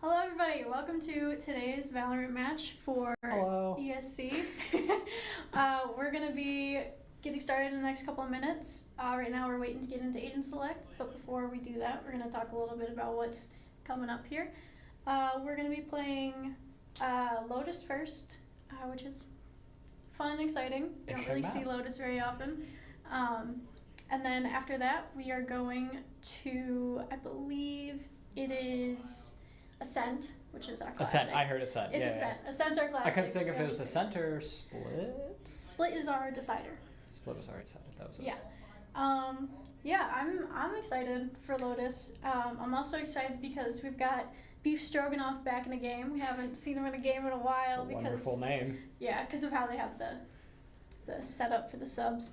Hello everybody, welcome to today's Valorant match for Hello. ESC. We're going to be getting started in the next couple of minutes. Right now we're waiting to get into Agent Select, but before we do that, we're going to talk a little bit about what's coming up here. We're going to be playing Lotus first, which is fun and exciting. You don't really see Lotus very often. And then after that, we are going to, I believe it is Ascent, which is our classic. Ascent, I heard Ascent. It's Ascent. Ascent's our classic. I couldn't think if it was Ascent or Split. Split is our decider. Split was already decided. That was it. Yeah. I'm excited for Lotus. I'm also excited because we've got Beef Stroganoff back in the game. We haven't seen him in a game in a while It's a wonderful name. Yeah, because of how they have the setup for the subs.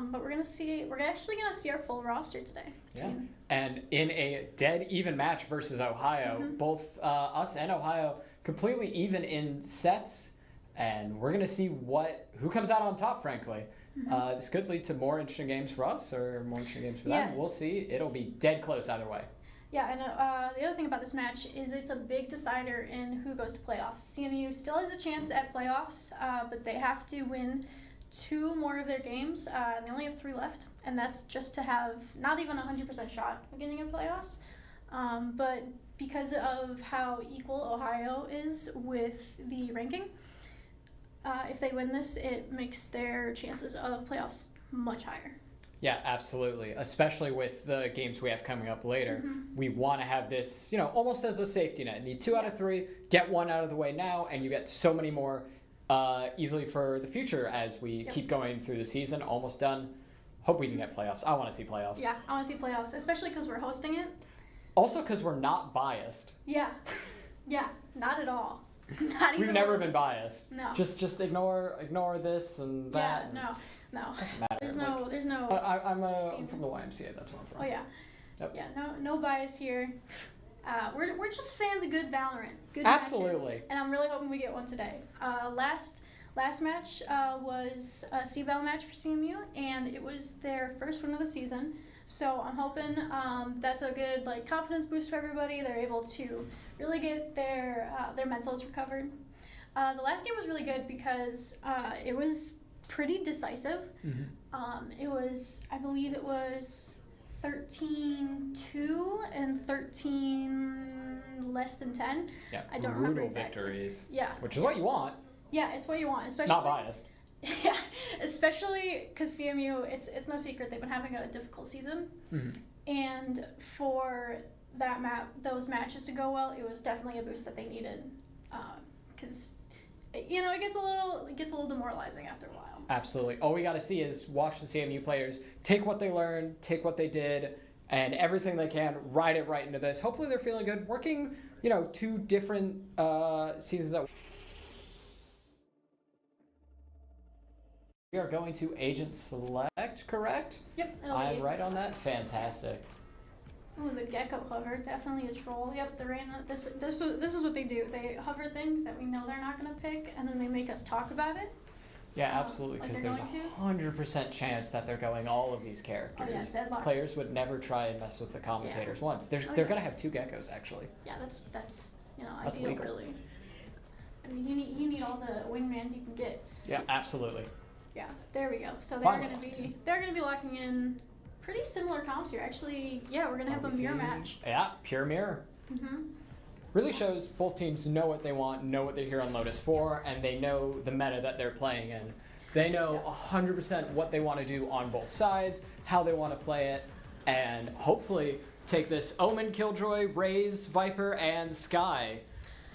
But we're actually gonna see our full roster today. Yeah. And in a dead even match versus Ohio, both us and Ohio completely even in sets, and we're gonna see who comes out on top. Frankly, this could lead to more interesting games for us or more interesting games for them. We'll see. It'll be dead close either way. Yeah, and the other thing about this match is it's a big decider in who goes to playoffs. CMU still has a chance at playoffs, but they have to win 2 more of their games. They only have 3 left, and that's just to have not even a 100% shot of getting in playoffs. But because of how equal Ohio is with the ranking, if they win this, it makes their chances of playoffs much higher. Yeah, absolutely. Especially with the games we have coming up later. We want to have this, almost as a safety net. Need 2 out of 3, get 1 out of the way now, and you get so many more easily for the future as we keep going through the season. Almost done. Hope we can get playoffs. I want to see playoffs. Yeah, I want to see playoffs, especially because we're hosting it. Also because we're not biased. Yeah, not at all. We've never been biased. No. Just ignore this and that. Yeah, no. Doesn't matter. There's no. I'm from the YMCA. That's where I'm from. Oh yeah. Yep. Yeah. No bias here. We're just fans of good Valorant. Good Absolutely. Matches, and I'm really hoping we get one today. Last match was a C-Val match for CMU, and it was their first win of the season. So I'm hoping that's a good confidence boost for everybody. They're able to really get their mentals recovered. The last game was really good because it was pretty decisive. I believe it was 13-2 and 13 less than 10. Yeah, I don't remember brutal exactly. victories. Yeah. Which is what you want. Yeah, it's what you want, especially. Not biased. Yeah, especially because CMU, it's no secret they've been having a difficult season, and for those matches to go well, it was definitely a boost that they needed, because it gets a little demoralizing after a while. Absolutely. All we got to see is watch the CMU players take what they learned, take what they did, and everything they can, ride it right into this. Hopefully they're feeling good. Working, 2 different seasons at. We are going to Agent Select, correct? Yep. I'm right on that. Fantastic. Oh, the gecko hover, definitely a troll. Yep, this is what they do. They hover things that we know they're not gonna pick, and then they make us talk about it. Yeah, absolutely, because there's a 100% chance that they're going all of these characters. Oh, yeah, deadlocks. Players would never try and mess with the commentators once. They're gonna have 2 geckos actually. Yeah, that's That's ideal, legal. really. I mean, you need all the wingmans you can get. Yeah, absolutely. Yeah, there we go. So Finally. they're gonna be locking in pretty similar comps here. Actually, yeah, we're gonna have a mirror match. Yeah, pure mirror. Really shows both teams know what they want, know what they're here on Lotus for, and they know the meta that they're playing in. They know 100% what they want to do on both sides, how they want to play it, and hopefully take this Omen, Killjoy, Raze, Viper, and Sky.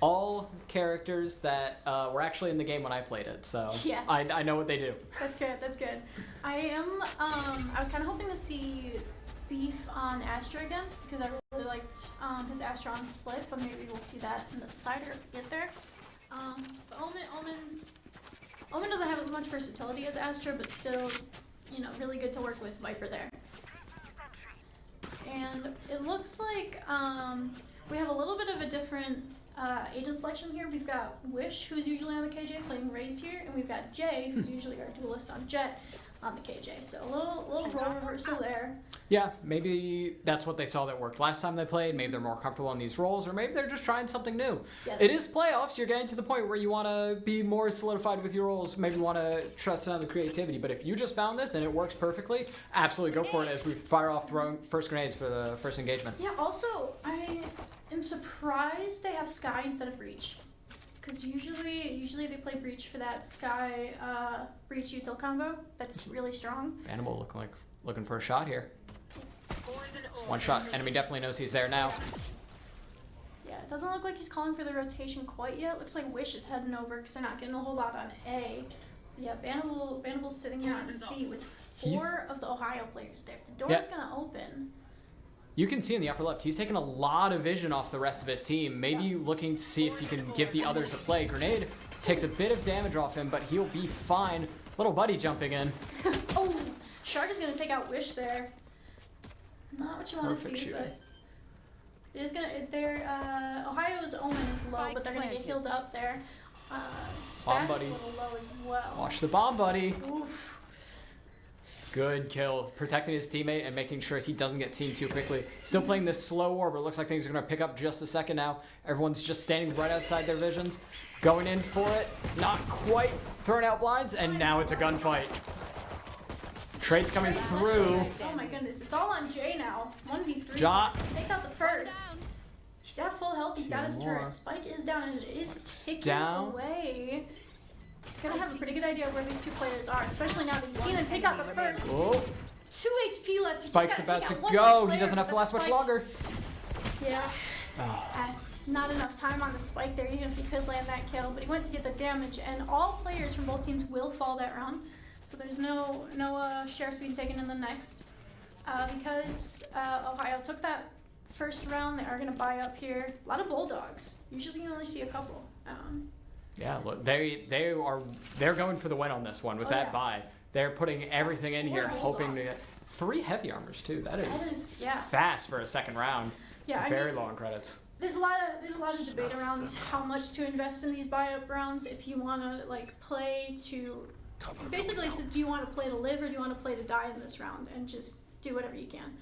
All characters that were actually in the game when I played it, so yeah. I know what they do. That's good. I was kind of hoping to see Beef on Astra again, because I really liked his Astra on Split, but maybe we'll see that in the decider if we get there. But Omen doesn't have as much versatility as Astra, but still, really good to work with Viper there. And it looks like we have a little bit of a different agent selection here. We've got Wish, who's usually on the KJ, playing Raze here, and we've got Jay, who's usually our duelist on Jet. on the KJ. So a little role reversal there. Yeah, maybe that's what they saw that worked last time they played. Maybe they're more comfortable in these roles, or maybe they're just trying something new. Yeah. It is playoffs. You're getting to the point where you want to be more solidified with your roles. Maybe you want to trust on the creativity. But if you just found this and it works perfectly, absolutely go for it as we fire off throwing first grenades for the first engagement. Yeah, also, I am surprised they have Sky instead of Breach. Because usually they play Breach for that Sky Breach util combo. That's really strong. Animal looking for a shot here. One shot. Enemy definitely knows he's there now. Yeah, it doesn't look like he's calling for the rotation quite yet. Looks like Wish is heading over because they're not getting a whole lot on A. Yeah, Banible's sitting here on C with four of the Ohio players there. The door is going to open. You can see in the upper left, he's taking a lot of vision off the rest of his team. Maybe looking to see if he can give the others a play. Grenade takes a bit of damage off him, but he'll be fine. Little buddy jumping in. Oh, Shark is going to take out Wish there. Not what you want to see, shooting. but it is going to. Ohio's Omen is low, but they're going to get healed up there. Spaz Buddy. is a little low as well. Watch the bomb, buddy. Oof. Good kill. Protecting his teammate and making sure he doesn't get seen too quickly. Still playing this slow war, but it looks like things are going to pick up just a second now. Everyone's just standing right outside their visions. Going in for it. Not quite throwing out blinds, and now it's a gunfight. Trade's coming through. Oh my goodness, it's all on Jay now. 1v3. Ja. Takes out the first. He's at full health, he's got his More. turret. Spike is down and it is ticking Down. away. He's gonna have a pretty good idea of where these two players are, especially now that he's seen him. Takes out the first. Oh, 2 HP left. He's Spike's just gotta about take to out one go. more He doesn't player have to with last the much spike. longer. Yeah. Oh. That's not enough time on the spike there, even if he could land that kill. But he went to get the damage, and all players from both teams will fall that round. So there's no sheriffs being taken in the next. Because Ohio took that first round, they are going to buy up here. A lot of Bulldogs. Usually you only see a couple. Yeah, look, they're going for the win on this one with Oh, that yeah. buy. They're putting everything in here, Four hoping to get Bulldogs. 3 heavy armors too. That is Yeah. fast for a second round. Yeah, Very low on credits. There's a lot of debate around how much to invest in these buy-up rounds. If you want to like play to, basically, it's do you want to play to live or do you want to play to die in this round, and just do whatever you can.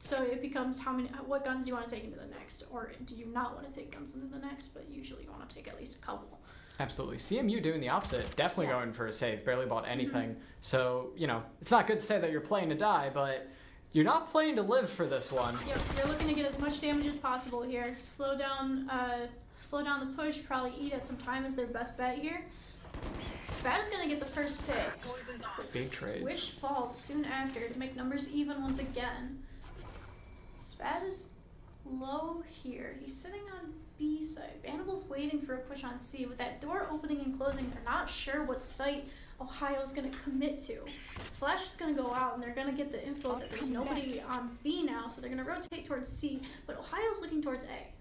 So it becomes what guns do you want to take into the next, or do you not want to take guns into the next? But usually you want to take at least a couple. Absolutely. CMU doing the opposite. Definitely Yeah. going for a save. Barely bought anything. So, it's not good to say that you're playing to die, but you're not playing to live for this one. Yep, you're looking to get as much damage as possible here. Slow down the push. Probably eat at some time is their best bet here. Spat is gonna get the first pick. Big trades. Wish falls soon after to make numbers even once again. Spat is low here. He's sitting on B side. Vanible's waiting for a push on C. With that door opening and closing, they're not sure what site Ohio's going to commit to. Flash is going to go out, and they're going to get the info that there's nobody on B now, so they're going to rotate towards C. But Ohio's looking towards A.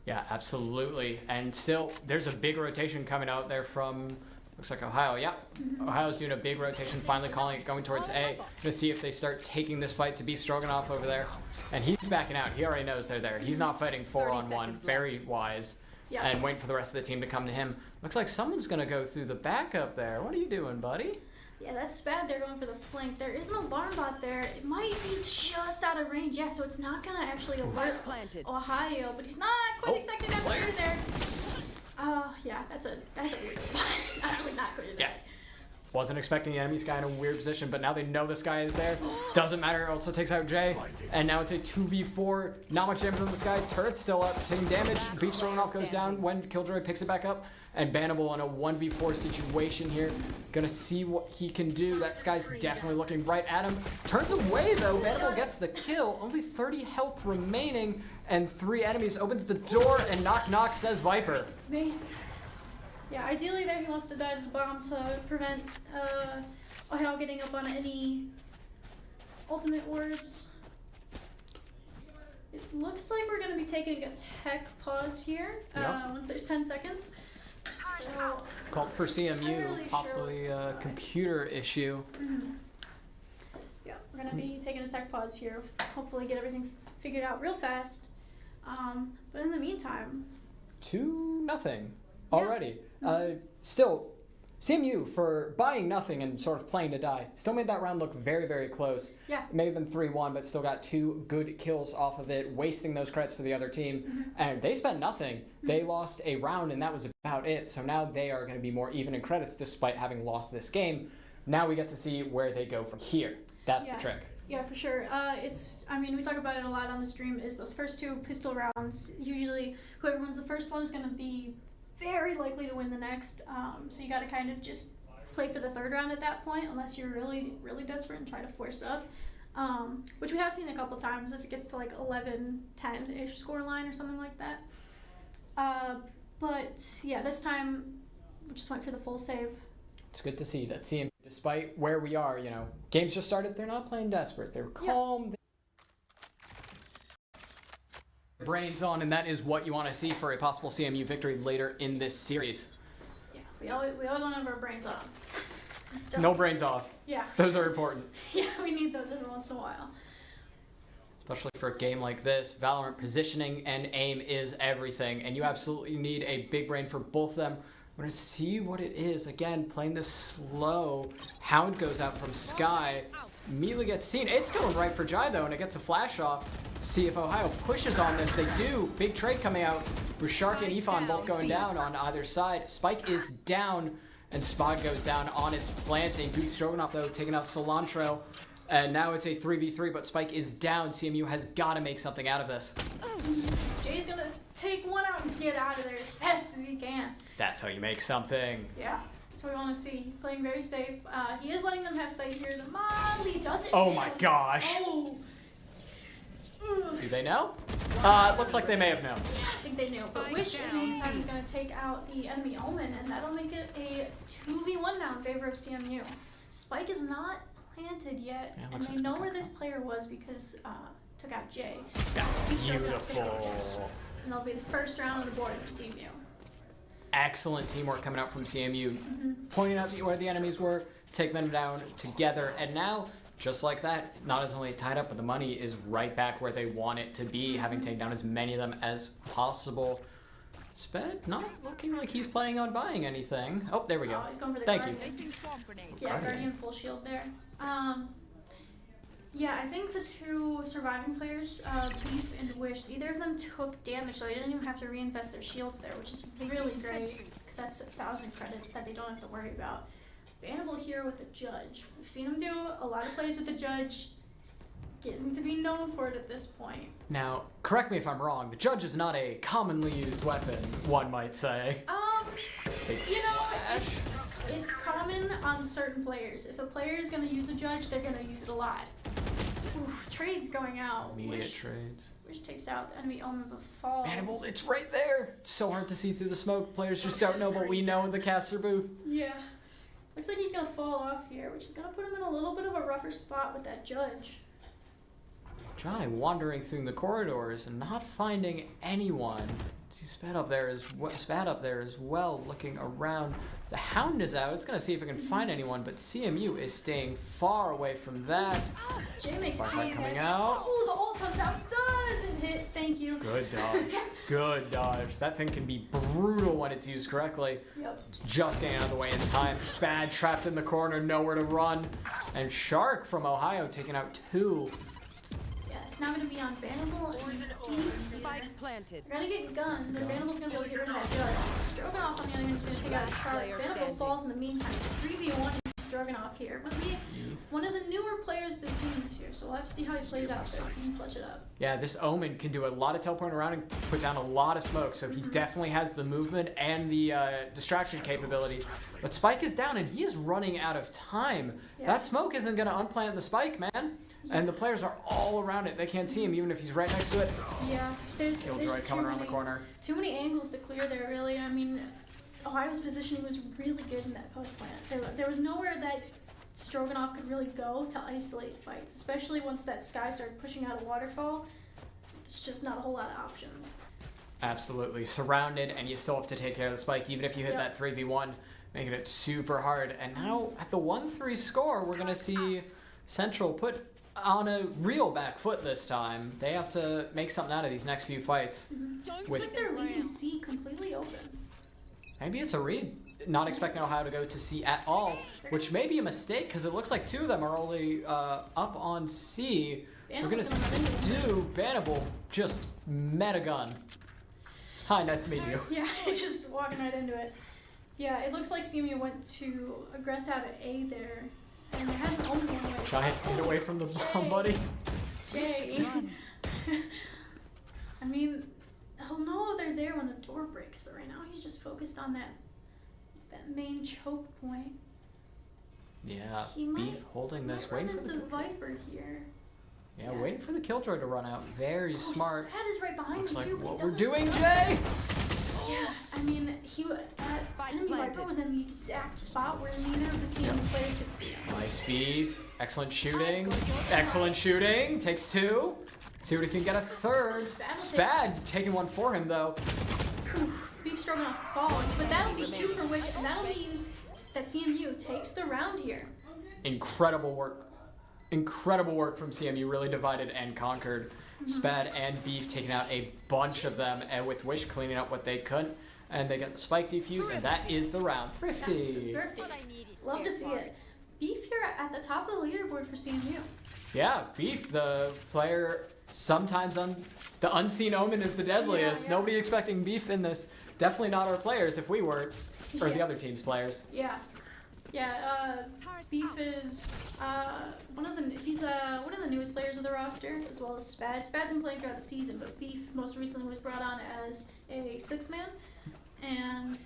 Yeah, absolutely. And still, there's a big rotation coming out there from, looks like Ohio. Yeah, Ohio's doing a big rotation, finally going towards A. Gonna see if they start taking this fight to Beef Stroganoff over there. And he's backing out. He already knows they're there. He's not fighting 4-on-1. Very wise. Yeah. And waiting for the rest of the team to come to him. Looks like someone's gonna go through the backup there. What are you doing, buddy? Yeah, that's bad. They're going for the flank. There is an alarm bot there. It might be just out of range. Yeah, so it's not going to actually alert Ohio, but he's not quite expecting that player there. Yeah, that's a weird spot. I would not clear that. Yeah. Wasn't expecting the enemy Sky in a weird position, but now they know this guy is there. Doesn't matter, also takes out Jay. And now it's a 2v4. Not much damage on this guy. Turret's still up, taking damage. Beef Stroganoff goes down when Killjoy picks it back up. And Bannable in a 1v4 situation here. Gonna see what he can do. That guy's definitely looking right at him. Turns away though. Bannable gets the kill. Only 30 health remaining. And 3 enemies. Opens the door and knock knock, says Viper. Man. Yeah, ideally there he wants to die to the bomb to prevent Ohio getting up on any ultimate orbs. It looks like we're going to be taking a tech pause here once there's 10 seconds. So, Called for CMU, really possibly sure a computer issue. yeah, we're going to be taking a tech pause here. Hopefully get everything figured out real fast. But in the meantime... 2-0 already. Still, CMU, for buying nothing and sort of playing to die, still made that round look very, very close. Yeah. It may have been 3-1, but still got 2 good kills off of it, wasting those credits for the other team. And they spent nothing. They lost a round, and that was about it. So now they are going to be more even in credits despite having lost this game. Now we get to see where they go from here. That's the trick. Yeah, for sure. I mean, we talk about it a lot on the stream, is those first 2 pistol rounds. Usually whoever wins the first one is going to be very likely to win the next. So you got to kind of just play for the third round at that point, unless you're really, really desperate and try to force up. Which we have seen a couple times if it gets to like 11-10-ish score line or something like that. But yeah, this time we just went for the full save. It's good to see that CMU, despite where we are, you know, games just started, they're not playing desperate. They're calm. Yeah. Brains on, and that is what you want to see for a possible CMU victory later in this series. Yeah, we always want to have our brains on. No brains off. Yeah. Those are important. Yeah, we need those every once in a while. Especially for a game like this, Valorant positioning and aim is everything, and you absolutely need a big brain for both of them. We're going to see what it is. Again, playing this slow. Hound goes out from Sky. Immediately gets seen. It's going right for Jai, though, and it gets a flash off. See if Ohio pushes on this. They do. Big trade coming out for Shark and Ifan both going down on either side. Spike is down, and Spot goes down on its planting. Beef Stroganoff, though, taking out Cilantro. And now it's a 3v3, but Spike is down. CMU has got to make something out of this. Jay's going to take one out and get out of there as fast as he can. That's how you make something. Yeah, that's what we want to see. He's playing very safe. He is letting them have sight here. The Molly doesn't. Oh my gosh. Oh. Do they know? Looks like they may have known. Yeah, I think they knew. But Wish in the meantime is going to take out the enemy Omen, and that'll make it a 2v1 now in favor of CMU. Spike is not planted yet, Yeah, and they know where this player was because took out Jay. Yeah, beautiful. And that'll be the first round on the board for CMU. Excellent teamwork coming out from CMU, pointing out where the enemies were, taking them down together, and now, just like that, not as only tied up, but the money is right back where they want it to be, having taken down as many of them as possible. Sped not looking like he's planning on buying anything. Oh, there we go. He's going for the Thank Guardian. you. Yeah, Guardian full shield there. Yeah, I think the 2 surviving players, Beef and Wish, either of them took damage, so they didn't even have to reinvest their shields there, which is really great, because that's 1,000 credits that they don't have to worry about. Bannable here with the Judge. We've seen him do a lot of plays with the Judge, getting to be known for it at this point. Now, correct me if I'm wrong, the Judge is not a commonly used weapon, one might say. You know, it's common on certain players. If a player is going to use a Judge, they're going to use it a lot. Oof, trades going out. Immediate trades. Wish takes out the enemy Omen but falls. Bannable, it's right there. It's so hard to see through the smoke. Players just don't know, but we know in the caster booth. Yeah. Looks like he's going to fall off here, which is going to put him in a little bit of a rougher spot with that Judge. Jai wandering through the corridors and not finding anyone. He's sped up there as well, looking around. The Hound is out. It's going to see if it can find anyone, but CMU is staying far away from that. Jay makes it coming out. Oh, the ult comes out. Doesn't hit. Thank you. Good dodge. Good dodge. That thing can be brutal when it's used correctly. Yep. Just getting out of the way in time. Spad trapped in the corner, nowhere to run. And Shark from Ohio taking out 2. It's now going to be on Bannable and Spike planted. They're going to get guns, and Bannable's going to be able to get rid of that Judge. Stroganoff on the other end is going to take out a Shark. Bannable falls in the meantime. It's 3v1 Stroganoff here. One of the newer players to the team this year, so we'll have to see how he plays out this. He can clutch it up. Yeah, this Omen can do a lot of teleporting around and put down a lot of smoke, so he definitely has the movement and the distraction capability. But Spike is down, and he is running out of time. Yeah. That smoke isn't going to unplant the Spike, man. Yeah. And the players are all around it. They can't see him, even if he's right next to it. Yeah, there's coming around the corner. Too many angles to clear there, really. I mean, Ohio's positioning was really good in that post plant. There was nowhere that Stroganoff could really go to isolate fights, especially once that Sky started pushing out a waterfall. It's just not a whole lot of options. Absolutely. Surrounded, and you still have to take care of the Spike, even if you hit that 3v1, making it super hard. And now, at the 1-3 score, we're going to see Central put on a real back foot this time. They have to make something out of these next few fights. Looks like they're leaving C completely open. Maybe it's a read. Not expecting Ohio to go to C at all, which may be a mistake because it looks like 2 of them are only up on C. We're going to do Bannable just meta gun. Hi, nice to meet you. Yeah, he's just walking right into it. Yeah, it looks like CMU went to aggress out of A there. And there has an open one way. Try to stay away from the bomb, buddy. Jay. I mean, he'll know they're there when the door breaks, but right now he's just focused on that main choke point. Yeah, He Beef holding this, run waiting for into the Viper here. yeah, waiting for the Killjoy to run out. Very smart. Spad is right behind Looks me like too. But what he we're doesn't doing, run. Jay. Yeah, I mean, enemy Viper was in the exact spot where neither of the CMU players could see him. Nice Beef. Excellent shooting. Excellent shooting. Takes 2. See what he can get a third. Spad taking one for him though. Beef Stroganoff falls, but that'll be 2 for Wish, and that'll mean that CMU takes the round here. Incredible work. Incredible work from CMU. Really divided and conquered. Spad and Beef taking out a bunch of them, and with Wish cleaning up what they couldn't. And they get the spike defuse, and that is the round. Thrifty. Love to see it. Beef here at the top of the leaderboard for CMU. Yeah, Beef, the player sometimes the unseen omen is the deadliest. Yeah. Nobody expecting Beef in this. Definitely not our players if we were, or the other team's players. Yeah. Yeah, Beef is one of the newest players of the roster, as well as Spad. Spad's been playing throughout the season, but Beef most recently was brought on as a 6-man, and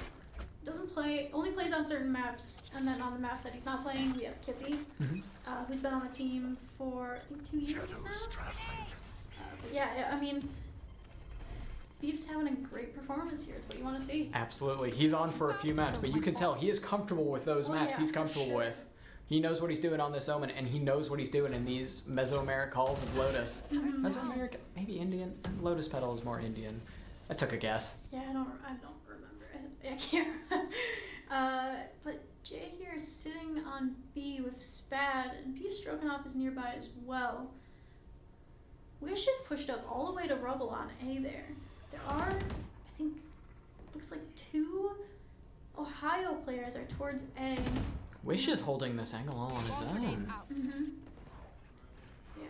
only plays on certain maps. And then on the maps that he's not playing, we have Kippy, who's been on the team for I think 2 years now. But yeah, I mean, Beef's having a great performance here. It's what you want to see. Absolutely. He's on for a few maps, but you can tell he is comfortable with those maps yeah, he's comfortable with. He knows what he's doing on this Omen, and he knows what he's doing in these Mesoameric halls of Lotus. Mesoameric, maybe Indian. Lotus Petal is more Indian. I took a guess. Yeah, I don't remember it. I can't. But Jay here is sitting on B with Spad, and Beef Stroganoff is nearby as well. Wish is pushed up all the way to Rubble on A there. There are, I think, looks like 2 Ohio players are towards A. Wish is holding this angle all on his own. Yeah.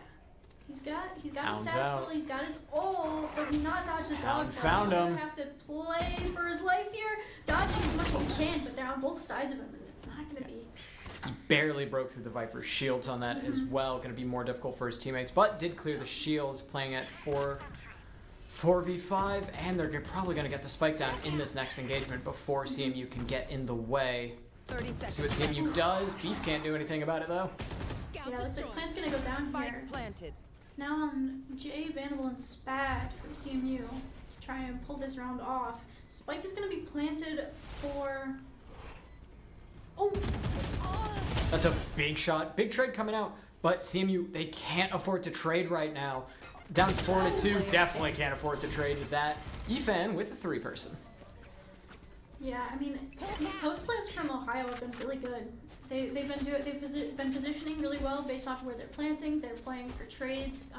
He's got his Hound's satchel, out. he's got his ult, does not dodge the Hound dog. found He's him. gonna have to play for his life here, dodging as much as he can, but they're on both sides of him, and it's not gonna be. He barely broke through the Viper's shields on that as well. Going to be more difficult for his teammates, but did clear the shields, playing at 4v5, and they're probably going to get the spike down in this next engagement before CMU can get in the way. 30 seconds. See what CMU does. Beef can't do anything about it though. Yeah, looks like Plant's gonna go down here. Planted. It's now on Jay, Vanderbilt, and Spad from CMU to try and pull this round off. Spike is gonna be planted for. Oh! That's a big shot. Big trade coming out, but CMU, they can't afford to trade right now. Down 4-2, definitely can't afford to trade with that. EFAN with a 3-person. Yeah, I mean, these post plants from Ohio have been really good. They've been positioning really well based off of where they're planting. They're playing for trades.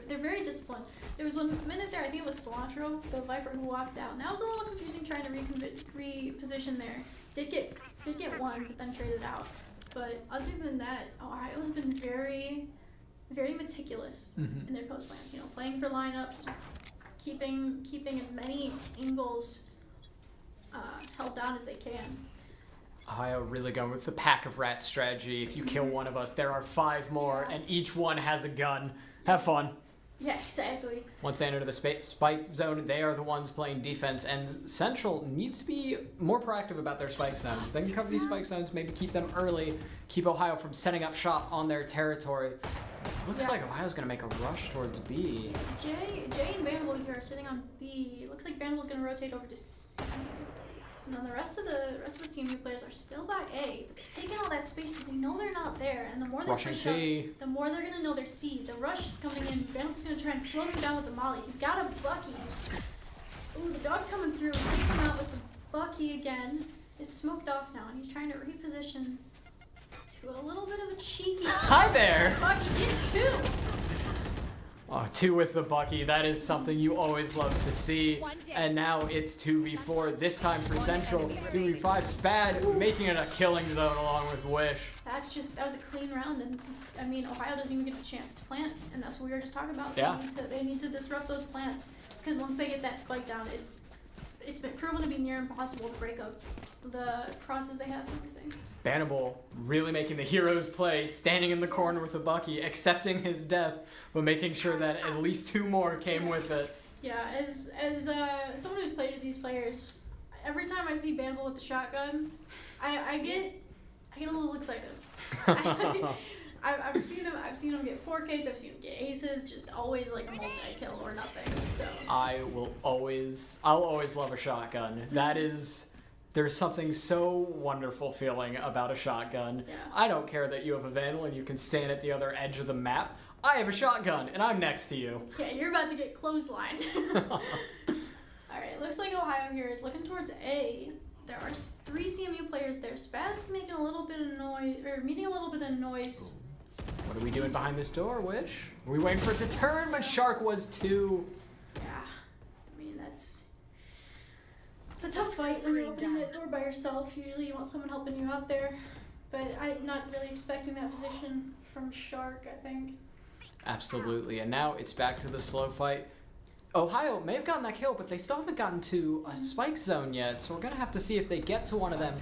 They're very disciplined. There was a minute there, I think it was Cilantro, the Viper, who walked out. And that was a little confusing trying to reposition there. Did get one, but then traded out. But other than that, Ohio's been very, very meticulous in their post plans. You know, playing for lineups, keeping as many angles held down as they can. Ohio really going with the pack of rats strategy. If you kill one of us, there are 5 more, and each one has a gun. Have fun. Yeah, exactly. Once they enter the spike zone, they are the ones playing defense, and Central needs to be more proactive about their spike zones. They can cover these spike zones, maybe keep them early, keep Ohio from setting up shop on their territory. Looks like Ohio's going to make a rush towards B. Jay and Vanderbilt here are sitting on B. It looks like Vanderbilt's going to rotate over to C. And then the rest of the CMU players are still by A, but they've taken all that space, so they know they're not there. And the more they Rushing push C. up, the more they're gonna know they're C. The rush is coming in. Vanderbilt's gonna try and slow him down with the molly. He's got a Bucky. Ooh, the dog's coming through. Takes him out with the Bucky again. It's smoked off now, and he's trying to reposition to a little bit of a cheeky. Hi there. Bucky gets 2. Oh, 2 with the Bucky. That is something you always love to see. And now it's 2v4. This time for Central. 2v5. Spad making it a killing zone along with Wish. That was a clean round, and I mean Ohio doesn't even get a chance to plant, and that's what we were just talking about. Yeah. They need to disrupt those plants, because once they get that spike down, it's been proven to be near impossible to break up the crosses they have and everything. Bannable really making the heroes play, standing in the corner with the Bucky, accepting his death, but making sure that at least 2 more came with it. Yeah, as someone who's played with these players, every time I see Bannable with the shotgun, I get a little excited. I've seen him get 4Ks, I've seen him get aces, just always like a multi-kill or nothing. So I'll always love a shotgun. There's something so wonderful feeling about a shotgun. Yeah. I don't care that you have a Vandal and you can stand at the other edge of the map. I have a shotgun and I'm next to you. Yeah, you're about to get clotheslined. Alright, looks like Ohio here is looking towards A. There are 3 CMU players there. Spad's making a little bit of noise, or meeting a little bit of noise. What are we doing behind this door, Wish? Are we waiting for it to turn? But Shark was too. Yeah, I mean, it's a tough fight when you're opening that door by yourself. Usually you want someone helping you out there, but I'm not really expecting that position from Shark, I think. Absolutely, and now it's back to the slow fight. Ohio may have gotten that kill, but they still haven't gotten to a spike zone yet, so we're going to have to see if they get to one of them,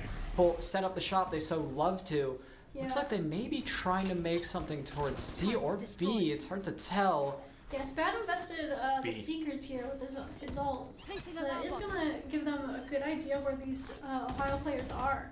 set up the shot they so love to. Yeah. Looks like they may be trying to make something towards C or B. It's hard to tell. Yeah, Spad invested the Seekers here with his ult, so that is going to give them a good idea where these Ohio players are.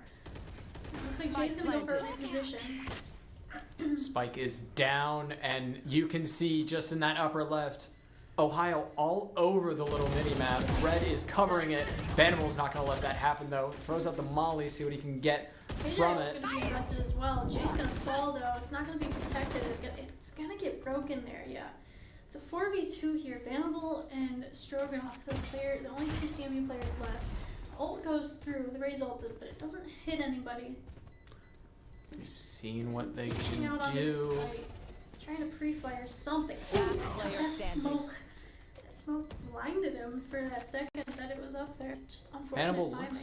Looks like Jay's going to go for a reposition. Spike is down, and you can see just in that upper left, Ohio all over the little mini-map. Red is covering it. Bannibal's not going to let that happen, though. Throws out the molly, see what he can get from it. Jay's going to be invested as well. Jay's going to fall, though. It's not going to be protected. It's going to get broken there, yeah. It's a 4v2 here. Bannable and Stroganoff, the only 2 CMU players left. Ult goes through, the Raze ulted, but it doesn't hit anybody. Seeing what they Pushing can out onto the do. site. Trying to pre-fire something. That smoke blinded him for that second that it was up there. Just unfortunate Hannibal timing.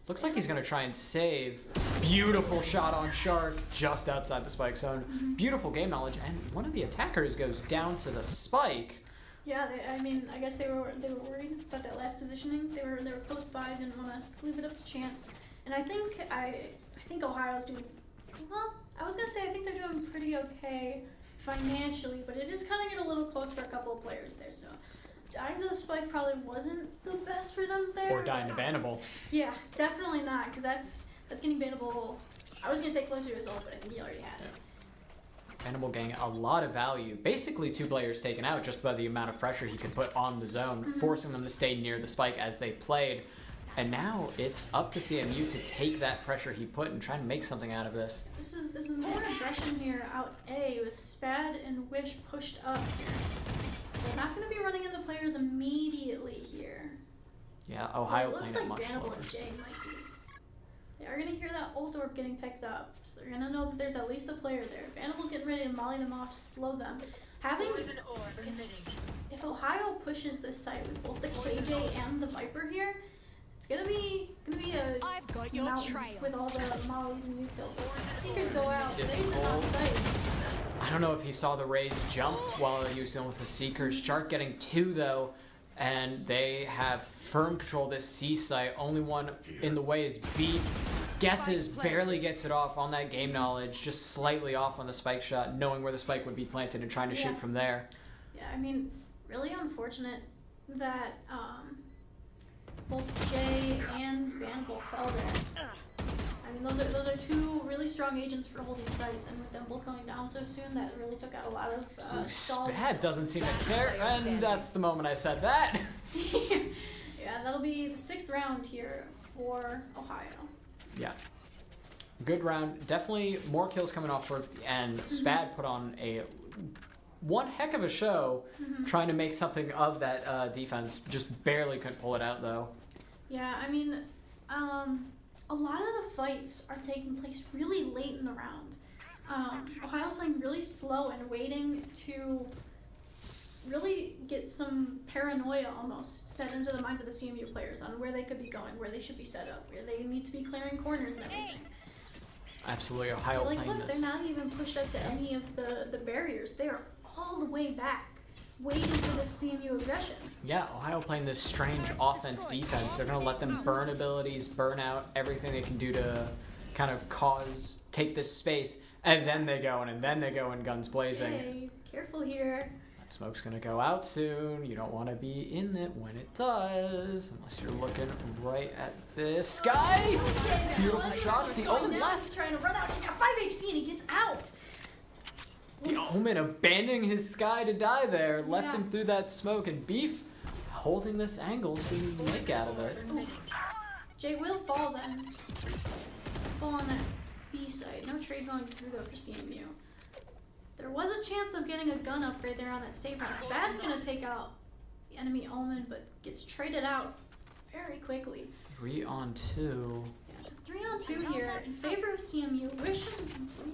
looks like he's going to try and save. Beautiful shot on Shark just outside the spike zone. Beautiful game knowledge, and one of the attackers goes down to the spike. Yeah, I guess they were worried about that last positioning. They were close by, didn't want to leave it up to chance. And I think Ohio's doing well. I was gonna say I think they're doing pretty okay financially, but it is kind of getting a little close for a couple of players there. So dying to the spike probably wasn't the best for them there. Or dying to Bannable. Yeah, definitely not, because that's getting Bannable. I was gonna say closer to his ult, but I think he already had it. Bannable getting a lot of value. Basically 2 players taken out just by the amount of pressure he could put on the zone, forcing them to stay near the spike as they played. And now it's up to CMU to take that pressure he put and try and make something out of this. This is more aggression here out A with Spad and Wish pushed up here. They're not going to be running into players immediately here. Yeah, Ohio Well, it playing it looks much like slower. Bannable and Jay might be. They are going to hear that ult orb getting picked up, so they're going to know that there's at least a player there. Bannable's getting ready to molly them off to slow them. If Ohio pushes this site with both the KJ and the Viper here, it's gonna be a I've got your mountain trail. with all the mollies and util. The Seekers go out, Raze is on site. I don't know if he saw the Rays jump while he was dealing with the Seekers. Shark getting 2 though, and they have firm control of this C site. Only one in the way is Beef. Guesses, barely gets it off on that game knowledge, just slightly off on the spike shot, knowing where the spike would be planted and trying to shoot from there. Yeah, I mean, really unfortunate that both Jay and Vanable fell there. I mean, those are 2 really strong agents for holding sites, and with them both going down so soon, that really took out a lot of stalled. Spad doesn't seem to care, and that's the moment I said that. Yeah, that'll be the 6th round here for Ohio. Yeah. Good round. Definitely more kills coming off towards the end. Spad put on one heck of a show trying to make something of that defense. Just barely couldn't pull it out, though. Yeah, I mean, a lot of the fights are taking place really late in the round. Ohio's playing really slow and waiting to really get some paranoia almost set into the minds of the CMU players on where they could be going, where they should be set up, where they need to be clearing corners and everything. Absolutely, Ohio Like, playing look, this. they're not even pushed up to any of the barriers. They are all the way back, waiting for the CMU aggression. Yeah, Ohio playing this strange offense-defense. They're going to let them burn abilities, burn out everything they can do to kind of take this space, and then they go in, guns blazing. Okay, careful here. That smoke's going to go out soon. You don't want to be in it when it does, unless you're looking right at this sky. Okay, Beautiful shots. The Omen left. He's trying to run out. He's got 5 HP and he gets out. The Omen abandoning his sky to die there, left Yeah. him through that smoke, and Beef holding this angle so he can make out of it. Jay will fall then. Let's fall on that B side. No trade going through though for CMU. There was a chance of getting a gun upgrade there on that safe round. Spad's gonna take out the enemy Omen, but gets traded out very quickly. 3-on-2. Yeah, it's a 3-on-2 here in favor of CMU. Wish is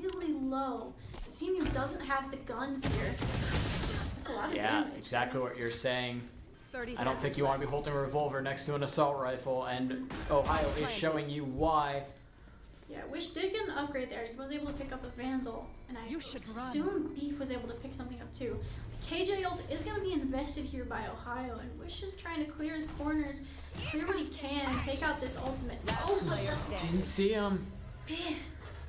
really low. CMU doesn't have the guns here. That's a lot of Yeah, damage. exactly what you're saying. 30 I don't think you want to be holding a revolver next to an assault rifle, and Ohio is showing you why. Yeah, Wish did get an upgrade there. He was able to pick up a Vandal, and I assume Beef was able to pick something up too. The KJ ult is going to be invested here by Ohio, and Wish is trying to clear his corners, clear what he can, take out this ultimate. Oh my god. Didn't see him.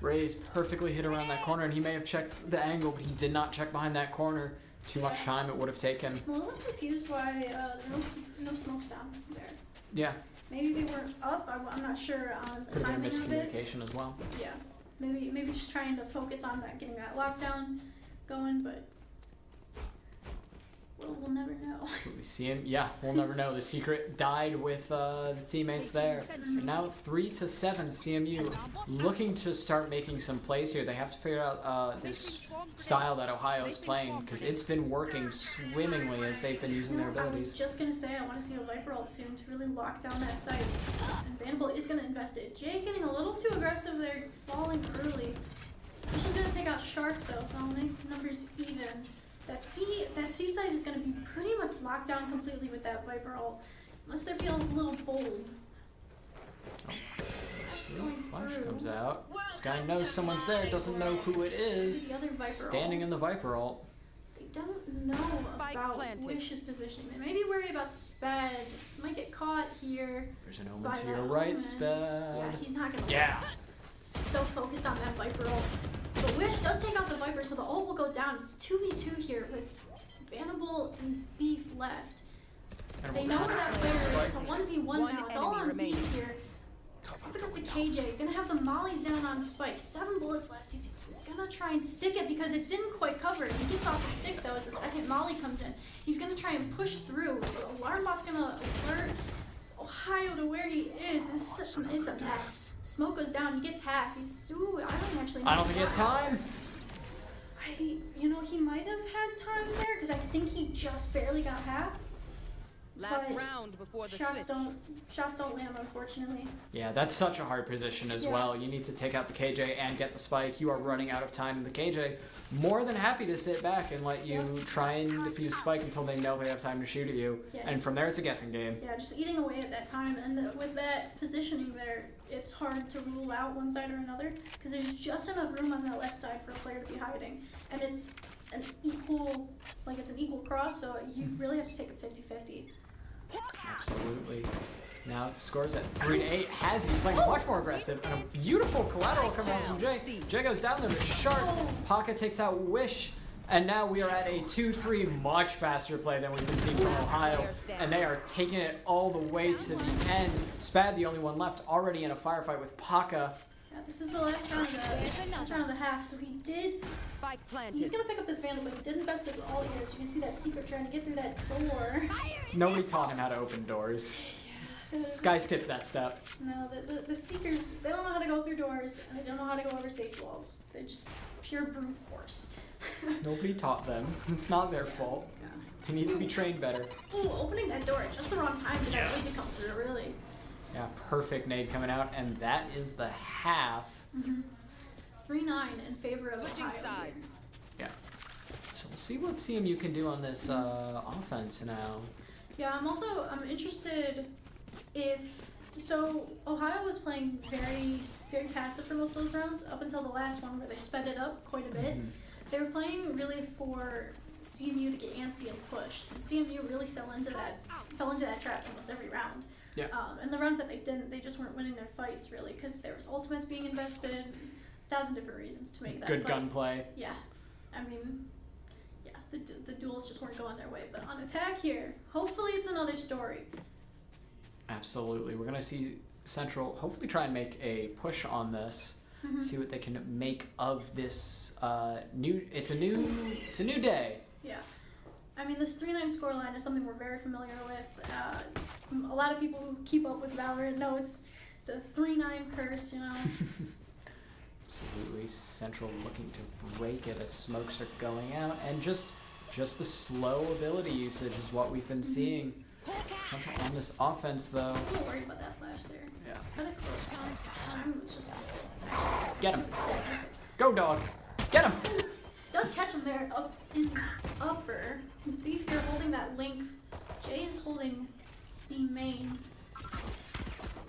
Ray's perfectly hit around that corner, and he may have checked the angle, but he did not check behind that corner. Too much time it would have taken. I'm a little confused why there are no smokes down there. Yeah, Maybe they weren't up. I'm not sure on the could have been timing of it. miscommunication as well. Yeah, maybe just trying to focus on that, getting that lockdown going, but we'll never know. We see him. Yeah, we'll never know. The secret died with the teammates there. And now 3-7 CMU looking to start making some plays here. They have to figure out this style that Ohio's playing because it's been working swimmingly as they've been using their I was abilities. just gonna say I want to see a Viper ult soon to really lock down that site. And Vanderbilt is gonna invest it. Jay getting a little too aggressive there, falling early. She's gonna take out Shark though, so I'll make numbers even. That C side is gonna be pretty much locked down completely with that Viper ult, unless they're feeling a little bold. Flash comes out. This guy knows someone's there, doesn't know who it is. The other Viper Standing ult. in the Viper ult. They don't know about Wish's positioning. They may be worried about Sped. Might get caught here. There's an by Omen to that your right, Omen. Sped. Yeah, he's not gonna. Yeah. So focused on that Viper ult. But Wish does take out the Viper, so the ult will go down. It's 2v2 here with Vanable and Beef left. They know where that player is. It's a 1v1 now. It's all on Beef here. Because the KJ gonna have the mollies down on Spike. 7 bullets left. He's gonna try and stick it because it didn't quite cover it. He gets off the stick though as the second molly comes in. He's gonna try and push through. The alarm bot's gonna alert Ohio to where he is. It's a mess. Smoke goes down. He gets half. Ooh, I don't actually know. I don't think he has time. He might have had time there because I think he just barely got half. Last But round before the shots switch. don't land, unfortunately. Yeah, that's such a hard position as Yeah. well. You need to take out the KJ and get the spike. You are running out of time. The KJ more than happy to sit back and let you try and defuse spike until they know they have time to shoot at you. Yeah, And just- from there, it's a guessing game. Yeah, just eating away at that time, and with that positioning there, it's hard to rule out one side or another because there's just enough room on the left side for a player to be hiding, and it's an equal cross, so you really have to take a 50-50. Absolutely. Now it scores at 3-8. Hazzy playing much more aggressive, and a beautiful collateral coming out from Jay. Jay goes down there to Shark. Pocket takes out Wish. And now we are at a 2-3, much faster play than we've been seeing from Ohio. And they are taking it all the way to the end. Spad, the only one left, already in a firefight with Paka. Yeah, this is the last round of the half, so he did. Spike He's planted. gonna pick up this Vandal, but he did invest his ult here. As you can see that secret trying to get through that door. Nobody taught him how to open doors. This guy skipped that step. No, the Seekers, they don't know how to go through doors, and they don't know how to go over safe walls. They're just pure brute force. Nobody taught them. It's not their fault. Yeah. They need to be trained better. Ooh, opening that door at just the wrong time for that raid to come through, really. Yeah, perfect nade coming out, and that is the half. 3-9 in favor of Switching Ohio. sides. Yeah. So we'll see what CMU can do on this offense now. Yeah, I'm interested if Ohio was playing very, very passive for most of those rounds up until the last one where they sped it up quite a bit. They were playing really for CMU to get antsy and push, and CMU really fell into that trap almost every round. Yeah. And the rounds that they didn't, they just weren't winning their fights really because there was ultimates being invested, 1,000 different reasons to make that Good fight. gunplay. Yeah, I mean, yeah, the duels just weren't going their way. But on attack here, hopefully it's another story. Absolutely. We're going to see Central hopefully try and make a push on this. See what they can make of this it's a new day. Yeah. I mean, this 3-9 scoreline is something we're very familiar with. A lot of people who keep up with Valorant know it's the 3-9 curse, you know. Absolutely. Central looking to break it as smokes are going out, and just the slow ability usage is what we've been seeing. Central on this offense, though. I'm a little worried about that flash there. Yeah. Kind of close. Just Get him. Go, dog. Get him. does catch him there up in the upper. Beef, you're holding that link. Jay is holding the main.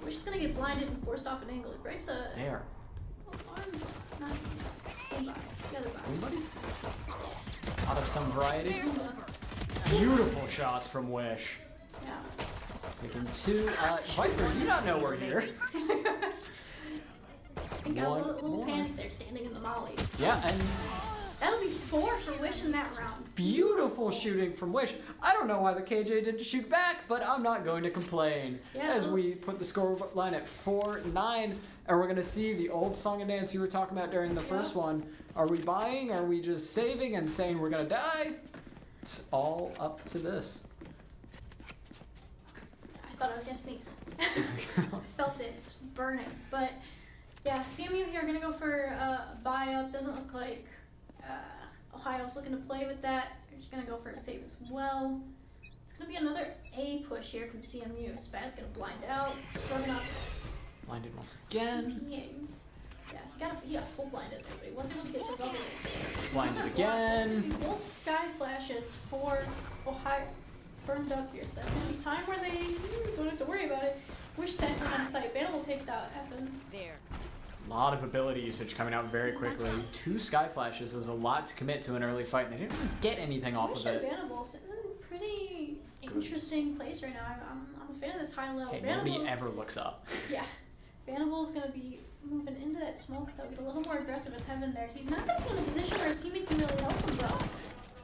Wish is gonna get blinded and forced off an angle. It breaks a There. arm. Not one by. The other by. Anybody? Out of some variety. Boomba. Beautiful shots from Wish. Yeah. Making two. Viper, you not know we're here. He got a One little more. panic there standing in the molly. Yeah, and That'll be 4 for Wish in that round. beautiful shooting from Wish. I don't know why the KJ didn't shoot back, but I'm not going to complain. Yeah. As we put the score line at 4-9, and we're going to see the old song and dance you were talking about during the first one. Are we buying? Are we just saving and saying we're going to die? It's all up to this. I thought I was gonna sneeze. I felt it just burning. But yeah, CMU here are gonna go for a buy up. Doesn't look like Ohio's looking to play with that. They're just gonna go for a save as well. It's gonna be another A push here from CMU. Spad's gonna blind out. Scrubbing up. Blinded once again. TPing. Yeah, he got full blinded there, but he wasn't able to get to rubber there. Blinded again. Both sky flashes for Ohio burned up here, so that means time where they don't have to worry about it. Wish Central on sight. Banable takes out Evan. There. A lot of ability usage coming out very quickly. 2 sky flashes is a lot to commit to an early fight, and they didn't really get anything off Wish of and it. Banable's in a pretty interesting place right now. I'm a fan of this high level. Hey, nobody ever looks up. Yeah. Banable's gonna be moving into that smoke though, get a little more aggressive with Heaven there. He's not gonna be in a position where his teammates can really help him though.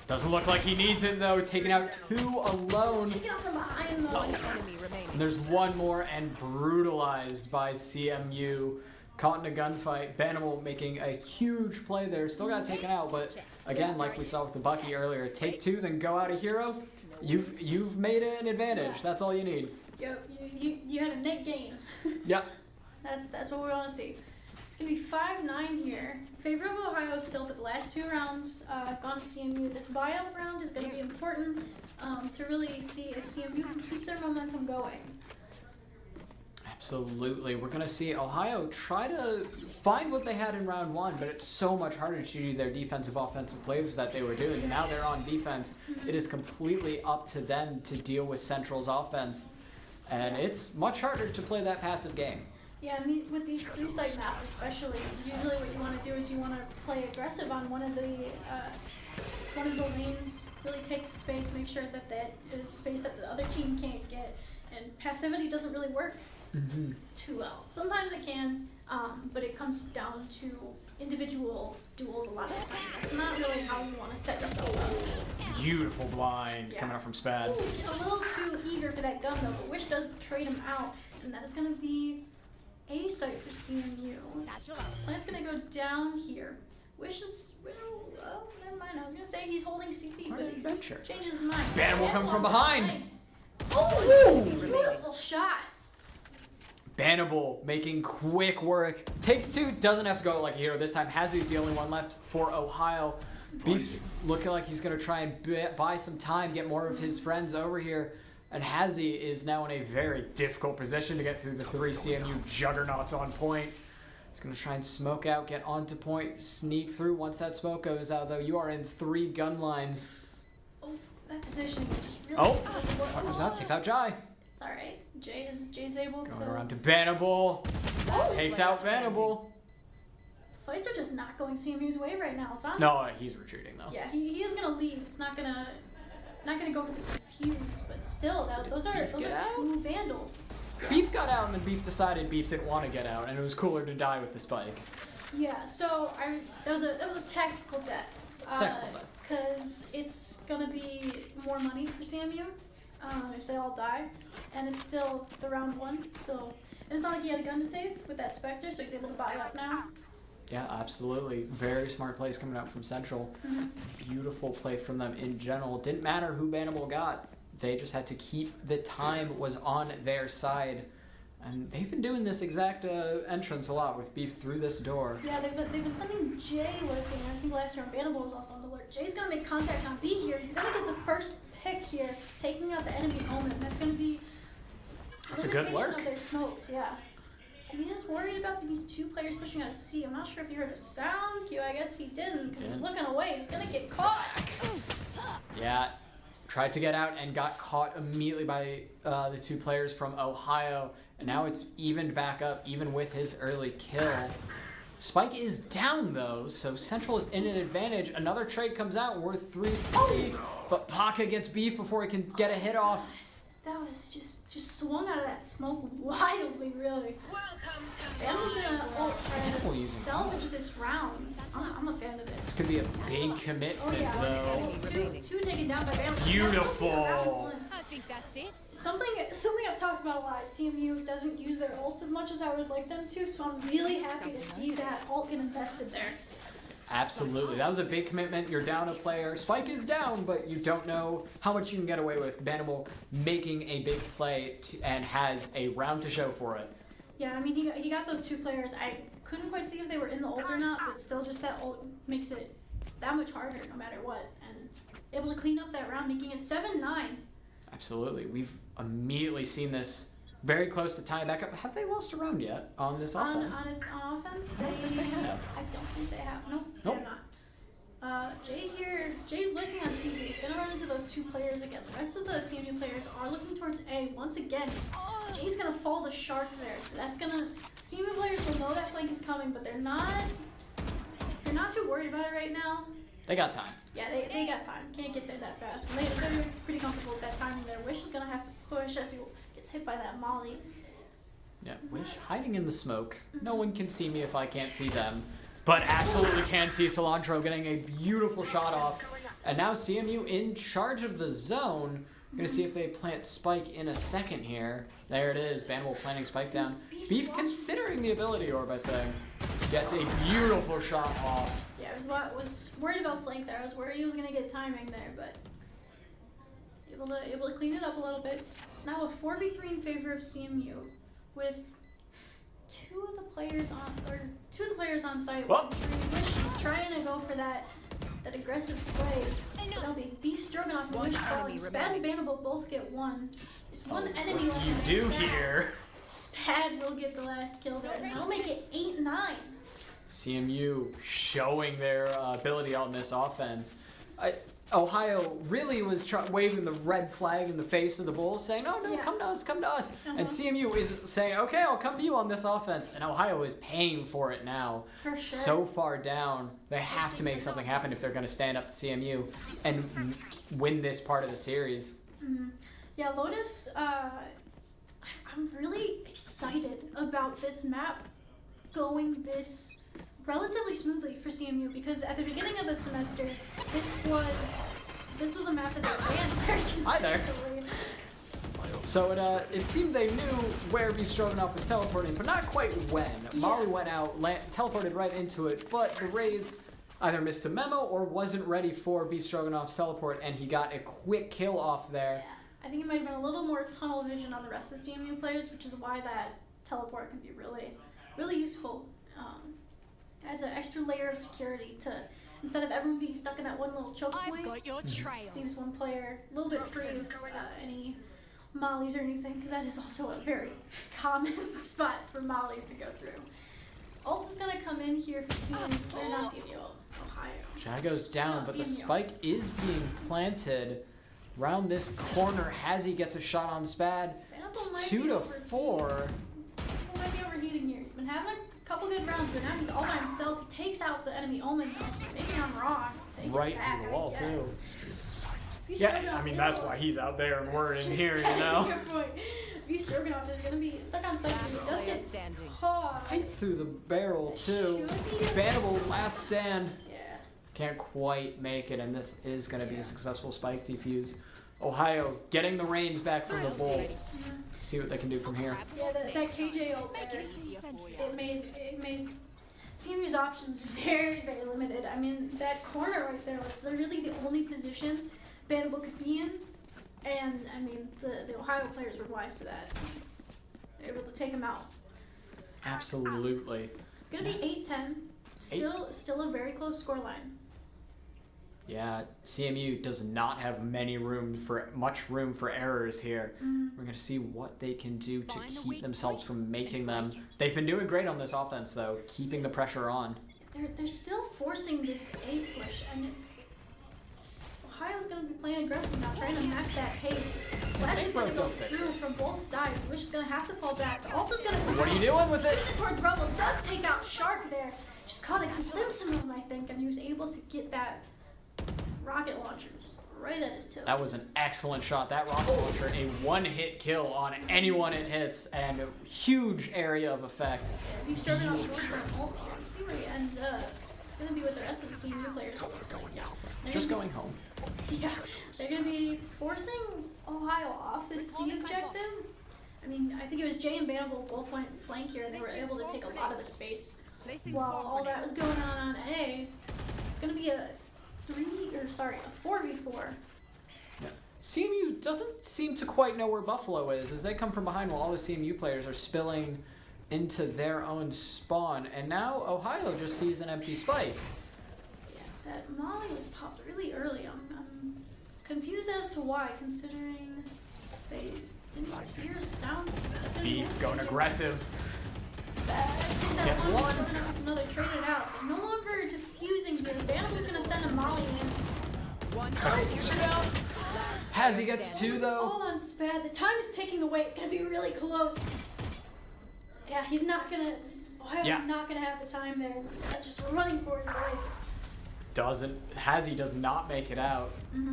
Doesn't look like he needs it though, taking out 2 alone. Taking out from behind though. One enemy remaining. And there's one more and brutalized by CMU. Caught in a gunfight. Banimal making a huge play there. Still got taken out, but again, like we saw with the Bucky earlier, take 2, then go out a hero. You've made an advantage. That's all you need. You had a net gain. Yep. That's what we want to see. It's gonna be 5-9 here. Favor of Ohio still, but the last 2 rounds have gone to CMU. This buyout round is gonna be important to really see if CMU can keep their momentum going. Absolutely. We're going to see Ohio try to find what they had in round 1, but it's so much harder to do their defensive offensive plays that they were doing. Now they're on defense. It is completely up to them to deal with Central's offense, and it's much harder to play that passive game. Yeah, and with these 3-site maps especially, usually what you want to do is you want to play aggressive on one of the lanes, really take the space, make sure that that is space that the other team can't get, and passivity doesn't really work too well. Sometimes it can, but it comes down to individual duels a lot of the time. That's not really how you want to set yourself up. Beautiful blind Yeah. coming up from Spad. Ooh, a little too eager for that gun though, but Wish does trade him out, and that is going to be A site for CMU. Plant's going to go down here. Wish is, well, never mind. I was going to say he's holding CT, but he Adventure. changes his mind. Ban will come from behind. Oh, beautiful shots. Bannable making quick work. Takes 2, doesn't have to go like a hero this time. Hazi's the only one left for Ohio. Beef looking like he's going to try and buy some time, get more of his friends over here. And Hazi is now in a very difficult position to get through the 3 CMU juggernauts on point. He's going to try and smoke out, get onto point, sneak through. Once that smoke goes out, though, you are in 3 gun lines. Oh, that position is just really Oh, good. Puck goes out, takes out Jai. It's alright. Jay's able Going to... around to Bannable. Oh, Takes out Bannable. fights are just not going CMU's way right now. It's on. No, he's retreating, though. Yeah, he is gonna leave. It's not gonna go for the fuse, but still, those are Beef get out? 2 Vandals. Beef got out, and then Beef decided Beef didn't want to get out, and it was cooler to die with the spike. Yeah, so that was a tactical death. Tactical death. Because it's gonna be more money for CMU if they all die, and it's still the round 1. So and it's not like he had a gun to save with that Spectre, so he's able to buy up now. Yeah, absolutely. Very smart plays coming out from Central. Beautiful play from them in general. Didn't matter who Bannable got. They just had to keep the time was on their side. And they've been doing this exact entrance a lot with Beef through this door. Yeah, they've been sending Jay lurking. I think last round Bannable was also on the lurk. Jay's gonna make contact on B here. He's gonna get the first pick here, taking out the enemy Omen. That's gonna be That's a good limitation lurk. of their smokes, yeah. He is worried about these 2 players pushing out of C. I'm not sure if he heard a sound cue. I guess he didn't because he was looking away. He's gonna get caught. Yeah, tried to get out and got caught immediately by the 2 players from Ohio. And now it's evened back up, even with his early kill. Spike is down, though, so Central is in an advantage. Another trade comes out, and we're 3-3. But Paka gets Beef before he can get a hit off. That was just swung out of that smoke wildly, really. Bandel's gonna try to using salvage this round. I'm a fan of it. This could be a big commitment, Oh yeah, though. two taken down by Bandle. Beautiful. I think that's it. Something I've talked about a lot. CMU doesn't use their ults as much as I would like them to, so I'm really happy to see that ult get invested there. Absolutely. That was a big commitment. You're down a player. Spike is down, but you don't know how much you can get away with. Bannable making a big play and has a round to show for it. Yeah, I mean, he got those 2 players. I couldn't quite see if they were in the ult or not, but still just that ult makes it that much harder no matter what. And able to clean up that round, making it 7-9. Absolutely. We've immediately seen this very close to tying back up. Have they lost a round yet on this offense? On offense? I don't think they have. I don't think they have. Nope, Nope. they're not. Jay's looking on CMU. He's gonna run into those 2 players again. The rest of the CMU players are looking towards A once again. Jay's gonna fall to Shark there, so that's gonna. CMU players will know that flank is coming, but they're not too worried about it right now. They got time. Yeah, they got time. Can't get there that fast. And they're pretty comfortable with that timing there. Wish is gonna have to push as he gets hit by that molly. Yeah, Wish hiding in the smoke. No one can see me if I can't see them. But absolutely can see Cilantro getting a beautiful shot off. And now CMU in charge of the zone. Gonna see if they plant Spike in a second here. There it is. Bannable planting Spike down. Beef considering the ability orb, I think. Gets a beautiful shot off. Yeah, I was worried about flank there. I was worried he was gonna get timing there, but able to clean it up a little bit. It's now a 4v3 in favor of CMU with two of the players on site. Whoa. Wish is trying to go for that aggressive play. So that'll be Beef Stroganoff and Wish falling. Spad and Bannable both get 1. There's 1 enemy What left. do you do here? Spad will get the last kill there. And that'll make it 8-9. CMU showing their ability on this offense. Ohio really was waving the red flag in the face of the Bulls, saying, "Oh no, Yeah. come to us, come to us." Uh-huh. And CMU is saying, "Okay, I'll come to you on this offense." And Ohio is paying for it now. For sure. So far down, they have to make something happen if they're going to stand up to CMU and win this part of the series. Mm-hmm. Yeah, Lotus, I'm really excited about this map going this relatively smoothly for CMU because at the beginning of the semester, this was a map that they ran very Hi there. consistently. So it seemed they knew where Beef Stroganoff was teleporting, but not quite when. Molly went out, teleported right into it, but the Rays either missed a memo or wasn't ready for Beef Stroganoff's teleport, and he got a quick kill off there. I think it might have been a little more tunnel vision on the rest of the CMU players, which is why that teleport can be really, really useful. Adds an extra layer of security to, instead of everyone being stuck in that one little choke point, I've got your trail. leaves one player a little bit free of any mollies or anything, because that is also a very common spot for mollies to go through. Ult is gonna come in here for CMU, or not CMU, Ohio. Jago's down, No, but the CMU. spike is being planted around this corner. Hazzy gets a shot on Spad. Vandal It's might 2 be to overheating. 4. Vandal might be overheating here. He's been having a couple good rounds, but now he's all by himself. He takes out the enemy Omen though, so maybe I'm wrong. Take it Right back, through the wall, I too. guess. If you Yeah, Stroganoff I mean, is that's a- why he's out there and we're in here, you That's a know? good point. If you Stroganoff is gonna be stuck on site, he does Player get standing. caught. Right through the barrel, too. Should be a- Bannable last stand. Yeah. Can't quite make it, and this is going to be a successful spike defuse. Ohio getting the reins back from the bull. See what they can do from here. Yeah, that KJ ult there, it made CMU's options very, very limited. I mean, that corner right there was really the only position Bannable could be in, and I mean, the Ohio players were wise to that. They were able to take him out. Absolutely. It's gonna be 8-10. Still a very close scoreline. Yeah, CMU does not have much room for errors here. We're going to see what they can do to keep themselves from making them. They've been doing great on this offense, though, keeping the pressure on. They're still forcing this A push, and Ohio's gonna be playing aggressive now, trying to match that pace. Flash is gonna go through from both sides. Wish is gonna have to fall back. The ult is gonna come What are out. you doing with it? Shoots it towards Rebel. Does take out Shark there. Just caught a glimpse of him, I think, and he was able to get that rocket launcher just right at his toe. That was an excellent shot. That rocket launcher, a one-hit kill on anyone it hits, and a huge area of effect. If you started off going for an ult here, we'll see where he ends up. It's gonna be with the rest of the CMU players. They're Just gonna going home. Yeah, they're going to be forcing Ohio off this C objective. I mean, I think it was Jay and Bannable both went flank here, and they were able to take a lot of the space. While all that was going on A, it's going to be a 4v4. CMU doesn't seem to quite know where Buffalo is as they come from behind while all the CMU players are spilling into their own spawn. And now Ohio just sees an empty spike. Yeah, that Molly was popped really early. I'm confused as to why, considering they didn't hear a sound. That's gonna be Beef one going thing. aggressive. Spad Gets one. Gets another, traded out. No longer diffusing here. Bandel's gonna send a Molly in. Hazzy gets 2 though. Hold on, Spad. The time is ticking away. It's gonna be really close. Yeah, he's not gonna. Ohio's Yeah. not gonna have the time there. And Spad's just running for his life. Hazzy does not make it out.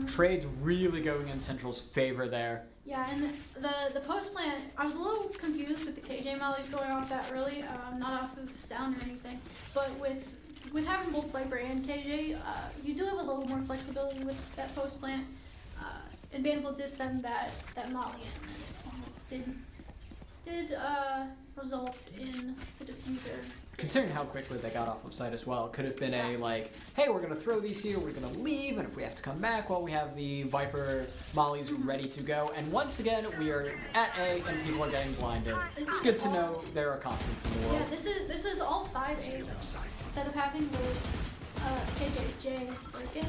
Trade's really going in Central's favor there. Yeah, and the post plant, I was a little confused with the KJ mollies going off that early, not off of sound or anything, but with having both Viper and KJ, you do have a little more flexibility with that post plant, and Bannable did send that molly in, and did result in the diffuser. Considering how quickly they got off of site as well, could have been a like, hey, we're gonna throw these here, we're gonna leave, and if we have to come back, well, we have the Viper mollies ready to go. And once again, we are at A, and people are getting blinded. It's good to know there are constants in the Yeah, world. this is all 5A instead of having the KJ break in.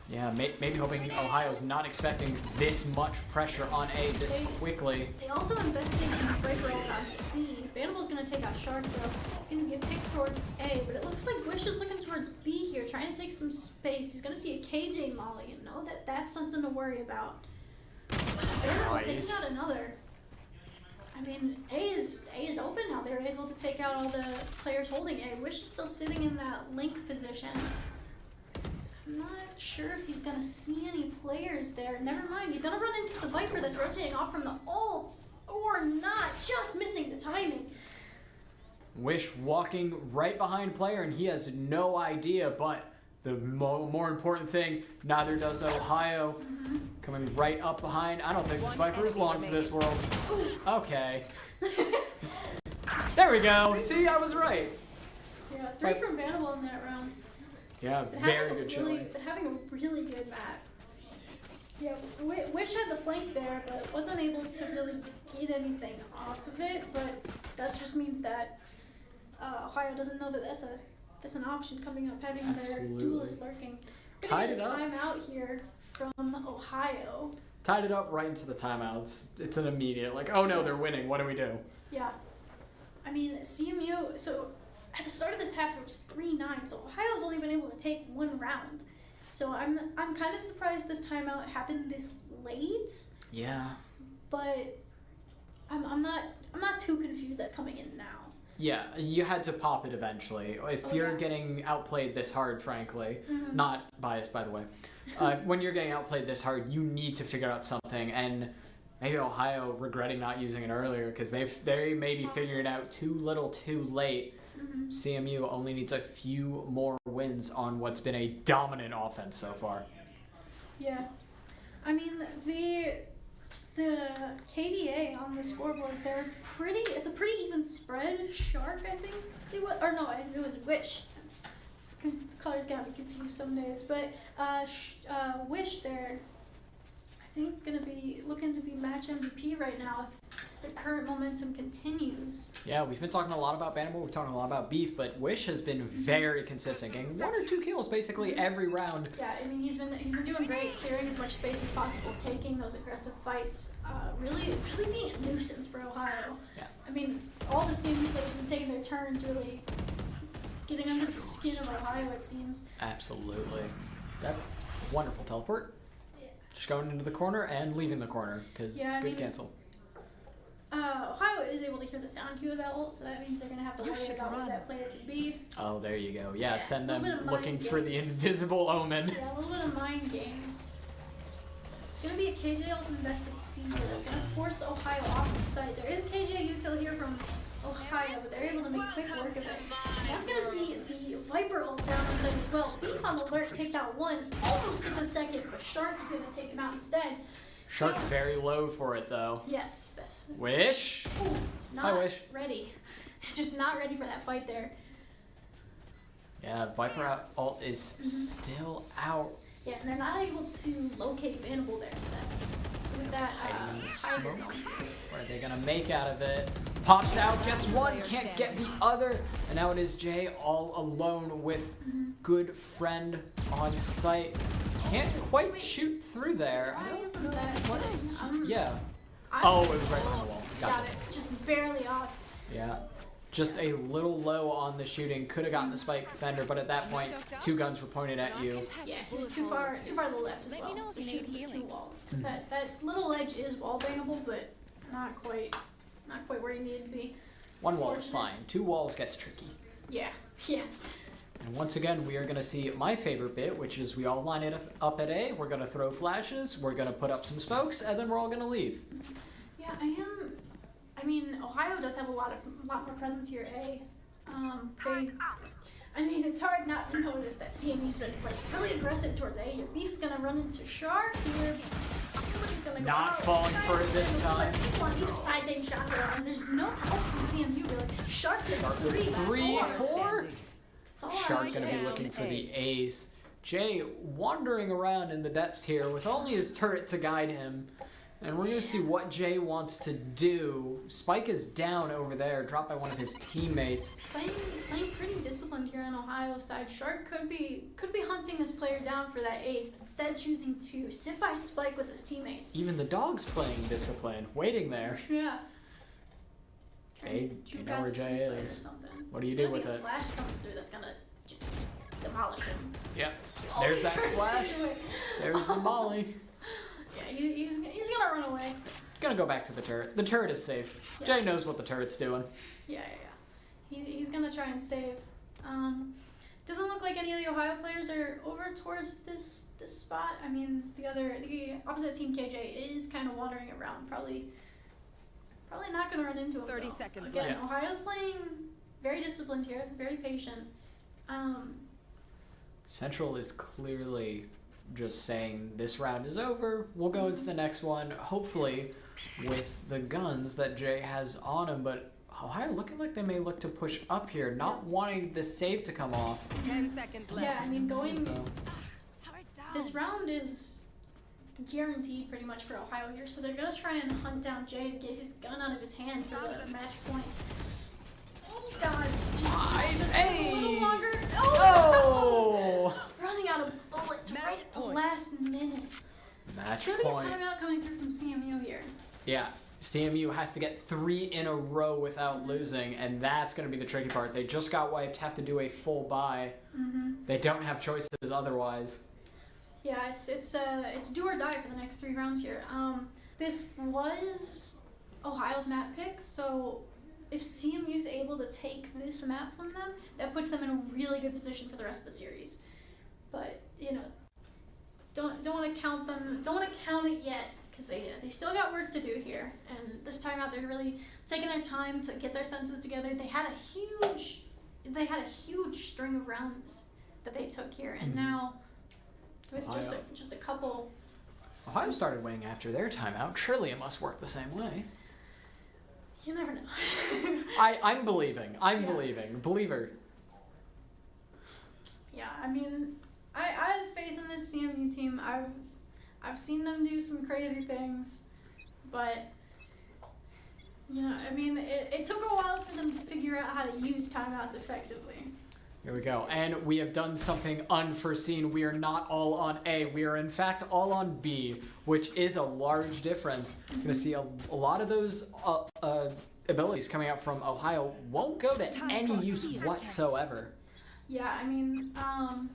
Yeah, maybe hoping Ohio's not expecting this much pressure on A this quickly. They also invested in break rolls on C. Bandel's gonna take out Shark though. He's gonna get picked towards A, but it looks like Wish is looking towards B here, trying to take some space. He's gonna see a KJ molly and know that that's something to worry about. Bandel Nice. taking out another. I mean, A is open now. They're able to take out all the players holding A. Wish is still sitting in that link position. I'm not sure if he's gonna see any players there. Never mind, he's gonna run into the Viper that's rotating off from the ults. Or not, just missing the timing. Wish walking right behind player, and he has no idea, but the more important thing, neither does Ohio. Coming right up behind. I don't think this Viper is long for this world. Okay. There we go. See, I was right. Yeah, 3 from Vanderbilt in that round. Yeah, But very having a good showing. But having a really good map. Yeah, Wish had the flank there, but wasn't able to really get anything off of it. But that just means that Ohio doesn't know that that's an option coming up, having their Absolutely. duelist lurking. We're Tied gonna it get a up. timeout here from Ohio. Tied it up right into the timeouts. It's an immediate, like, oh no, they're winning. What do we do? Yeah. I mean, CMU, so at the start of this half, it was 3-9, so Ohio's only been able to take one round. So I'm kind of surprised this timeout happened this late, Yeah. but I'm not too confused that's coming in now. Yeah, you had to pop it eventually. If you're getting outplayed this hard, frankly, not biased by the way, when you're getting outplayed this hard, you need to figure out something. And maybe Ohio regretting not using it earlier because they maybe figured it out too little, too late. CMU only needs a few more wins on what's been a dominant offense so far. Yeah, I mean the KDA on the scoreboard, it's a pretty even spread. Shark, I think it was, or no, it was Wish. Colors got me confused some days, but Wish there, I think gonna be looking to be match MVP right now if the current momentum continues. Yeah, we've been talking a lot about Bannerboy, we've talking a lot about Beef, but Wish has been very consistent, getting 1 or 2 kills basically every round. Yeah, I mean he's been doing great, clearing as much space as possible, taking those aggressive fights, really being a nuisance for Ohio. Yeah. I mean, all the CMU players have been taking their turns, really getting under the skin of Ohio, it seems. Absolutely. That's wonderful teleport. Just going into the corner and leaving the corner, because good cancel. Ohio is able to hear the sound cue of that ult, so that means they're going to have to worry about where that player could be. Oh, there you go. Yeah, send a little them bit of looking mind for the games. invisible omen. Yeah, a little bit of mind games. It's going to be a KJ ult invested C here that's going to force Ohio off the site. There is KJ util here from Ohio, but they're able to make quick work of it. That's going to be the Viper ult down on site as well. Beef on the alert takes out one, almost gets a second, but Shark is going to take him out instead. Shark very low for it though. Yes, that's Wish. not Wish. ready. It's just not ready for that fight there. Yeah, Viper ult is still out. Yeah, and they're not able to locate Vanable there, so that's with that Hiding in the Tiger smoke. going through. What are they gonna make out of it? Pops out, gets one, can't get the other, and now it is Jay all alone with good friend on site. Can't quite shoot through there. Why isn't that hitting? Yeah. I'm- Oh, it was right on the wall. Got Gotcha. it. Just barely off. Yeah. Just a little low on the shooting. Could have gotten the spike defender, but at that point, 2 guns were pointed at you. Yeah, he was too far to the left as Let well. me know if So you shoot need the 2 healing. walls. Because that little edge is wall bangable, but not quite where he needed to be. 1 wall is fine. 2 walls gets tricky. Yeah. And once again, we are going to see my favorite bit, which is we all line it up at A. We're going to throw flashes. We're going to put up some smokes, and then we're all going to leave. Yeah, I mean, Ohio does have a lot more presence here. It's hard not to notice that CMU's been really aggressive towards A. Your Beef's gonna run into Shark here. Everybody's gonna go Not out. falling for it this time. People on either side taking shots at him, and there's no help from CMU really. Shark gets Shark with 3, 4. It's all Shark on going to be Jay. looking for the ace. Jay wandering around in the depths here with only his turret to guide him. And we're going to see what Jay wants to do. Spike is down over there, dropped by one of his teammates. Playing pretty disciplined here on Ohio's side. Shark could be hunting this player down for that ace, but instead choosing to sit by Spike with his teammates. Even the dog's playing discipline, waiting there. Yeah. Hey, do you know where Jay is? What do you do with There's it? gonna be a flash coming through that's gonna just demolish him. Yep. Oh, There's he that turns flash. anyway. There's the molly. Yeah, he's gonna run away. Gonna go back to the turret. The turret is safe. Yeah. Jay knows what the turret's doing. Yeah. He's gonna try and save. Doesn't look like any of the Ohio players are over towards this spot. I mean, the opposite team KJ is kind of wandering around. Probably not gonna run into him. 30 though. seconds Again, left. Ohio's playing very disciplined here, very patient. Central is clearly just saying this round is over. We'll go into the next one, hopefully with the guns that Jay has on him. But Ohio looking like they may look to push up here, not wanting the save to come off. 10 seconds left. Yeah, I mean, So, this round is guaranteed pretty much for Ohio here, so they're gonna try and hunt down Jay to get his gun out of his hand for the match point. Oh God! Just a little longer. oh! Running out of bullets Match right at the point. last minute. Match It's gonna be a point. timeout coming through from CMU here. Yeah, CMU has to get 3 in a row without losing, and that's going to be the tricky part. They just got wiped, have to do a full bye. They don't have choices otherwise. Yeah, it's do or die for the next 3 rounds here. This was Ohio's map pick, so if CMU's able to take this map from them, that puts them in a really good position for the rest of the series. But don't want to count them. Don't want to count it yet because they still got work to do here. And this time out, they're really taking their time to get their senses together. They had a huge string of rounds that they took here, and now with just a couple. Ohio started winning after their timeout. Surely it must work the same way. You never know. I'm believing. I'm believing. Believer. Yeah, I mean, I have faith in this CMU team. I've seen them do some crazy things, but I mean, it took a while for them to figure out how to use timeouts effectively. Here we go. And we have done something unforeseen. We are not all on A. We are, in fact, all on B, which is a large difference. You're going to see a lot of those abilities coming out from Ohio won't go to any use whatsoever. Yeah, I mean, I'm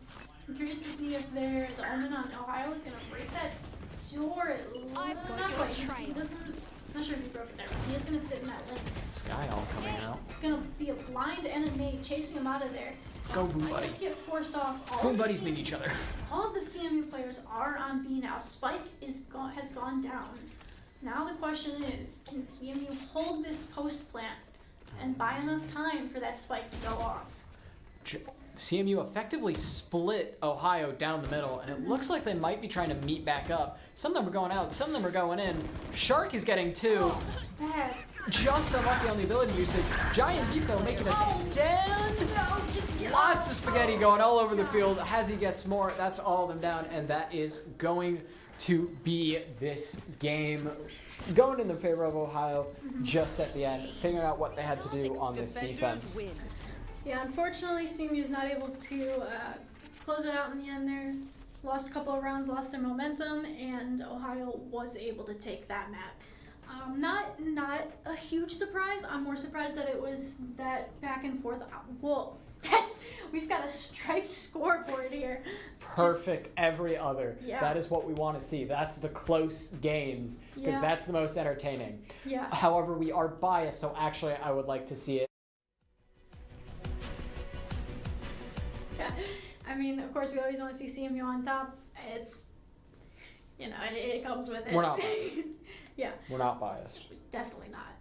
curious to see if the Omen on Ohio is going to break that door. I've got Not your quite. trail. He doesn't. Not sure if he broke it there, but he is going to sit in that lane. Sky all coming out. It's going to be a blind and a nade chasing him out of there. Go, Boom Buddy. Let's get forced off. Boom Buddies meet each other. All of the CMU players are on B now. Spike has gone down. Now the question is, can CMU hold this post plant and buy enough time for that spike to go off? CMU effectively split Ohio down the middle, and it looks like they might be trying to meet back up. Some of them are going out, some of them are going in. Shark is getting 2. Oh, it's bad. Just unlucky on the ability usage. Giant Beef, though, making a stand. No, just get Lots off. of spaghetti going all over the field. As he gets more, that's all of them down, and that is going to be this game. Going in the favor of Ohio just at the end, figuring out what they had to do on this defense. Win. Yeah, unfortunately, CMU is not able to close it out in the end there. Lost a couple of rounds, lost their momentum, and Ohio was able to take that map. Not a huge surprise. I'm more surprised that it was that back and forth. Whoa, we've got a striped scoreboard here. Perfect every other. Yeah. That is what we want to see. That's the close games, because that's the most entertaining. Yeah. However, we are biased, so actually I would like to see it. Yeah. I mean, of course, we always want to see CMU on top. It's, it comes with it. We're not biased. Yeah. We're not biased. Definitely not.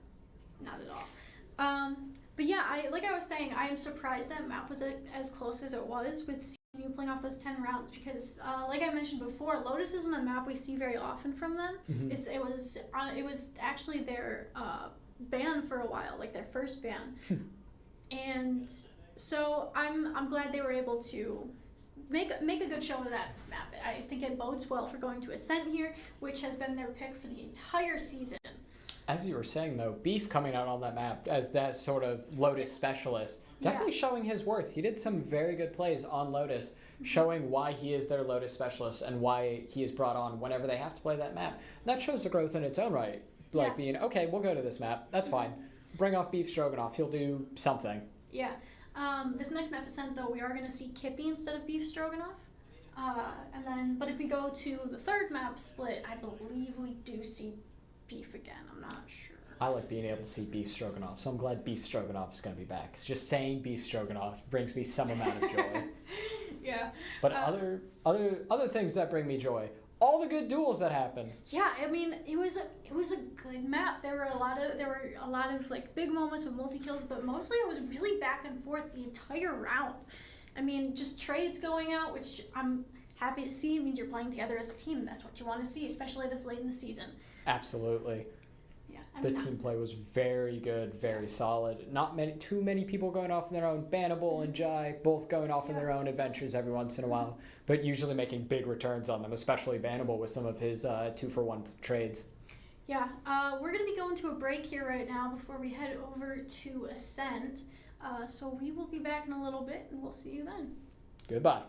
Not at all. But yeah, like I was saying, I am surprised that map was as close as it was with CMU playing off those 10 rounds because, like I mentioned before, Lotus isn't a map we see very often from them. It was actually their ban for a while, like their first ban, and so I'm glad they were able to make a good show of that map. I think it bodes well for going to Ascent here, which has been their pick for the entire season. As you were saying, though, Beef coming out on that map as that sort of Lotus specialist, definitely showing his worth. He did some very good plays on Lotus, showing why he is their Lotus specialist and why he is brought on whenever they have to play that map. That shows the growth in its own right. Like being, okay, we'll go to this map. That's fine. Bring off Beef Stroganoff. He'll do something. Yeah. This next map Ascent, though, we are going to see Kippy instead of Beef Stroganoff. But if we go to the third map split, I believe we do see Beef again. I'm not sure. I like being able to see Beef Stroganoff, so I'm glad Beef Stroganoff is going to be back. It's just saying Beef Stroganoff brings me some amount of joy. Yeah. But other things that bring me joy, all the good duels that happen. Yeah, I mean, it was a good map. There were a lot of like big moments with multi kills, but mostly it was really back and forth the entire round. I mean, just trades going out, which I'm happy to see. It means you're playing together as a team. That's what you want to see, especially this late in the season. Absolutely. Yeah. The team play was very good, very solid. Not too many people going off on their own. Bannable and Jai both going off on their own adventures every once in a while, but usually making big returns on them, especially Bannable with some of his 2-for-1 trades. Yeah, we're going to be going to a break here right now before we head over to Ascent. So we will be back in a little bit, and we'll see you then. Goodbye.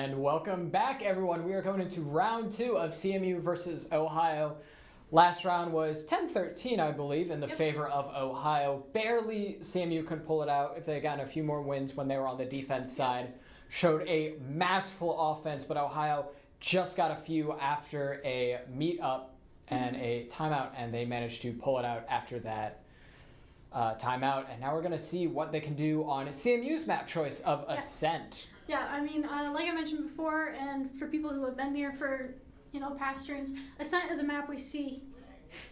And welcome back, everyone. We are going into round 2 of CMU versus Ohio. Last round was 10-13, I believe, in the favor of Ohio. Barely CMU could pull it out if they had gotten a few more wins when they were on the defense side. Showed a masterful offense, but Ohio just got a few after a meet-up and a timeout, and they managed to pull it out after that timeout. And now we're going to see what they can do on CMU's map choice of Ascent. Yeah, I mean, like I mentioned before, and for people who have been here for, past streams, Ascent is a map we see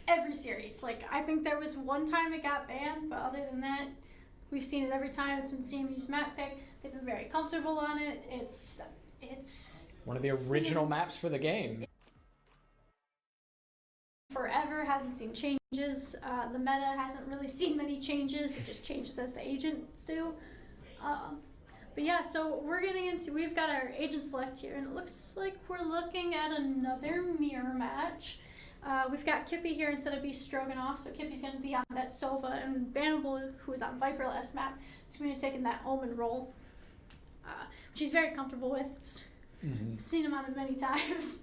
every series. Like, I think there was one time it got banned, but other than that, we've seen it every time. It's been CMU's map pick. They've been very comfortable on it. It's one of the original maps for the game. Forever, hasn't seen changes. The meta hasn't really seen many changes. It just changes as the agents do. But yeah, so we've got our agent select here, and it looks like we're looking at another mirror match. We've got Kippy here instead of B Stroganoff, so Kippy's going to be on that Sova, and Bannable, who was on Viper last map, is going to be taking that Omen role, which he's very comfortable with. I've seen him on it many times.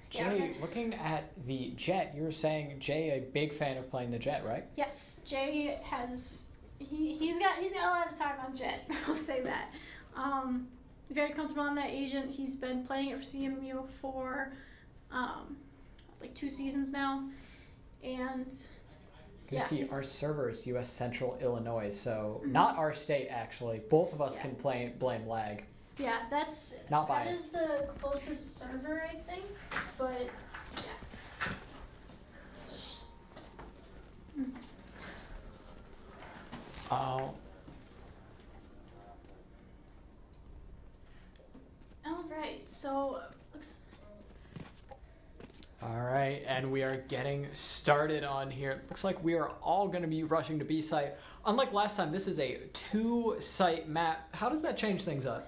Jay, looking at the Jet, you were saying Jay a big fan of playing the Jet, right? Yes, Jay has he's got a lot of time on Jet. I'll say that. Very comfortable on that agent. He's been playing it for CMU for like 2 seasons now, and you see our server is U.S. Central Illinois, so not our state actually. Both of us can blame lag. Yeah, that biased. is the closest server, I think, but yeah. Oh. Alright, so looks. Alright, and we are getting started on here. It looks like we are all going to be rushing to B site. Unlike last time, this is a 2-site map. How does that change things up?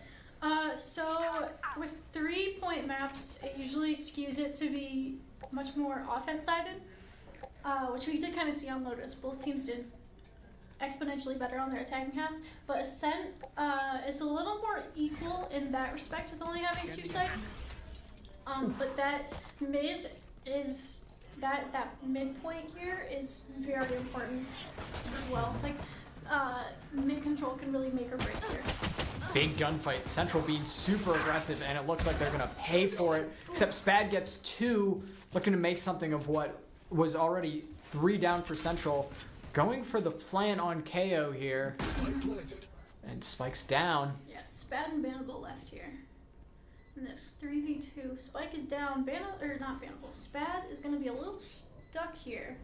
So with 3-point maps, it usually skews it to be much more offense-sided, which we did kind of see on Lotus. Both teams did exponentially better on their attacking halves, but Ascent is a little more equal in that respect with only having 2 sites. But that midpoint here is very important as well. Like, mid control can really make or break here. Big gunfight. Central being super aggressive, and it looks like they're going to pay for it. Except Spad gets 2, looking to make something of what was already 3 down for Central. Going for the plan on KO here. And Spike's down. Yeah, Spad and Bannable left here. And this 3v2. Spike is down. Not Bannable. Spad is going to be a little stuck here.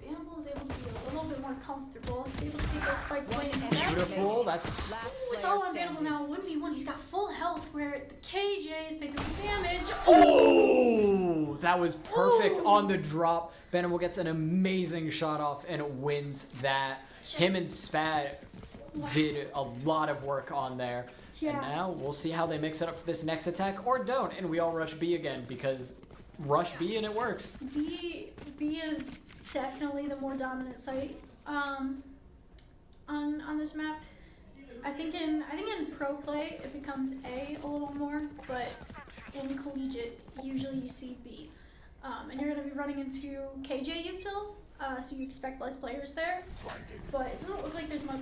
Bannable is able to be a little bit more comfortable. He's able to take those spikes late instead. Beautiful. That's. It's all on Bannable now. 1v1. He's got full health where the KJ is taking damage. Oh! That was perfect on the drop. Bannable gets an amazing shot off and wins that. Him and Spad did a lot of work on there. Yeah. And now we'll see how they mix it up for this next attack or don't. And we all rush B again because rush B and it works. B is definitely the more dominant site on this map. I think in pro play it becomes A a little more, but in collegiate usually you see B. And you're going to be running into KJ util, so you expect less players there. But it doesn't look like there's much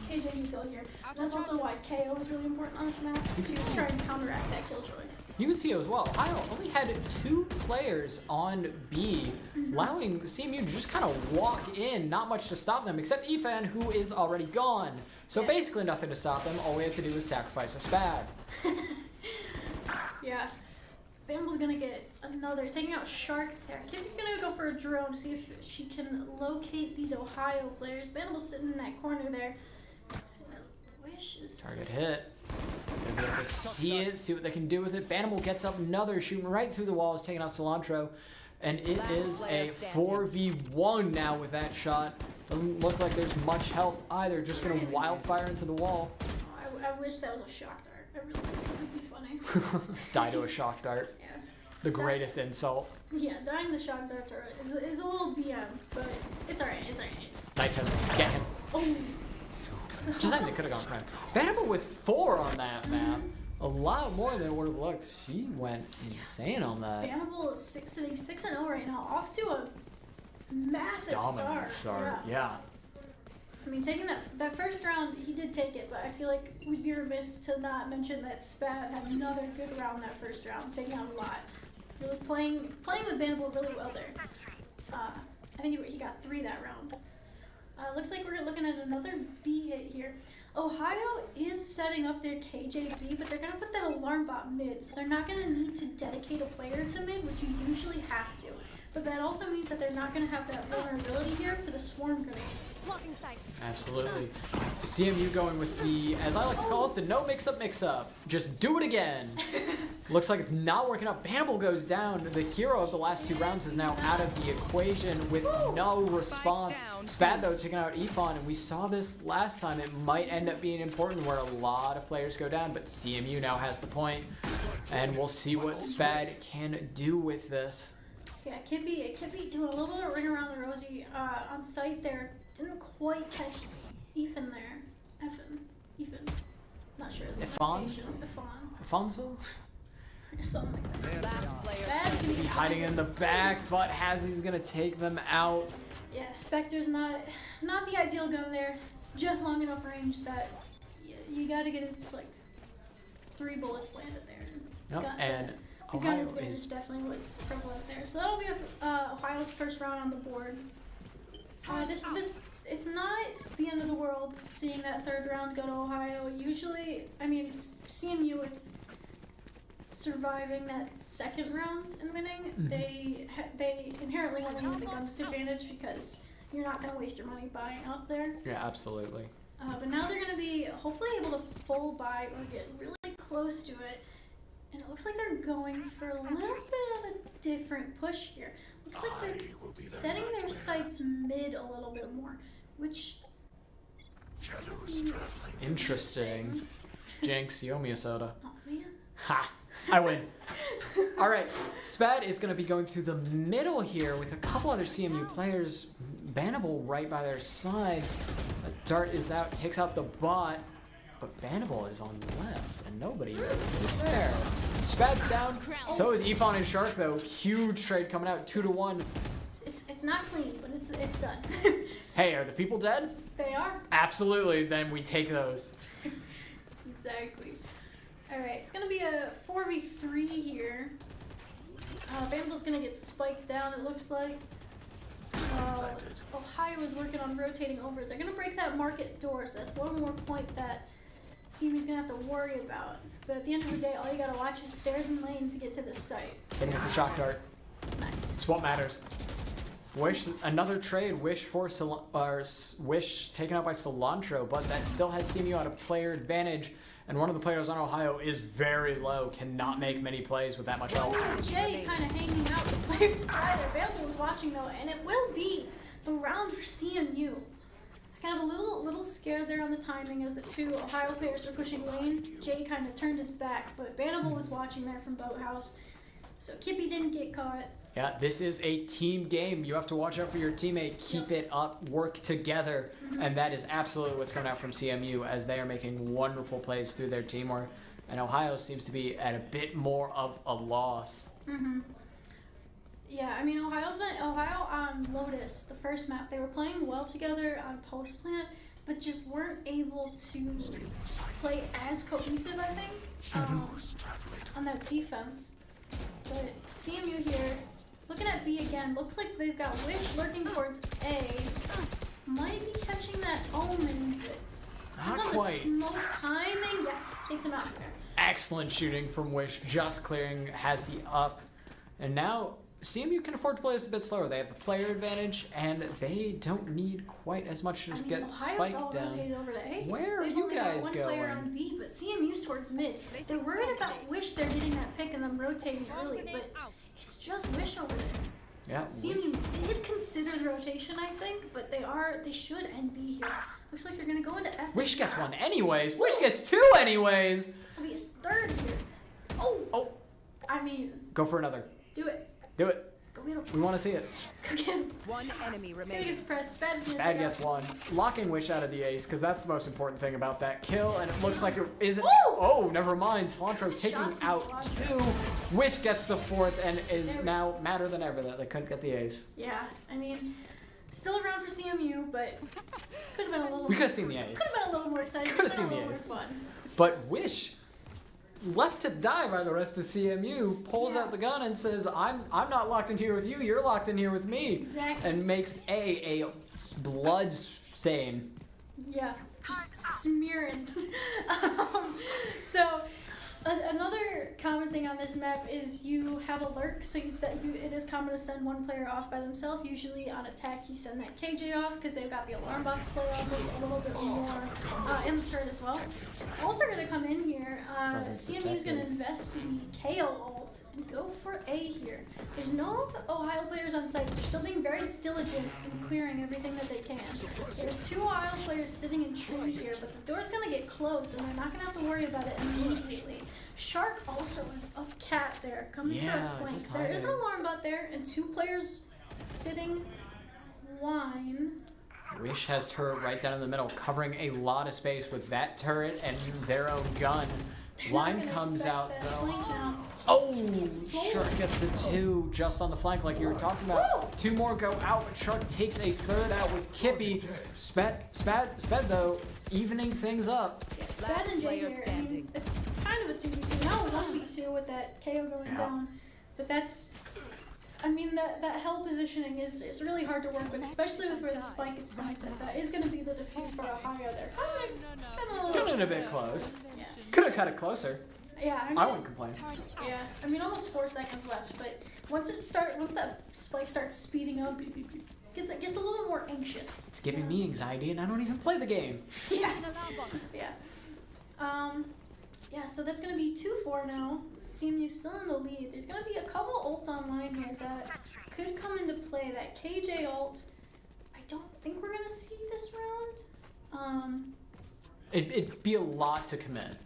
KJ util here. That's also why KO is really important on this map, to try and counteract that killjoy. You can see it as well. Ohio only had 2 players on B, allowing CMU to just kind of walk in, not much to stop them, except Efan, who is already gone. So basically nothing to stop them. All we have to do is sacrifice a Spad. Yeah. Bannable's gonna get another, taking out Shark there. Kippy's gonna go for a drone to see if she can locate these Ohio players. Bannable's sitting in that corner there. Target hit. Gonna be able to see it, see what they can do with it. Bannable gets up another, shooting right through the walls, taking out Cilantro. And it is a 4v1 now with that shot. Doesn't look like there's much health either, just gonna wildfire into the wall. I wish that was a shock dart. I really think it would be funny. Die to a shock dart. Yeah. The greatest insult. Yeah, dying to shock darts is a little BM, but it's alright, it's alright. Knife him. Get him. Oh. Just saying they could have gone prime. Bannable with 4 on that map. A lot more than it would have looked. She went insane on that. Bannable is sitting 6-0 right now, off to a massive Dominant start. Yeah. I mean, taking that first round, he did take it, but I feel like we'd be remiss to not mention that Spad had another good round that first round, taking out a lot. Really playing with Bannable really well there. I think he got 3 that round. Looks like we're looking at another B hit here. Ohio is setting up their KJB, but they're going to put that alarm bot mid, so they're not going to need to dedicate a player to mid, which you usually have to. But that also means that they're not going to have that vulnerability here for the swarm grenades. Absolutely. CMU going with the, as I like to call it, the no mix-up. Just do it again. Looks like it's not working out. Bannable goes down. The hero of the last 2 rounds is now out of the equation with no response. Spad, though, taking out Efon, and we saw this last time. It might end up being important where a lot of players go down, but CMU now has the point, and we'll see what Spad can do with this. Yeah, Kibby doing a little bit of ring around the rosy on site there. Didn't quite catch Ethan there. Ethan. Not sure the pronunciation. Afonso? Something like that. Last player. Spad's gonna Be hiding in the back, but Hazzy's gonna take them out. Yeah, Spectre's not the ideal gun there. It's just long enough range that you gotta get it like 3 bullets landed there. Yep, and the Ohio gun is definitely was prevalent there. So that'll be Ohio's first round on the board. It's not the end of the world seeing that 3rd round go to Ohio. Usually, I mean, CMU with surviving that 2nd round and winning, they inherently want to use the gun disadvantage because you're not going to waste your money buying up there. Yeah, absolutely. But now they're going to be hopefully able to full buy or get really close to it. And it looks like they're going for a little bit of a different push here. Looks like they're setting their sights mid a little bit more, which... Interesting. Jinx, you owe me a soda. Oh, man. Ha! I win. Alright, Spad is going to be going through the middle here with a couple other CMU players. Bannable right by their side. A dart is out, takes out the bot. But Bannable is on the left, and nobody is there. Spad's down. So is Efon and Shark, though. Huge trade coming out, 2-1. It's not clean, but it's done. Hey, are the people dead? They are. Absolutely, then we take those. Exactly. Alright, it's going to be a 4v3 here. Bannable's going to get spiked down, it looks like. Ohio is working on rotating over. They're going to break that market door, so that's one more point that CMU's going to have to worry about. But at the end of the day, all you got to watch is stairs and lane to get to the site. Hitting with the shock dart. Nice. It's what matters. Wish, another trade, Wish taken out by Cilantro, but that still has CMU at a player advantage. And one of the players on Ohio is very low, cannot make many plays with that much health. Jay kind of hanging out with players to try there. Bannable was watching though, and it will be the round for CMU. I got a little scared there on the timing as the 2 Ohio players were pushing lane. Jay kind of turned his back, but Bannable was watching there from Boathouse. So Kippy didn't get caught. Yeah, this is a team game. You have to watch out for your teammate, keep it up, work together. And that is absolutely what's coming out from CMU as they are making wonderful plays through their teamwork. And Ohio seems to be at a bit more of a loss. Yeah, I mean, Ohio on Lotus, the first map, they were playing well together on post plant, but just weren't able to play as cohesive, I think, on that defense. But CMU here, looking at B again, looks like they've got Wish lurking towards A. Might be catching that Omen, but Not on quite. the smoke timing. Yes, takes him out there. Excellent shooting from Wish, just clearing, has he up. And now CMU can afford to play this a bit slower. They have the player advantage, and they don't need quite as much to get Ohio's spiked all down. rotated over to A. Where are They've you only got guys one player on going? B, but CMU's towards mid. They're worried about Wish they're getting that pick and them rotating early, but it's just Wish over there. Yeah. CMU did consider the rotation, I think, but they should end B here. Looks like they're gonna go into F. Wish gets one anyways. Wish gets 2 anyways. It'll be his 3rd here. Oh! Oh, I mean, go for another. do it. Do it. Go Go get him. We want to see it. Go get him. One enemy He's gonna remaining. get suppressed. Spad's gonna Spad take gets out. one. Locking Wish out of the ace, because that's the most important thing about that kill. And it looks like it isn't. Woo! Oh, never mind. Cilantro Good taking shot from out Cilantro. 2. Wish gets the 4th and is There we now madder than ever that they couldn't get the ace. Yeah, I mean, still around for CMU, but could have been a little. We could have seen the ace. Could have been a little more exciting. Could have been seen a the little more ace. fun. But Wish, left to die by the rest of CMU, pulls Yeah. out the gun and says, I'm not locked in here with you, you're locked in here with me. Exactly. And makes a blood stain. Yeah, just smearing. So another common thing on this map is you have a lurk. So it is common to send one player off by themselves. Usually on attack you send that KJ off because they've got the alarm box player off a little bit more in the turret as well. Ults are gonna come in here. Presence CMU is protected. gonna invest the KO ult and go for A here. There's no Ohio players on site. They're still being very diligent in clearing everything that they can. There's 2 Ohio players sitting in tree here, but the door's gonna get closed and they're not gonna have to worry about it immediately. Shark also is a cat there, coming Yeah, for a flank. just There is an hiding. alarm bot there and 2 players sitting wine. Wish has turret right down in the middle, covering a lot of space with that turret and their own gun. They're not Line gonna comes expect out that though. flank now. Oh, Bold. Shark gets the 2 just on the flank like you were talking about. Woo! 2 more go out, but Shark takes a 3rd out with Kippy. Sped though, evening things up. Yeah, Spaz and Jay player here. I standing. mean, it's kind of a 2v2. Now a 1v2 with that KO going Yeah. down. But that's, I mean, that hell positioning is really hard to work with, especially with where the spike is planted. That is going to be the defuse for Ohio there. Coming a bit close. Yeah. Could have cut it closer. Yeah, I mean, I wouldn't complain. yeah, I mean, almost 4 seconds left, but once that spike starts speeding up, gets a little more anxious. It's giving me anxiety, and I don't even play the game. Yeah. Yeah. Yeah, so that's gonna be 2-4 now. CMU still in the lead. There's gonna be a couple ults online here that could come into play. That KJ ult, I don't think we're gonna see this round. It'd be a lot to commit.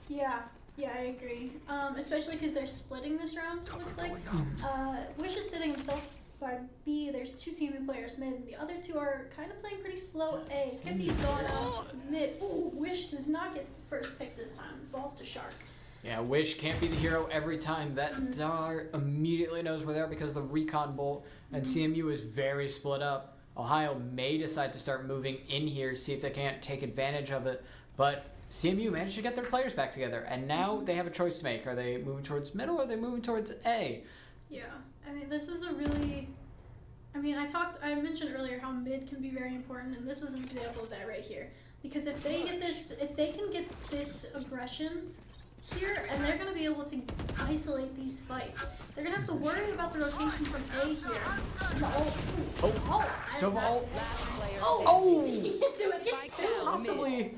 Yeah, I agree. Especially because they're splitting this round, it looks like. Wish is sitting himself by B. There's 2 CMU players mid. The other 2 are kind of playing pretty slow A. Kippy's going out mid. Ooh, Wish does not get the first pick this time. Falls to Shark. Yeah, Wish can't be the hero every time. That Dar immediately knows where they are because of the recon bolt, and CMU is very split up. Ohio may decide to start moving in here, see if they can't take advantage of it, but CMU managed to get their players back together, and now they have a choice to make. Are they moving towards middle or are they moving towards A? Yeah, I mean, this is a really, I mentioned earlier how mid can be very important, and this is an example of that right here. Because if they can get this aggression here, and they're gonna be able to isolate these fights. They're gonna have to worry about the rotation from A here. No, Sova ult. Last player Oh! He gets to it, gets two. Possibly.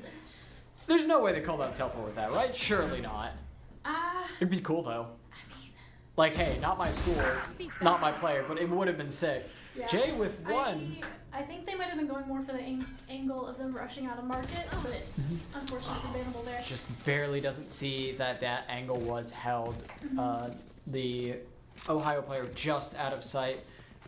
There's no way they called out teleport with that, right? Surely not. Ah, It'd be cool though. I mean, Like, hey, not my school, not my player, but it would have been sick. yeah. Jay with 1. I think they might have been going more for the angle of them rushing out of market, but unfortunately bannable there. Just barely doesn't see that that angle was held. The Ohio player just out of sight.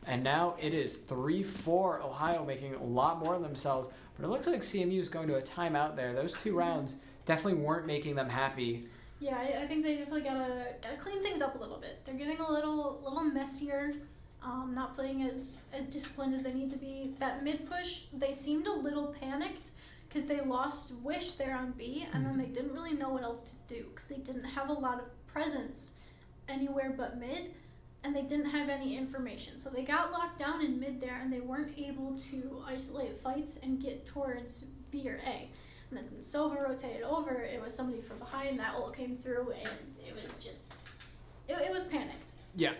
And now it is 3-4, Ohio making a lot more of themselves. But it looks like CMU is going to a timeout there. Those 2 rounds definitely weren't making them happy. Yeah, I think they definitely gotta clean things up a little bit. They're getting a little messier, not playing as disciplined as they need to be. That mid push, they seemed a little panicked because they lost Wish there on B, and then they didn't really know what else to do because they didn't have a lot of presence anywhere but mid, and they didn't have any information. So they got locked down in mid there, and they weren't able to isolate fights and get towards B or A. And then when Sova rotated over, it was somebody from behind, that ult came through, and it was just, it was panicked. Yeah.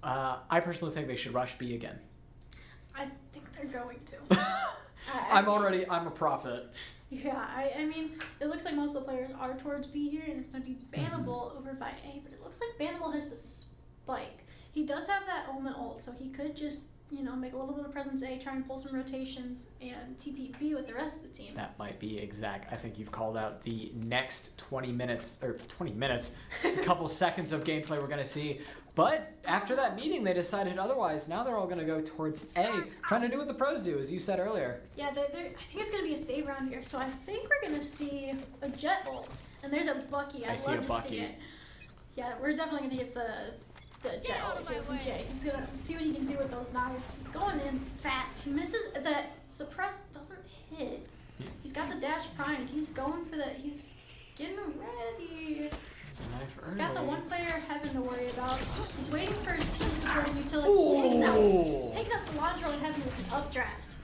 I personally think they should rush B again. I think they're going to. I'm a prophet. Yeah, I mean, it looks like most of the players are towards B here, and it's going to be bannable over by A, but it looks like bannable has the spike. He does have that Omen ult, so he could just, make a little bit of presence A, try and pull some rotations, and TP B with the rest of the team. That might be exact. I think you've called out the next 20 minutes, a couple seconds of gameplay we're going to see. But after that meeting, they decided otherwise. Now they're all going to go towards A, trying to do what the pros do, as you said earlier. Yeah, I think it's going to be a save round here. So I think we're going to see a Jet ult. And there's a Bucky. I see a love to Bucky. see it. Yeah, we're definitely going to get the Jet ult here from Jay. He's going to see what he can do with those knives. He's going in fast. He misses. The suppress doesn't hit. He's got the dash primed. He's going for the. He's getting ready. He's got the one player Heaven to worry about. He's waiting for his team supporting utility. Takes out Cilantro and Heaven with an updraft.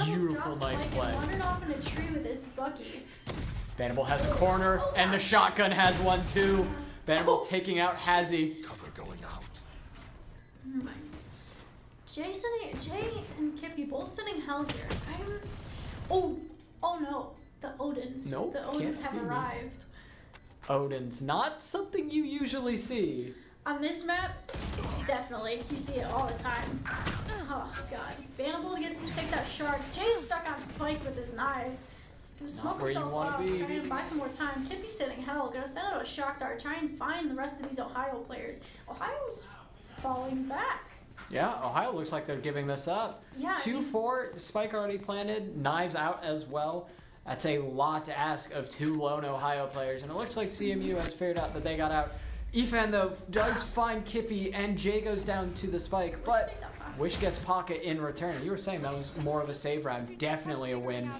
Beautiful knife Spike play. and wandered off in a tree with his Bucky. Vanable has a corner, and the shotgun has one too. Vanable taking out Hazzy. Cover going out. Oh my. Jay and Kippy both sitting hell here. Oh no. The Odins. Nope, The Odins can't have see me. arrived. Odin's not something you usually see. On this map, definitely. You see it all the time. Oh god. Vanable takes out Shark. Jay's stuck on Spike with his knives. Gonna smoke where you himself wanna out, be. try and buy some more time. Kippy's sitting hell. Gonna send out a shock dart, try and find the rest of these Ohio players. Ohio's falling back. Yeah, Ohio looks like they're giving this up. Yeah. 2-4, Spike already planted, knives out as well. That's a lot to ask of two lone Ohio players, and it looks like CMU has figured out that they got out. Efan, though, does find Kippy, and Jay goes down to the Spike, but Wish gets Pocket in return. You were saying that was more of a save round. Definitely a win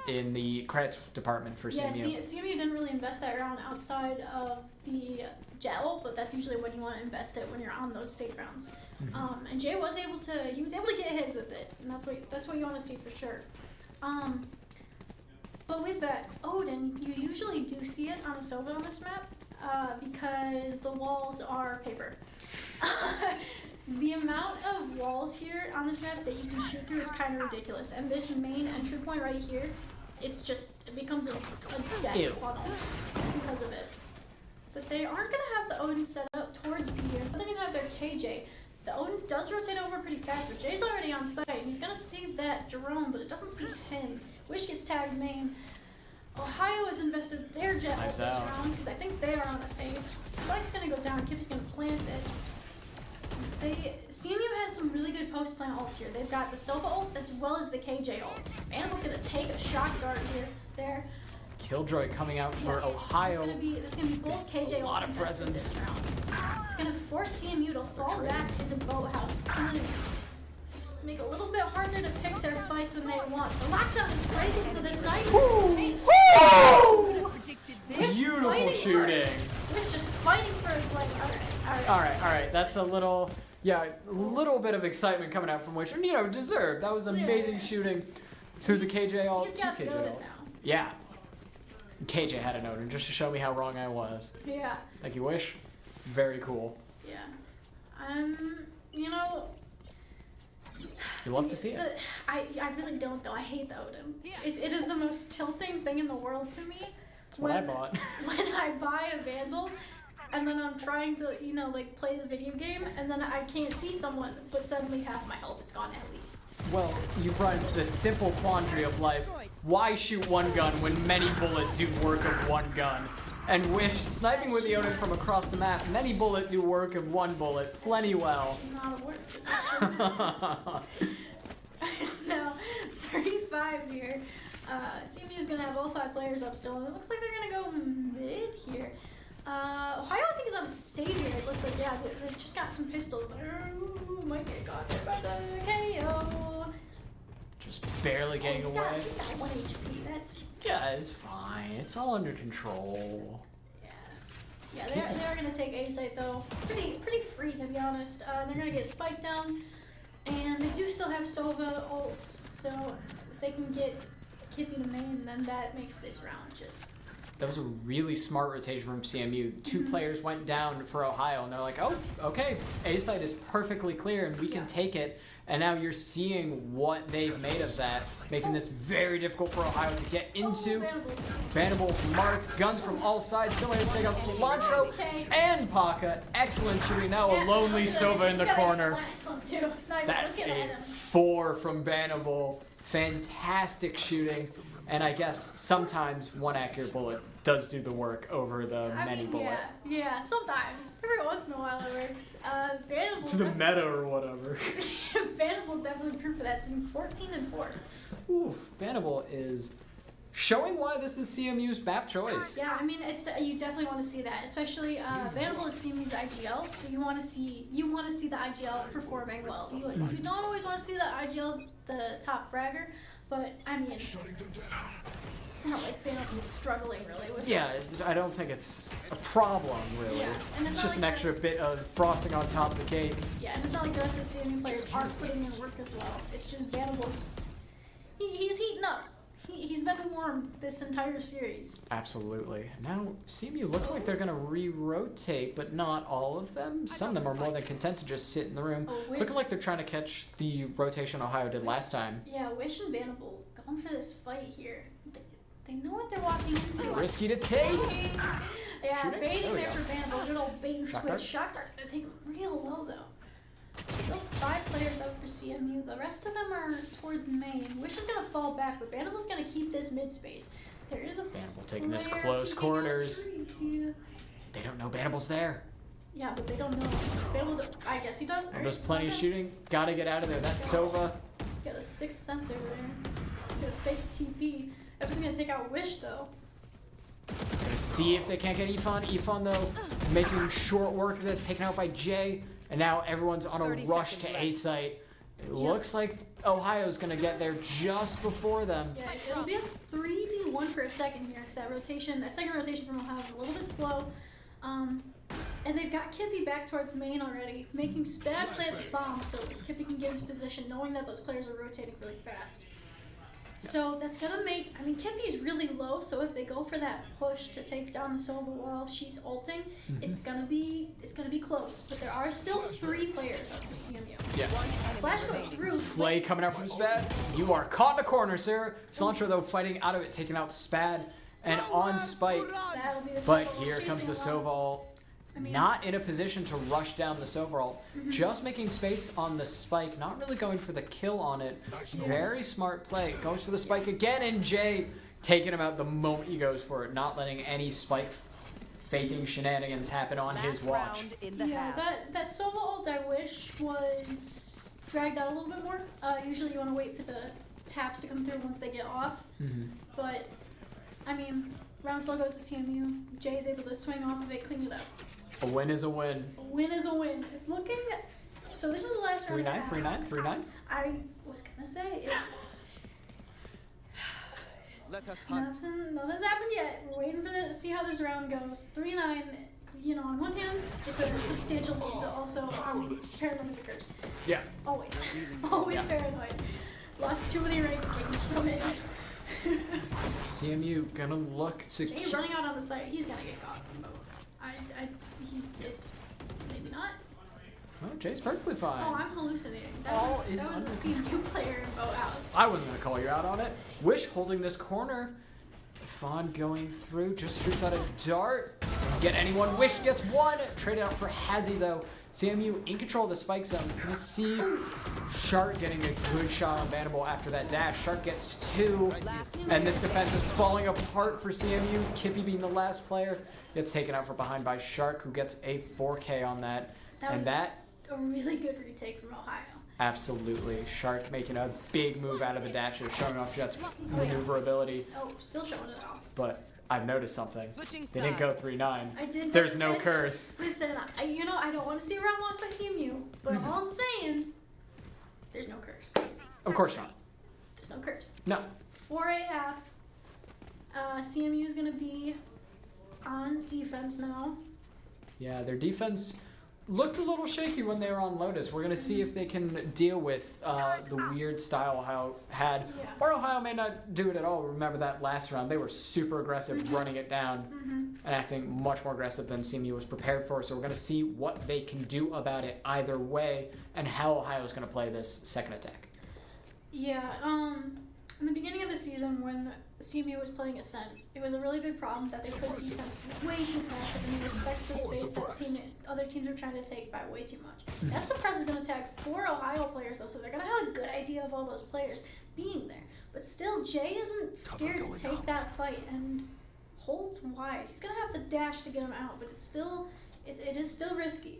in the credits department for Yeah, CMU. CMU didn't really invest that round outside of the Jet ult, but that's usually when you want to invest it when you're on those save rounds. And Jay was able to get hits with it, and that's what you want to see for sure. But with that Odin, you usually do see it on a Sova on this map because the walls are paper. The amount of walls here on this map that you can shoot through is kind of ridiculous. And this main entry point right here, it becomes a death funnel because of it. But they aren't going to have the Odin set up towards B here. Instead they're going to have their KJ. The Odin does rotate over pretty fast, but Jay's already on site. He's going to see that drone, but it doesn't see him. Wish gets tagged main. Ohio has invested their Jet ult this round because I think they are on a save. Spike's going to go down. Kippy's going to plant it. CMU has some really good post-plant ults here. They've got the Sova ult as well as the KJ ult. Animal's going to take a shock dart there. Killjoy coming out for Ohio. It's gonna be both KJ ults. A lot of presence. This round. It's gonna force CMU to fall back into Boathouse. It's gonna make it a little bit harder to pick their fights when they want. The lockdown is breaking, so that's not even Beautiful shooting. Wish just fighting for his life. All right. That's a little bit of excitement coming out from Wish, and deserved. That was amazing shooting through the KJ ult, He's two got KJ the Odin ults. now. Yeah. KJ had an Odin just to show me how wrong I was. Yeah. Thank you, Wish. Very cool. Yeah. You love to see it. I really don't though. I hate the Odin. It is the most tilting thing in the world to me. That's what I bought. When I buy a Vandal, and then I'm trying to, play the video game, and then I can't see someone, but suddenly half my health is gone at least. Well, you run into the simple quandary of life. Why shoot one gun when many bullets do work of one gun? And Wish, sniping with the Odin from across the map, many bullet do work of one bullet plenty well. Not a word. It's now 35 here. CMU is going to have all 5 players up still, and it looks like they're going to go mid here. Ohio, I think, is on a savior. It looks like, they've just got some pistols. Might get caught there by the KO. Just barely getting away. He's got 1 HP. Yeah, it's fine. It's all under control. Yeah, they're going to take A site, though. Pretty free, to be honest. They're going to get Spike down, and they do still have Sova ult, so if they can get Kippy to main, then that makes this round just... That was a really smart rotation from CMU. 2 players went down for Ohio, and they're like, oh, okay, A site is perfectly clear, and we can take it. And now you're seeing what they've made of that, making this very difficult for Ohio to get into. Bannable marked, guns from all sides, still able to take out Cilantro and Paka. Excellent shooting now, a lonely Sova in the corner. That's a 4 from Bannable. Fantastic shooting. And I guess sometimes one accurate bullet does do the work over the many bullet. Yeah, sometimes. Every once in a while it works. Vanderbilt. It's the meta or whatever. Vanderbilt definitely proved for that, sitting 14-4. Oof, Vanderbilt is showing why this is CMU's map choice. Yeah, I mean, you definitely want to see that, especially Vanderbilt is CMU's IGL, so you want to see the IGL performing well. You don't always want to see the IGL as the top fragger, but I mean, it's not like Vanderbilt is struggling really with. Yeah, I don't think it's a problem really. Yeah, and it's not just like an extra bit of frosting on top of the cake. Yeah, and it's not like the rest of the CMU players aren't putting in work as well. It's just Vanderbilt's. He's heating up. He's been warm this entire series. Absolutely. Now, CMU look like they're going to re-rotate, but not all of them. Some of them are more than content to just sit in the room. Looking like they're trying to catch the rotation Ohio did last time. Yeah, Wish and Vanderbilt going for this fight here. They know what they're walking into. Risky to take. Yeah, Shooting? baiting we there go. for Vanderbilt. Good old bait and Shock switch. dart? Shock dart's going to take real low, though. Still 5 players out for CMU. The rest of them are towards main. Wish is going to fall back, but Vanderbilt's going to keep this mid space. There is a Vanderbilt taking this player close peeking out corners. tree. They don't know Vanderbilt's there. Yeah, but they don't know. Vanderbilt, I guess he does. There's plenty of shooting. Got to get out of there. That's Sova. Got a 6th sense over there. Got a fake TP. Everything's going to take out Wish, though. Gonna see if they can't get Ifan. Ifan, though, making short work of this, taken out by Jay. And now everyone's on a 30 rush to seconds A left. site. It looks like Ohio's going to get there just before them. Yeah, it'll be a 3v1 for a second here, because that second rotation from Ohio is a little bit slow. And they've got Kippy back towards main already, making bad play at the bomb, so Kippy can get into position, knowing that those players are rotating really fast. So that's gonna make, Kippy's really low, so if they go for that push to take down the Sova while she's ulting, it's gonna be close. But there are still 3 players up for CMU. Yeah. Flash goes through. Flay coming out from Spad. You are caught in a corner, sir. Cilantro, though, fighting out of it, taking out Spad and on Spike. That'll be the But Sova here comes the chasing along. Soval. Not in a position to rush down the Soval. Just making space on the Spike. Not really going for the kill on it. Very smart play. Goes for the Spike again, and Jay taking him out the moment he goes for it. Not letting any Spike faking shenanigans happen on his watch. Round in the Yeah, half. that Sova ult I wish was dragged out a little bit more. Usually you want to wait for the taps to come through once they get off. But, round still goes to CMU. Jay's able to swing off of it, clean it up. A win is a win. A win is a win. It's looking... So this is the last round. 3-9, 3-9, 3-9. I was going to say... Let us hunt. Nothing's happened yet. We're waiting to see how this round goes. 3-9, on one hand, it's a substantial lead, but also paranoid with the curse. Yeah. Always. Always paranoid. Lost too many ranked games from it. CMU gonna look to Jay running out on the site, he's gonna get caught from both. It's maybe not. Oh, Jay's perfectly fine. Oh, I'm hallucinating. That All was is a under CMU player in boat house. I wasn't gonna call you out on it. Wish holding this corner. Fawn going through, just shoots out a dart. Doesn't get anyone. Wish gets one. Trade out for Hazy though. CMU in control of the spike zone. Gonna see Shark getting a good shot on Vanderbilt after that dash. Shark gets 2. And this defense is falling apart for CMU. Kippy being the last player. Gets taken out from behind by Shark, who gets a 4K on that. That was a really good retake from Ohio. Absolutely. Shark making a big move out of the dashes, showing off Jet's maneuverability. Oh, still showing it off. But I've noticed something. Switching They didn't go sides. 3-9. I did. There's no curse. Listen, I don't want to see a round lost by CMU, but all I'm saying, there's no curse. Of course not. There's no curse. No. 4-8 half. CMU is gonna be on defense now. Yeah, their defense looked a little shaky when they were on Lotus. We're going to see if they can deal with the weird style Ohio had. Yeah. Or Ohio may not do it at all. Remember that last round. They were super aggressive, running it down and acting much more aggressive than CMU was prepared for. So we're going to see what they can do about it either way and how Ohio is going to play this second attack. Yeah. in the beginning of the season when CMU was playing Ascent, it was a really big problem that they played defense way too passive and they respect the space that other teams are trying to take by way too much. That surprise is going to tag 4 Ohio players though, so they're going to have a good idea of all those players being there. But still, Jay isn't scared to take that fight and holds wide. He's going to have the dash to get him out, but it is still risky.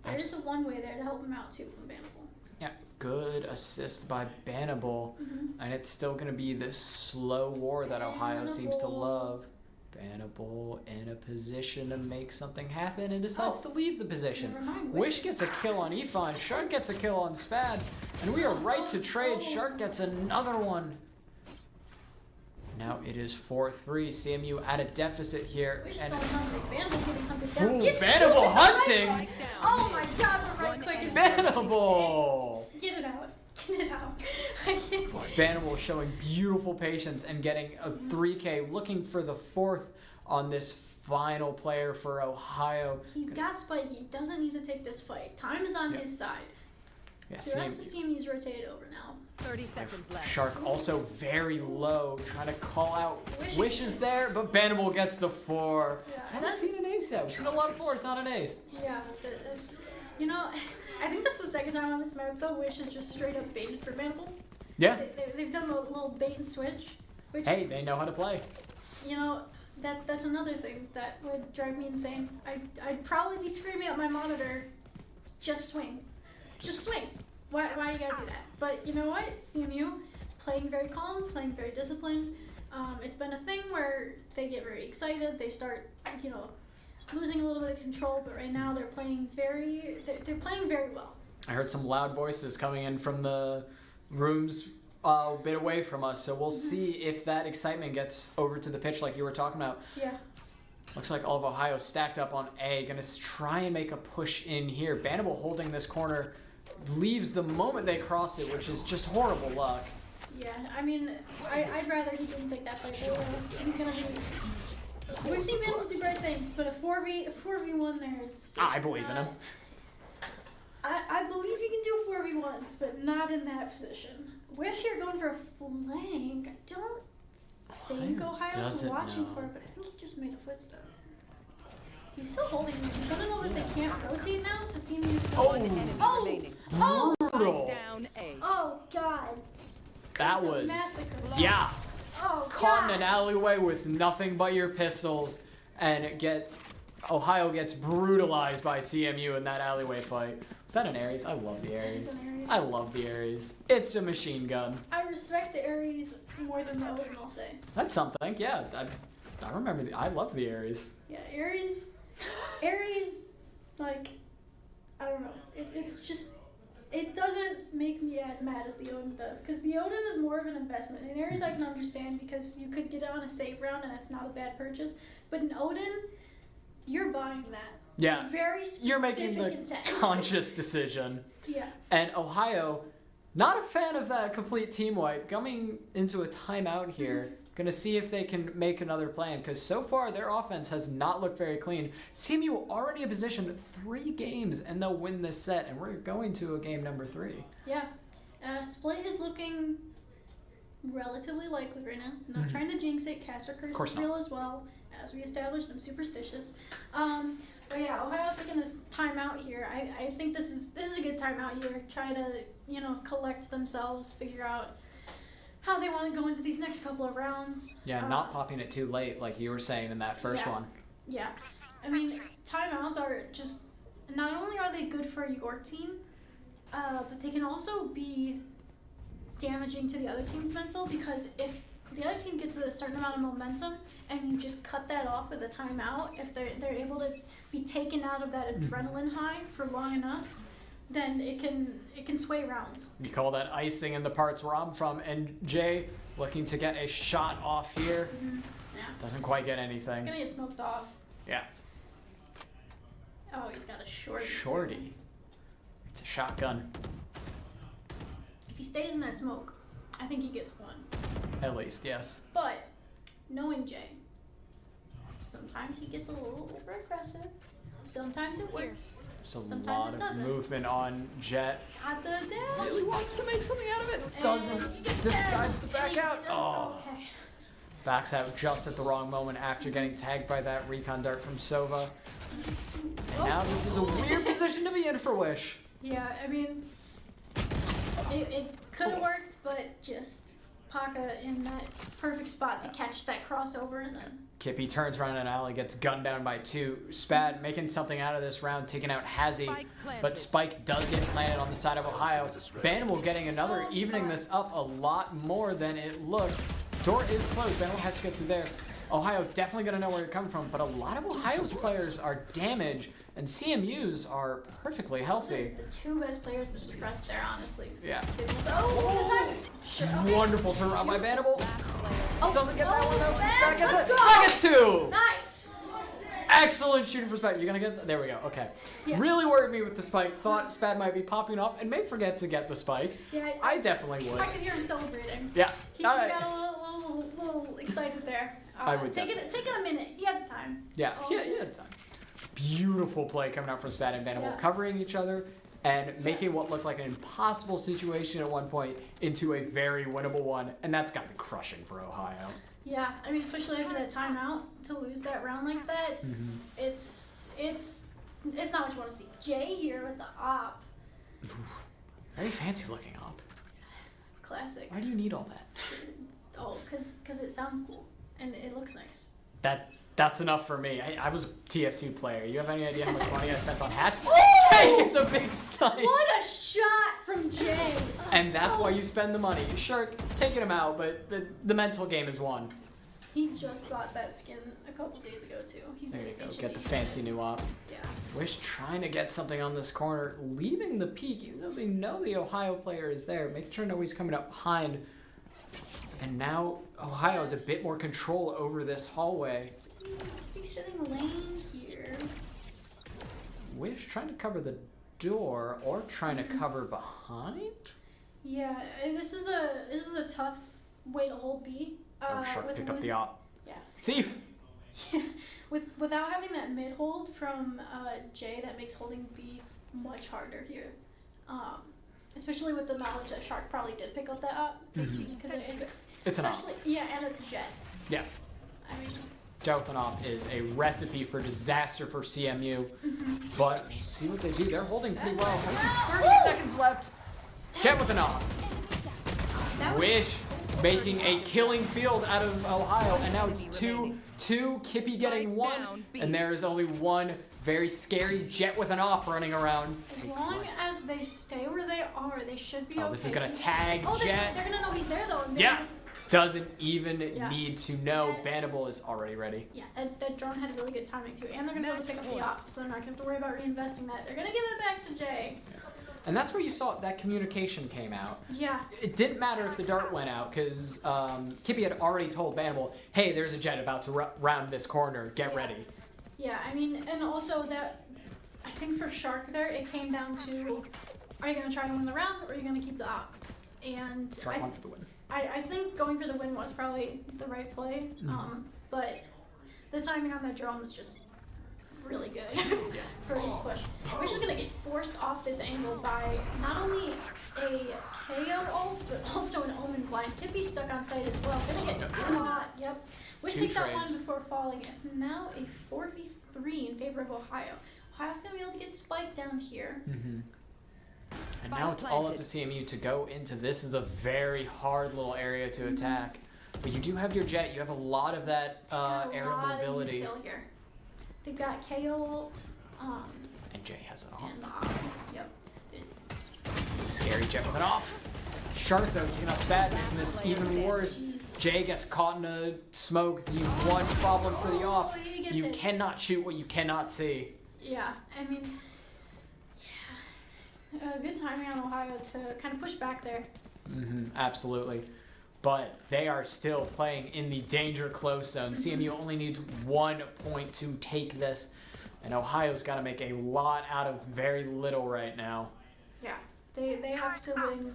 There's a one way there to help him out too from Bannable. Yeah, good assist by Bannable. And it's still going to be this slow war that Ohio seems to love. Bannable in a position to make something happen and decides to leave the position. Wish gets a kill on Efon. Shark gets a kill on Spad. And we are right to trade. Shark gets another one. Now it is 4-3. CMU at a deficit here. Wish And going hunting. Bannable getting hunted down. Ooh, Gets Bannable right hunting! click. Oh my god, the right click is Bannable! Get it out. Get it out. I can't. Bannable showing beautiful patience and getting a 3K, looking for the 4th on this final player for Ohio. He's got Spike. He doesn't need to take this fight. Time is on his side. Yeah, The rest of CMU's rotated over now. 30 seconds left. Shark also very low, trying to call out Wish is there, but Bannable gets the 4. Yeah, I haven't seen an ace yet. We've seen a lot of 4s, not an ace. Yeah, that's, you know, I think that's the second time on this map though. Wish is just straight up baited for Bannable. Yeah. They've done a little bait and switch. Which, Hey, they know how to play. You know, that's another thing that would drive me insane. I'd probably be screaming at my monitor, just swing. Just swing. Why you gotta do that? But you know what? CMU, playing very calm, playing very disciplined. It's been a thing where they get very excited. They start, losing a little bit of control. But right now they're playing they're playing very well. I heard some loud voices coming in from the rooms a bit away from us, so we'll see if that excitement gets over to the pitch like you were talking about. Yeah. Looks like all of Ohio stacked up on A. Gonna try and make a push in here. Bannable holding this corner. Leaves the moment they cross it, which is just horrible luck. Yeah, I mean, I'd rather he didn't take that fight. He's gonna be. We've seen Bannable do great things, but a 4v1 there is. I believe in him. I believe he can do 4v1s, but not in that position. Wish you're going for a flank. I don't think Ohio's watching for it, but I think he just made a footstep. He's still holding it. He's gonna know that they can't rotate now, so CMU. Brutal. Down A. Oh god. That It's a was massacre. yeah. Oh Caught in god. an alleyway with nothing but your pistols, and Ohio gets brutalized by CMU in that alleyway fight. Was that an Ares? I love the Ares. It's an Ares. I love the Ares. It's a machine gun. I respect the Ares more than the Odin, I'll say. That's something. Yeah, I remember. I love the Ares. Yeah, Ares, like, I don't know. It's just, it doesn't make me as mad as the Odin does, because the Odin is more of an investment. In Ares, I can understand because you could get it on a save round and it's not a bad purchase. But in Odin, you're buying that. Yeah. Very specific You're making the intent. conscious decision. Yeah. And Ohio, not a fan of that complete team wipe. Coming into a timeout here. Gonna see if they can make another plan, because so far their offense has not looked very clean. CMU already in position 3 games and they'll win this set, and we're going to a game number 3. Yeah. Split is looking relatively likely right now. I'm not trying to jinx it. Caster Curse is real as well. As we established, I'm superstitious. But yeah, Ohio's taking this timeout here. I think this is a good timeout here. Try to, collect themselves, figure out how they want to go into these next couple of rounds. Yeah, not popping it too late like you were saying in that first one. Yeah. I mean, timeouts are just, not only are they good for your team, but they can also be damaging to the other team's mental, because if the other team gets a certain amount of momentum and you just cut that off with a timeout, if they're able to be taken out of that adrenaline high for long enough, then it can sway rounds. You call that icing in the parts where I'm from. And Jay looking to get a shot off here. Yeah. Doesn't quite get anything. Gonna get smoked off. Yeah. Oh, he's got a shorty. Shorty. It's a shotgun. If he stays in that smoke, I think he gets one. At least, yes. But knowing Jay, sometimes he gets a little over aggressive. Sometimes it works. There's a Sometimes lot it of doesn't. movement on Jet. Got the dash. Really wants to make something out of it. And Doesn't. he gets Decides tagged, to back and he out. doesn't- Oh. Okay. Backs out just at the wrong moment after getting tagged by that recon dart from Sova. And now this is a weird position to be in for Wish. Yeah, I mean, it could have worked, but just Paka in that perfect spot to catch that crossover and then. Kippy turns around and alley, gets gunned down by 2. Spad making something out of this round, taking out Hazzy, but Spike does get planted on the side of Ohio. Banimal getting another, evening this up a lot more than it looked. Door is closed, Banimal has to get through there. Ohio definitely gonna know where you're coming from, but a lot of Ohio's players are damaged, and CMU's are perfectly healthy. The 2 best players to suppress there, honestly. Yeah. Oh, sure, okay. Wonderful turn around by Banimal. Oh, Doesn't get that one though. Spad, Spad let's gets it. go. Spad gets 2! Nice! Excellent shooting for Spad. You're gonna get there we go. Okay. Yeah. Really worried me with the spike. Thought Spad might be popping off and may forget to get the spike. Yeah, I definitely would. I could hear him celebrating. Yeah. He All right. got a little excited there. I would take it a minute. He had the time. Yeah. Oh. Yeah. Yeah. Time. Beautiful play coming out from Spad and Banimal, Yeah. covering each other and making what looked like an impossible situation at one point into a very winnable one, and that's got to be crushing for Ohio. Yeah, I mean, especially after that timeout, to lose that round like that, Mm-hmm. it's not what you want to see. Jay here with the op, Very fancy looking up. classic. Why do you need all that? Oh, cause it sounds cool and it looks nice. That's enough for me. I was a TF2 player. You have any idea how much money I spent on hats? Oh! Jay gets a big snipe. What a shot from Jay! And that's why you spend the money. Sure, taking him out, but the mental game is won. He just bought that skin a couple days ago too. He's There you go. itching Get the to- fancy new op. Yeah. Wish trying to get something on this corner, leaving the peak, even though they know the Ohio player is there, making sure nobody's coming up behind. And now Ohio has a bit more control over this hallway. He's sitting lane here. Wish trying to cover the door or trying to cover behind. Yeah, this is a tough way to hold B. Oh, sure. With Picked up Liz- the op. Yes. Thief! Without having that mid hold from Jay, that makes holding B much harder here. Especially with the knowledge that Shark probably did pick up that up. Because It's an op. especially yeah, and it's a Jet. Yeah. I mean, Jet with an op is a recipe for disaster for CMU. Mm-hmm. But see what they do. They're holding pretty well. Only 30 Woo! seconds left. Jet with an op. that was Wish making a killing field out of Ohio, and now it's 2-2, Kippy getting 1, and there is only one very scary Jet with an op running around. as long as they stay where they are, they should be okay. Oh, this is gonna tag Oh, Jet. they're gonna know he's there though. and they're Yeah, gonna- doesn't even Yeah. need to know. Bannable is already ready. Yeah, that drone had really good timing too, and they're gonna be able to pick up the op, so they're not gonna have to worry about reinvesting that. They're gonna give it back to Jay. And that's where you saw that communication came out. Yeah. It didn't matter if the dart went out, because Kippy had already told Bannable, hey, there's a Jet about to round this corner, get ready. Yeah, I mean, and also that, I think for Shark there, it came down to, are you gonna try to win the round, or are you gonna keep the op? And Shark won for the win. I think going for the win was probably the right play, but the timing on that drone was just really good for his push. We're just gonna get forced off this angle by not only a KO ult, but also an Omen blind. Kippy's stuck on site as well. Gonna get caught, yep. Wish Two takes out trades. one before falling. It's now a 4v3 in favor of Ohio. Ohio's gonna be able to get spiked down here. And now it's all up to CMU to go into this. Is a very hard little area to attack. But you do have your Jet. You have a lot of that Got a aerial lot of mobility. util here. They've got KO ult, And Jay has it and on. yep. Scary Jet with an off. Shark though taking out Spad, making this even worse. Jeez. Jay gets caught in a smoke. The one problem for the off. He gets You it. cannot shoot what you cannot see. Yeah, I mean, yeah. Good timing on Ohio to kind of push back there. Absolutely. But they are still playing in the danger close zone. CMU only needs 1 point to take this. And Ohio's got to make a lot out of very little right now. Yeah, they have to win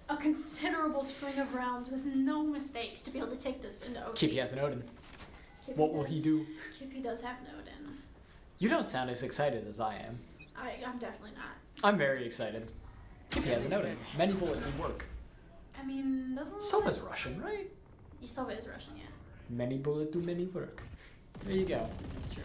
a considerable string of rounds with no mistakes to be able to take this into OT. Kippy has an Odin. Kippy What will he does- do? Kippy does have an Odin. You don't sound as excited as I am. I'm definitely not. I'm very excited. He has a note in. Many bullet do work. I mean, doesn't Sofa's Russian, right? Sova is Russian, yeah. Many bullet do many work. There you go. This is true.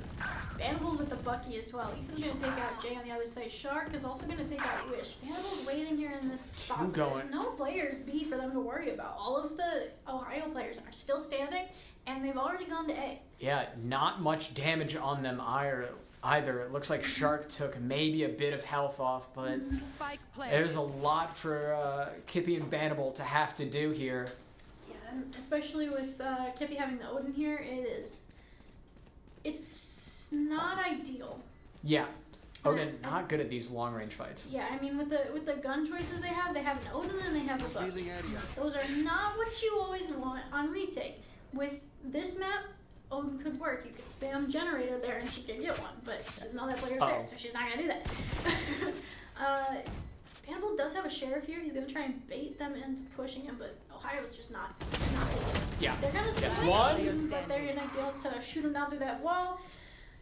Vanderbilt with the Bucky as well. Ethan's gonna take out Jay on the other side. Shark is also gonna take out Wish. Vanderbilt's waiting here in this spot. There's no players B for them to worry about. All of the Ohio players are still standing, and they've already gone to A. Yeah, not much damage on them either. It looks like Shark took maybe a bit of health off, but there's a lot for Kippy and Bannable to have to do here. Yeah, and especially with Kippy having the Odin here, it's not ideal. Yeah. Odin not good at these long range fights. Yeah, I mean with the gun choices they have an Odin and they have a Buck. Those are not what you always want on retake. With this map, Odin could work. You could spam generator there and she could get one, but she doesn't know that player's there, so she's not gonna do that. Hannibal does have a sheriff here. He's gonna try and bait them into pushing him, but Ohio's just not taking it. Yeah. They're gonna swing him, but they're gonna be able to shoot him down through that wall.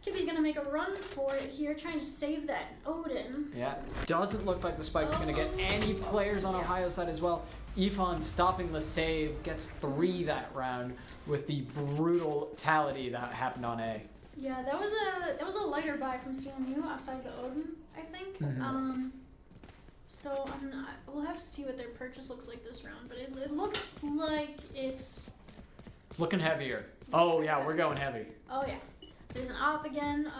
Kippy's gonna make a run for it here, trying to save that Odin. Yeah, doesn't look like the spike's gonna get any players on Ohio's side as well. Ifan stopping the save, gets 3 that round with the brutality that happened on A. Yeah, that was a lighter buy from CMU outside the Odin, I think. Mm-hmm. So we'll have to see what their purchase looks like this round, but it looks like it's looking heavier. Oh yeah, we're going heavy. Oh yeah. There's an op again.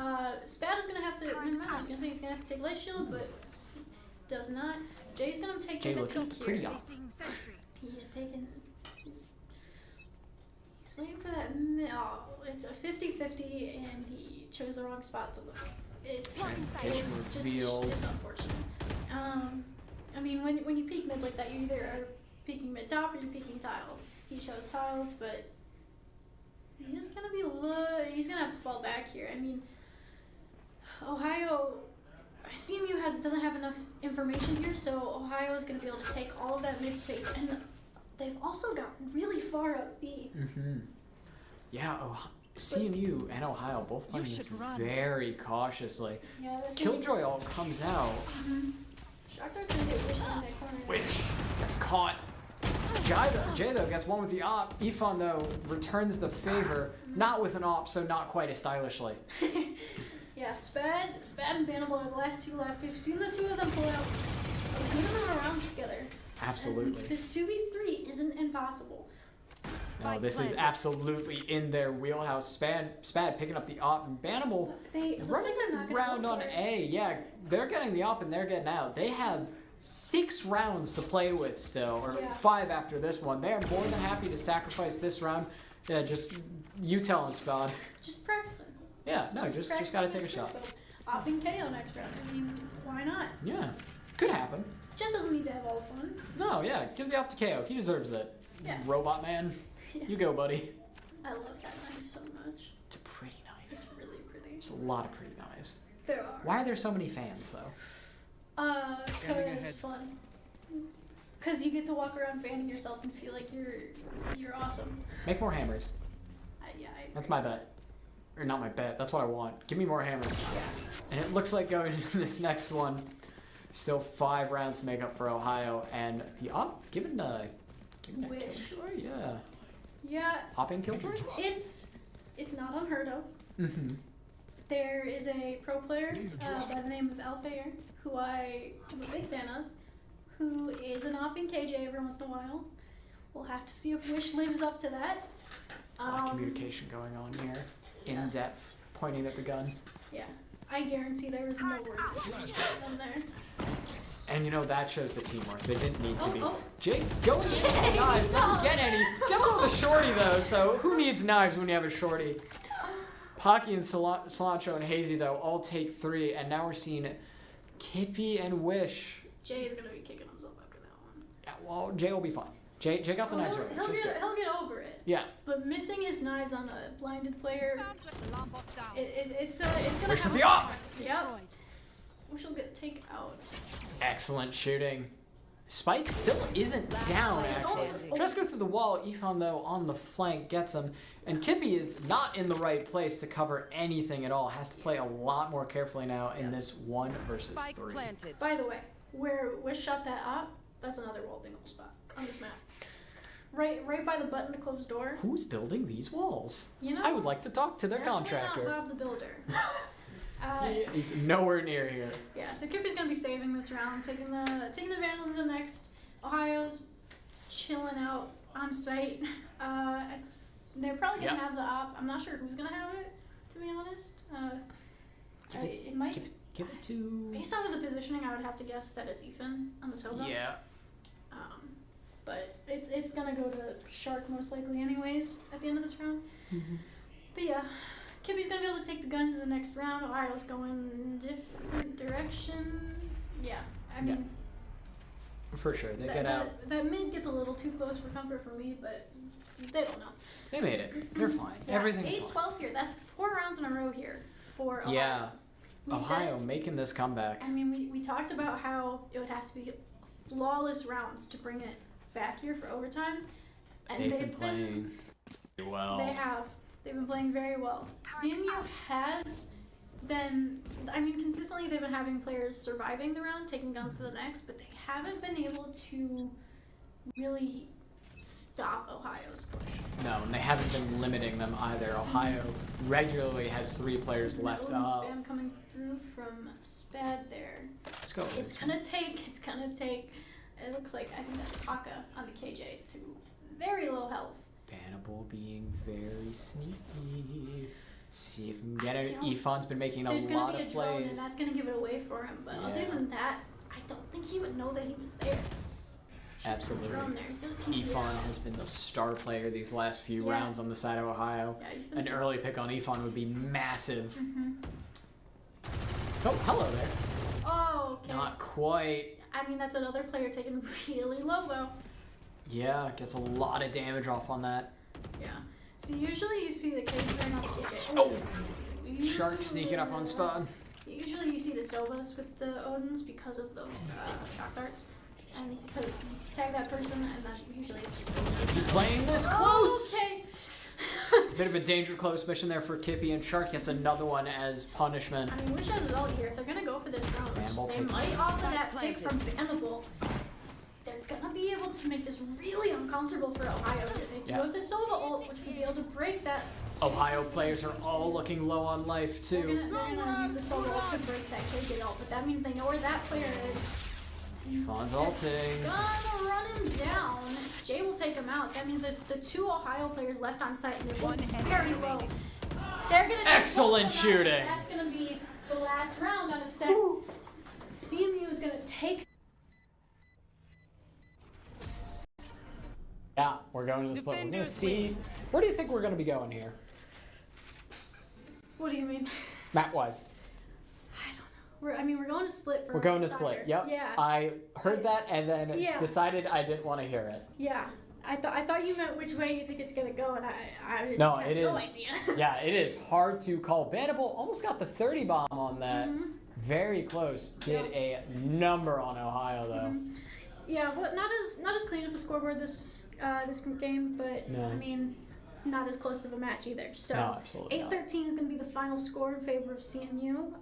Spad is gonna have to. I was gonna say he's gonna have to take light shield, but he does not. Jay's gonna take Jay his looking peek pretty here. up. He is taking. He's waiting for that. Oh, it's a 50-50, and he chose the wrong spot to look. It's just it's unfortunate. I mean, when you peek mids like that, you either are peeking mid top or you're peeking tiles. He chose tiles, but he's gonna he's gonna have to fall back here. I mean, Ohio, CMU doesn't have enough information here, so Ohio is gonna be able to take all of that mid space, and they've also got really far up B. Mm-hmm. Yeah, CMU and Ohio both playing this very cautiously. Yeah, that's Killjoy all comes out. Mm-hmm. Shockdar's gonna get Wish in that corner. Wish gets caught. Jay though gets one with the op. Ifan though returns the favor, not with an op, so not quite as stylishly. Yeah, Spad and Bannable are the last 2 left. We've seen the 2 of them pull out a good amount of rounds together. Absolutely. And this 2v3 isn't impossible. No, this is absolutely in their wheelhouse. Spad picking up the op, and Bannable running round on A. Yeah, they're getting the op and they're getting out. They have 6 rounds to play with still, or 5 after this one. They are more than happy to sacrifice this round. Yeah, just you tell them, Spad. Just practicing. Yeah, no, just gotta take a shot. Opping KO next round. I mean, why not? Yeah, could happen. Jet doesn't need to have all the fun. No, yeah, give the op to KO. He deserves it. Yeah. Robot man, you go, buddy. I love that knife so much. It's a pretty knife. It's really pretty. There's a lot of pretty knives. There are. Why are there so many fans though? Cause it's fun. Cause you get to walk around fanning yourself and feel like you're awesome. Make more hammers. Yeah. That's my bet. Or not my bet, that's what I want. Give me more hammers. Yeah. And it looks like going into this next one, still 5 rounds to make up for Ohio, and the op given a Wish. Killjoy, yeah. Yeah. Hopping Killjoy? It's not unheard of. Mm-hmm. There is a pro player by the name of Alfair, who I am a big fan of, who is an op in KJ every once in a while. We'll have to see if Wish lives up to that. A lot of communication going on here. In depth, pointing at the gun. Yeah, I guarantee there was no words between them there. And you know, that shows the teamwork. They didn't need to be. Oh. Jake, go and get the knives. Doesn't get any. Get with the shorty though, so who needs knives when you have a shorty? Pocky and Cilantro and Hazy though all take 3, and now we're seeing Kippy and Wish. Jay is gonna be kicking himself after that one. Yeah, well, Jay will be fine. Jay got the knives right. He'll get over it. Yeah. But missing his knives on a blinded player, it's gonna Wish have with the op! Yep. Wish will take out. Excellent shooting. Spike still isn't down, actually. standing. Tries to go through the wall. Ifan, though, on the flank gets him. And Kippy is not in the right place to cover anything at all. Has to play a lot more carefully now in this 1 versus Spike 3. planted. By the way, where Wish shot that up, that's another wall bingo spot on this map. Right by the button to close door. Who's building these walls? You know, I would like to talk to their definitely contractor. not Bob the Builder. He's nowhere near here. Yeah, so Kippy's gonna be saving this round, taking the Vandal into the next. Ohio's chilling out on site. They're probably gonna have the op. I'm not sure who's gonna have it, to be honest. It might. Give it to. Based off of the positioning, I would have to guess that it's Ethan on the Sova. Yeah. But it's gonna go to Shark most likely anyways at the end of this round. Mm-hmm. But yeah, Kippy's gonna be able to take the gun to the next round. Ohio's going different direction. Yeah, I mean. For sure, they get out. That mid gets a little too close for comfort for me, but they don't know. They made it. They're fine. Yeah, Everything's fine. 8-12 here. That's 4 rounds in a row here for Ohio. Yeah. We Ohio said, making this comeback. I mean, we talked about how it would have to be flawless rounds to bring it back here for overtime, and They've been playing well. They have. They've been playing very well. CMU has been, I mean, consistently they've been having players surviving the round, taking guns to the next, but they haven't been able to really stop Ohio's push. No, and they haven't been limiting them either. Ohio regularly has 3 players left up. Spam coming through from Spad there. Let's go. It's gonna take. It looks like, I think that's Taka on the KJ to very low health. Bannable being very sneaky. See if we can get it. Ifan's been making a lot of plays. There's gonna be a drone, and that's gonna give it away for him. But other Yeah. than that, I don't think he would know that he was there. Absolutely. Drone there. He's gonna TP Ifan out. has been the star player these last few Yeah. rounds on the side of Ohio. Yeah, you An early pick on Ifan would be massive. Mm-hmm. Oh, hello there. Oh, okay. Not quite. I mean, that's another player taking really low though. Yeah, gets a lot of damage off on that. Yeah. So usually you see the KJ, not the KJ. Oh! Usually- Shark sneaking up on spawn. Usually you see the Sovas with the Odins because of those shock darts. And because you tag that person and then usually it's just Playing this close! Oh, okay. Bit of a danger close mission there for Kippy, and Shark gets another one as punishment. I mean, Wish has it all here. If they're gonna go for this round, Bannable they take- might offer that pick from Bannable. They're gonna be able to make this really uncomfortable for Ohio. They do have the Sova ult, which will be able to break that. Ohio players are all looking low on life They're too. gonna use the Sova ult to break that KJ ult, but that means they know where that player is. Ifan's ulting. Gonna run him down. Jay will take him out. That means there's the 2 Ohio players left on site, and they're both very low. They're gonna take Excellent both of them out. shooting. That's gonna be the last round on a set. CMU is gonna take. Yeah, we're going to the split. We're gonna see. Where do you think we're gonna be going here, What do you mean? map wise? I don't know. We're going to split for. We're going to Cider. split. Yep. Yeah. I heard that and then Yeah. decided I didn't want to hear it. Yeah. I thought you meant which way you think it's gonna go, and I No, have it no is. idea. Yeah, it is hard to call. Bannable almost got the 30 bomb on that. Mhm. Very close. Did a number on Ohio though. Mhm. Yeah, well, not as clean of a scoreboard this game, but No. I mean, not as close of a match either. So No, absolutely not. 8-13 is going to be the final score in favor of CMU.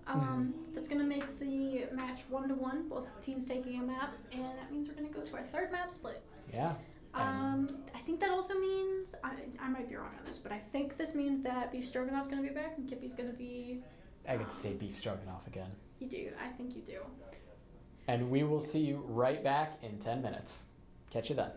That's going to make the match 1-1, both teams taking a map, and that means we're going to go to our 3rd map split. Yeah. I think that also means, I might be wrong on this, but I think this means that Beef Stroganoff's going to be back and Kippy's going to be. I get to say beef stroganoff again. You do. I think you do. And we will see you right back in 10 minutes. Catch you then.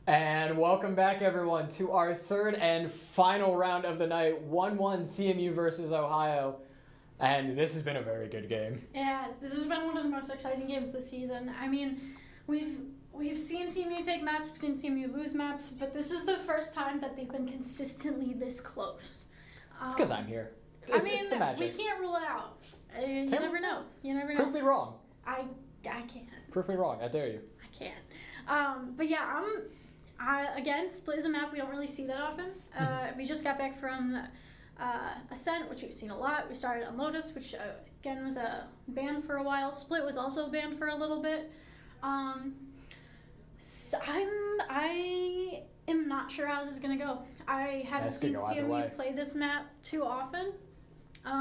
And welcome back, everyone, to our third and final round of the night. 1-1 CMU versus Ohio. And this has been a very good game. Yes, this has been one of the most exciting games this season. I mean, we've seen CMU take maps, we've seen CMU lose maps, but this is the first time that they've been consistently this close. It's because I'm here. It's the magic. We can't rule it out. You never know. You never know. Prove me wrong. I can't. Prove me wrong. I dare you. I can't. But yeah, again, Split is a map we don't really see that often. We just got back from Ascent, which we've seen a lot. We started on Lotus, which again was banned for a while. Split was also banned for a little bit. So I am not sure how this is gonna go. I haven't seen CMU play this map too often.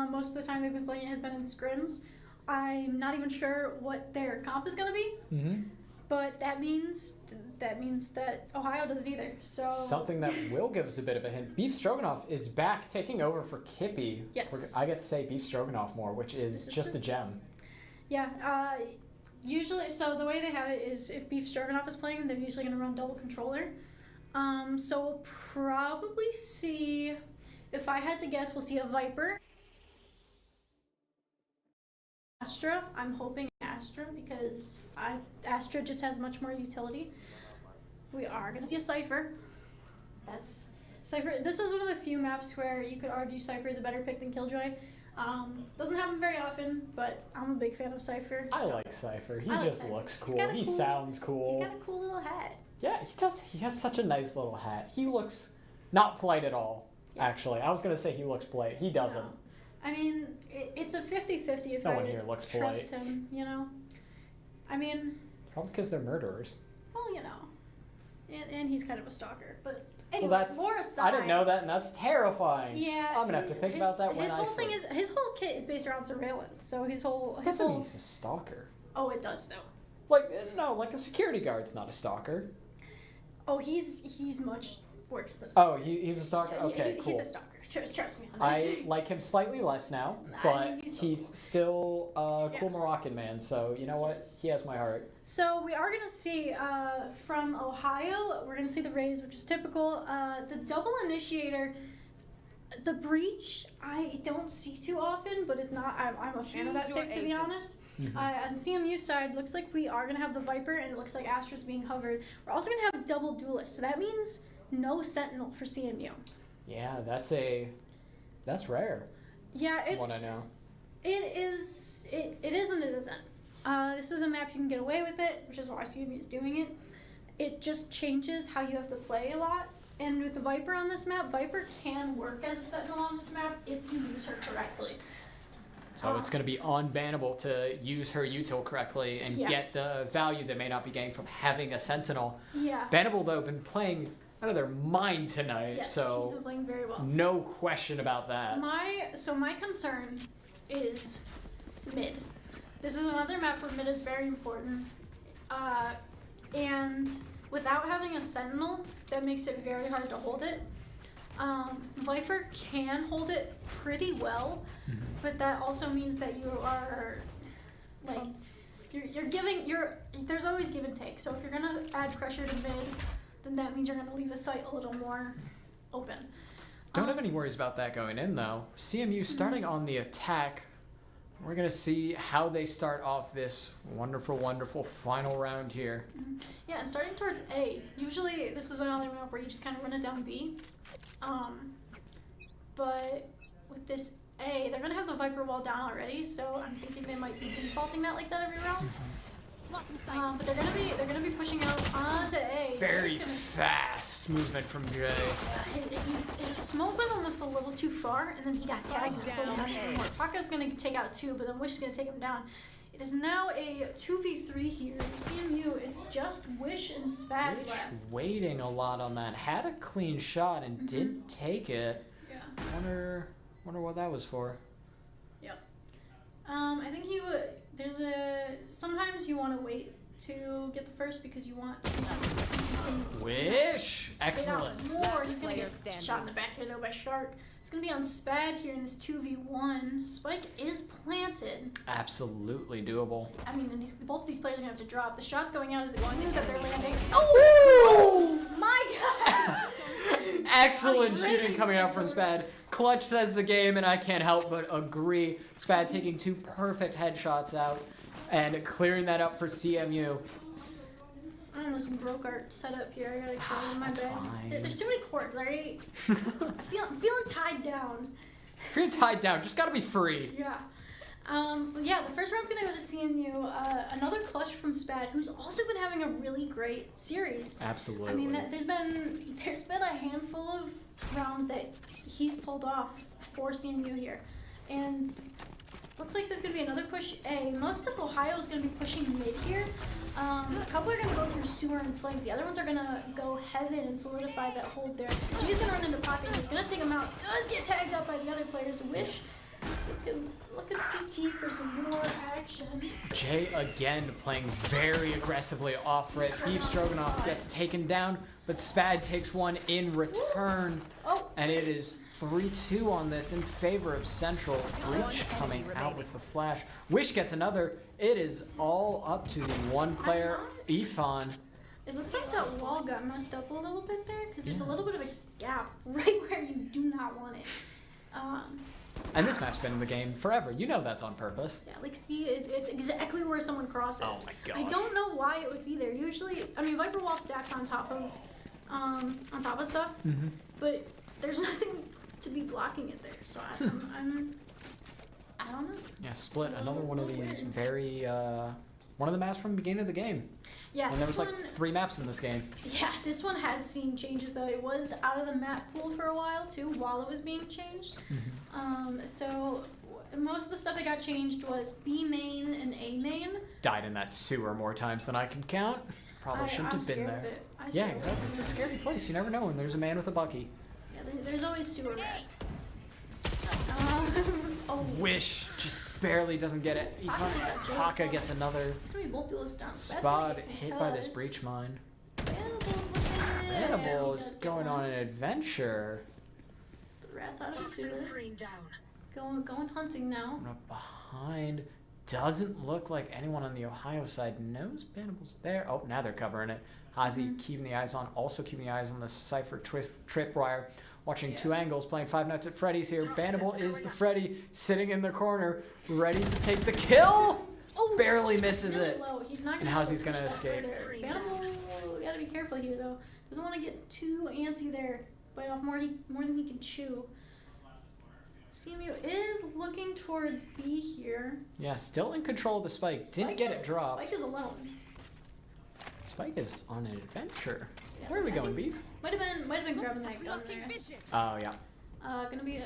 Most of the time they've been playing it has been in scrims. I'm not even sure what their comp is gonna be. But that means that Ohio doesn't either. So something that will give us a bit of a hint. Beef Stroganoff is back taking over for Kippy. Yes. I get to say Beef Stroganoff more, which is just a gem. Yeah. Usually, so the way they have it is if Beef Stroganoff is playing, they're usually going to run double controller. So we'll probably see, if I had to guess, we'll see a Viper. Astra. I'm hoping Astra because Astra just has much more utility. We are going to see a Cypher. Cypher. This is one of the few maps where you could argue Cypher is a better pick than Killjoy. Doesn't happen very often, but I'm a big fan of Cypher. I like Cypher. He just looks cool. He sounds cool. He's got a cool little hat. Yeah, he does. He has such a nice little hat. He looks not polite at all, actually. I was going to say he looks polite. He doesn't. No. I mean, it's a 50-50 if no I one here looks trust polite. him, you know? I mean... Probably because they're murderers. Well, you know. And he's kind of a stalker, but... Anyways, well, more aside. I didn't know that, and that's terrifying. Yeah. I'm gonna have to think about that when his I whole sleep. thing is his whole kit is based around surveillance. So his whole He's a stalker. Oh, it does though. Like like a security guard's not a stalker. Oh, he's much worse than. He's a stalker. Okay, cool. He's a stalker. Trust me on this. I like him slightly less now, but he's still a cool Moroccan man. So you know what? He has my heart. So we are gonna see from Ohio. We're gonna see the Rays, which is typical. The double initiator, the breach. I don't see too often, but it's not. I'm a fan of that pick, to be honest. On CMU side, looks like we are gonna have the Viper, and it looks like Astra's being hovered. We're also gonna have double duelist, so that means no Sentinel for CMU. Yeah, that's rare. Yeah, it's. What I know. It is. It is and it isn't. This is a map you can get away with it, which is why CMU is doing it. It just changes how you have to play a lot. And with the Viper on this map, Viper can work as a Sentinel on this map if you use her correctly. So it's going to be unbannable to use her util correctly and get the value they may not be getting from having a Sentinel. Yeah. Bannable, though, been playing out of their mind tonight. Yes, so he's been playing very well. No question about that. My concern is mid. This is another map where mid is very important. And without having a Sentinel, that makes it very hard to hold it. Viper can hold it pretty well, but that also means that you are like there's always give and take. So if you're gonna add pressure to mid, then that means you're gonna leave a site a little more open. Don't have any worries about that going in though. CMU starting on the attack. We're gonna see how they start off this wonderful, wonderful final round here. Yeah, and starting towards A. Usually this is another map where you just kind of run it down B. But with this A, they're gonna have the Viper wall down already, so I'm thinking they might be defaulting that like that every round. But they're gonna be pushing out onto A. Very fast movement from Jay. His smoke was almost a little too far, and then he got tagged and slowed down even more. Paka's gonna take out 2, but then Wish is gonna take him down. It is now a 2v3 here. CMU, it's just Wish and Spag Wish left. waiting a lot on that. Had a clean shot and didn't take it. Yeah. Wonder what that was for. Yep. I think sometimes you want to wait to get the first because you want to see if you can Wish! get Excellent. out more. He's gonna Player get standing. shot in the back here though by Shark. It's gonna be on Spad here in this 2v1. Spike is planted. Absolutely doable. I mean, and both of these players are gonna have to drop. The shot's going out as it going in, that they're landing. Oh! My God! Excellent Great. shooting coming out from Spad. Clutch says the game, and I can't help but agree. Spad taking 2 perfect headshots out and clearing that up for CMU. I almost broke our setup here. I got excited in my That's bed. fine. There's too many cords, alright? I'm feeling tied down. If you're tied down, just gotta be free. Yeah. Yeah, the first round's gonna go to CMU. Another clutch from Spad, who's also been having a really great series. Absolutely. I mean, there's been a handful of rounds that he's pulled off for CMU here, and looks like there's gonna be another push A. Most of Ohio is gonna be pushing mid here. A couple are gonna go through sewer and flank. The other ones are gonna go heaven and solidify that hold there. G's gonna run into pocket. He's gonna take him out. Does get tagged up by the other players. Wish. Look at CT for some more action. Jay again playing very aggressively off rip. Beef Stroganoff gets taken down, but Spad takes one in return. Oh. And it is 3-2 on this in favor of Central. Breach coming out with the flash. Wish gets another. It is all up to the one player, Ifan. It looks like that wall got messed up a little bit there because there's a little bit of a gap right where you do not want it. And this map's been in the game forever. You know that's on purpose. Yeah, like see, it's exactly where someone crosses. Oh my God. I don't know why it would be there. Usually, I mean, Viper Wall stacks on top of stuff, but there's nothing to be blocking it there. So I don't know. Yeah, split. Another one of these very, one of the maps from the beginning of the game. Yeah, When there this was like one. 3 maps in this game. Yeah, this one has seen changes though. It was out of the map pool for a while too, while it was being changed. So most of the stuff that got changed was B main and A main. Died in that sewer more times than I can count. Probably shouldn't I'm have been scared there. of it. I'm Yeah, scared of exactly. it. It's a scary place. You never know when there's a man with a bucky. Yeah, there's always sewer rats. Oh, Wish just barely doesn't get it. Paka gets another. it's gonna be both duelists down. So that's Spot nice hit by this because breach mine. Vanable's looking in. Hannibal He is does get going one. on an adventure. The rat's out of the sewer. Going hunting now. Up behind. Doesn't look like anyone on the Ohio side knows Hannibal's there. Oh, now they're covering it. Hazi keeping the eyes on, also keeping the eyes on the Cypher tripwire. Watching 2 angles, playing Five Nights at Freddy's here. Hannibal is the Freddy sitting in the corner, ready to take the kill. Oh, Barely misses really it. low. He's not And gonna how's be he's able to gonna push that escape? further. Vanable, gotta be careful here though. Doesn't want to get too antsy there. Bite off more than he can chew. CMU is looking towards B here. Yeah, still in control of the spike. Didn't get it dropped. Spike is alone. Spike is on an adventure. Yeah, Where are we I going, think- Beef? Might have been grabbing that gun there. Oh, yeah. Gonna be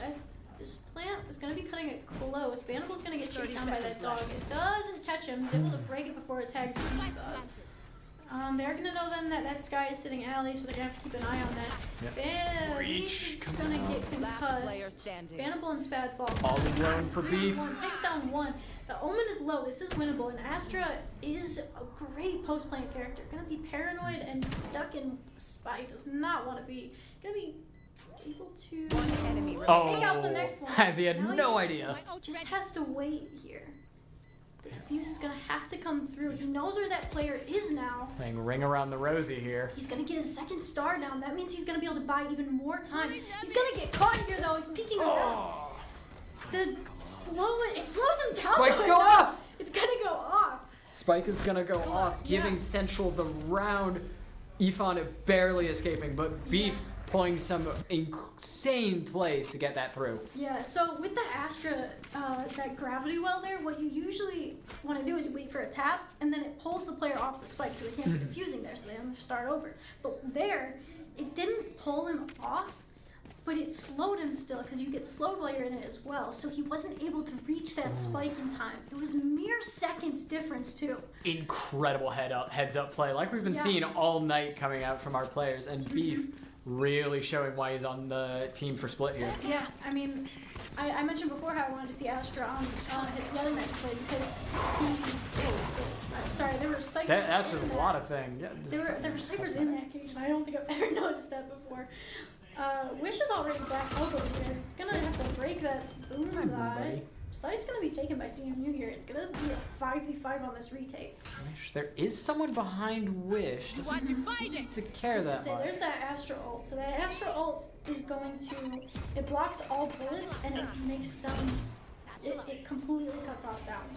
this plant is gonna be cutting it close. Vanable's gonna get chased down by that dog. It doesn't catch him. He's able to break it before it tags him. They're gonna know then that that Sky is sitting alley, so they're gonna have to keep an eye on that. Yep. Beef is coming gonna out. get Last player concussed. standing. Vanable and Spad fall. All alone for Beef. 3-1, takes down 1. The Omen is low. This is winnable, and Astra is a great post-plant character. Gonna be paranoid and stuck in Spy. Does not want to be. Gonna be able to Enemy remaining. take out the next one. As he had Now no idea. Just has to wait here. The defuse is gonna have to come through. He knows where that player is now. Playing Ring Around the Rosie here. He's gonna get his second star down. That means he's gonna be able to buy even more time. He's gonna get caught here though. He's peeking him down. It slows him down. Spikes though go enough. off. It's gonna go off. Spike is gonna go off, giving yeah. Central the round. Ifan barely escaping, but Beef pulling some insane plays to get that through. Yeah, so with the Astra, that gravity well there, what you usually want to do is wait for a tap, and then it pulls the player off the spike so they can't be defusing there, so they have to start over. But there, it didn't pull him off, but it slowed him still, because you get slow while you're in it as well, so he wasn't able to reach that spike in time. It was mere seconds difference, too. Incredible heads up play, like we've been Yeah. seeing all night coming out from our players, and Beef really showing why he's on the team for Split here. Yeah, I mean, I mentioned before how I wanted to see Astra on the other match play because sorry, there were ciphers. That's a in lot of things. Yeah, there were ciphers in that cage, and I don't think I've ever noticed that before. Wish is already black elbow here. He's gonna have to break that boom die. Site's gonna be taken by CMU here. It's gonna be a 5v5 on this retake. Wish. There is someone behind Wish. Doesn't seem to care that much. There's that Astra ult. So that Astra ult is going to, it blocks all bullets and it makes sounds. It completely cuts off sound.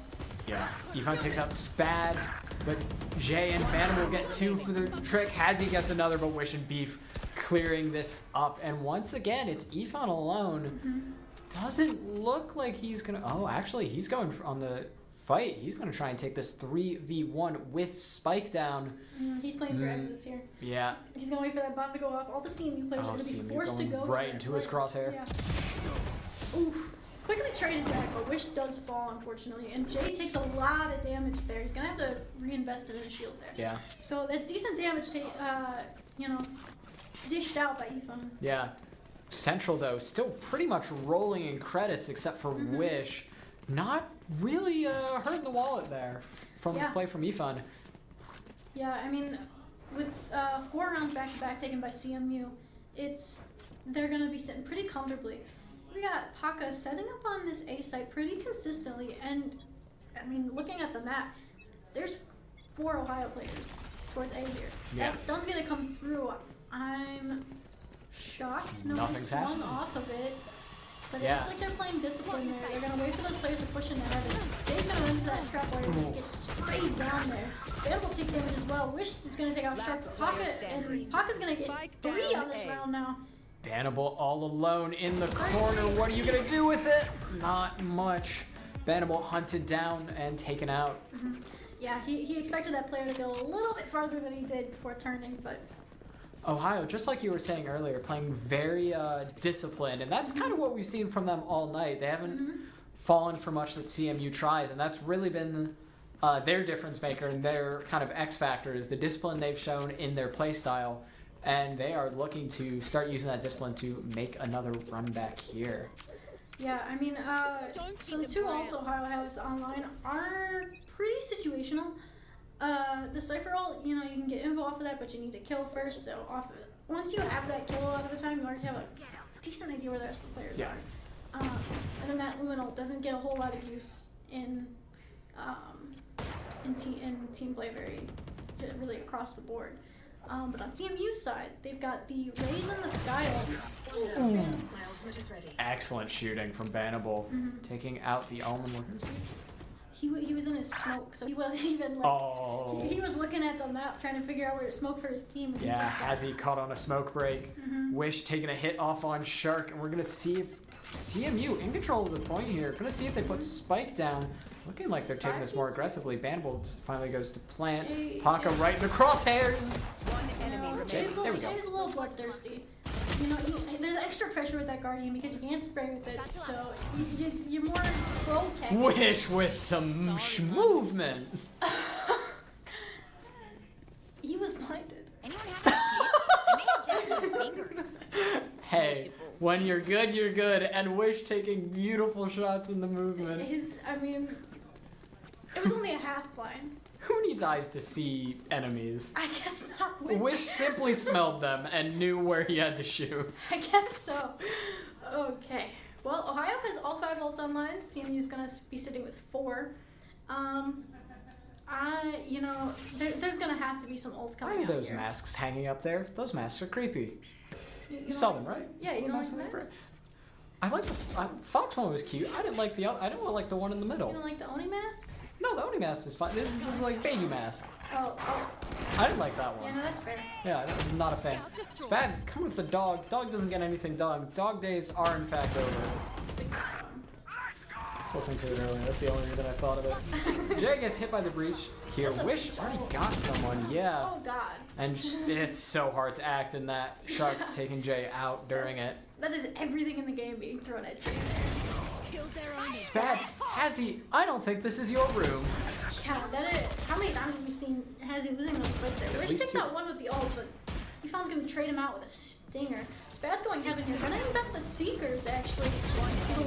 Yeah. Yifan takes out Spad, but Jay and Phantom will get 2 for the trick. Hazy gets another, but Wish and Beef clearing this up. And once again, it's Yifan alone. Doesn't look like he's gonna. Oh, actually, he's going on the fight. He's gonna try and take this 3v1 with Spike down. He's playing for exits here. Yeah. He's gonna wait for that bomb to go off. All the CMU players are gonna be forced to go right into his crosshair. Yeah. Oof. Quickly traded back, but Wish does fall, unfortunately. And Jay takes a lot of damage there. He's gonna have to reinvest in his shield there. Yeah. So that's decent damage, dished out by Yifan. Yeah. Central, though, still pretty much rolling in credits except for Wish. Not really hurting the wallet there from the play from Yifan. Yeah, I mean, with 4 rounds back-to-back taken by CMU, they're going to be sitting pretty comfortably. We got Paka setting up on this A site pretty consistently, and, I mean, looking at the map, there's 4 Ohio players towards A here. Yeah. That stun's going to come through. I'm shocked nobody Nothing's swung happening. off of it. But Yeah. it looks like they're playing discipline there. They're going to wait for those players to push in ahead. Jay's going to run into that trap where he just gets sprayed down there. Bamble takes damage as well. Wish is going to take out Shark Pocket, and Pocket's going to get 3 on this round now. Bannable all alone in the corner. What are you going to do with it? Not much. Bannable hunted down and taken out. Yeah, he expected that player to go a little bit farther than he did before turning, but... Ohio, just like you were saying earlier, playing very disciplined, and that's kind of what we've seen from them all night. They haven't fallen for much that CMU tries, and that's really been their difference maker and their kind of X factor is the discipline they've shown in their play style, and they are looking to start using that discipline to make another run back here. Yeah, I mean, so the 2 ults Ohio has online are pretty situational. The Cypher ult, you can get info off of that, but you need to kill first, so once you have that kill a lot of the time, you already have a decent idea where the rest of the players are. And then that Lumen ult doesn't get a whole lot of use in team play really across the board. But on CMU's side, they've got the Raise in the Sky ult. Excellent shooting from Bannable, taking out the Omen. We're gonna see. He was in his smoke, so he wasn't even like... He was looking at the map, trying to figure out where to smoke for his team. And Yeah, has he caught on a smoke break? Wish taking a hit off on Shark, and we're going to see if CMU in control of the point here. Going to see if they put Spike down. Looking like they're taking this more aggressively. Bannable finally goes to plant. Paka right in the crosshairs. Jay's There we go. a little bloodthirsty. There's extra pressure with that Guardian because you can't spray with it, so you're more pro-tech. Wish with some movement. He was blinded. Anyone have I may have dead fingers. Hey, when you're good, and Wish taking beautiful shots in the movement. It was only a half blind. Who needs eyes to see enemies? I guess not Wish. Wish simply smelled them and knew where he had to shoot. I guess so. Okay. Well, Ohio has all 5 ults online. CMU's gonna be sitting with 4. There's gonna have to be some ults coming Why are out those here. masks hanging up there? Those masks are creepy. You saw them, right? Yeah, saw you the don't masks like on the masks? break. I like the Fox one was cute. I didn't like the other. I didn't like the one in the middle. You don't like the Oni masks? No, the Oni mask is fine. This is like baby mask. Oh. I didn't like that one. Yeah, no, that's fair. Yeah, I was not a fan. It's bad. Come with the dog. Dog doesn't get anything done. Dog days are in fact over. It's a good song. I was listening to it earlier. That's the only reason I thought of it. Jay gets hit by the breach here. That's a Wish breach. already got someone. Yeah. Oh god. And it's so hard to act in that Shark taking Jay out during it. That is everything in the game being thrown at Jay there. Spad, Hazzy, I don't think this is your room. Yeah, how many times have we seen Hazzy losing those fights there? At Wish least takes 2. out one with the ult, but Yufan's gonna trade him out with a Stinger. Spad's going heaven here. Gonna invest the Seekers, actually.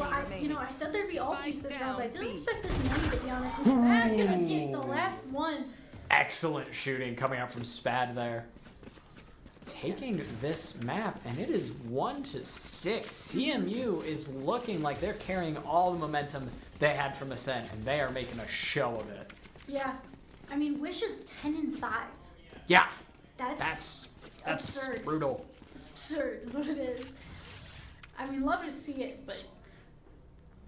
I said there'd be ultis this round, but I didn't expect this many, to be honest. And Spad's gonna get the last one. Excellent shooting coming out from Spad there. Taking this map, and it is 1-6. CMU is looking like they're carrying all the momentum they had from Ascent, and they are making a show of it. Yeah. I mean, Wish is 10-5. Yeah. That's absurd. Brutal. It's absurd, is what it is. I mean, love to see it, but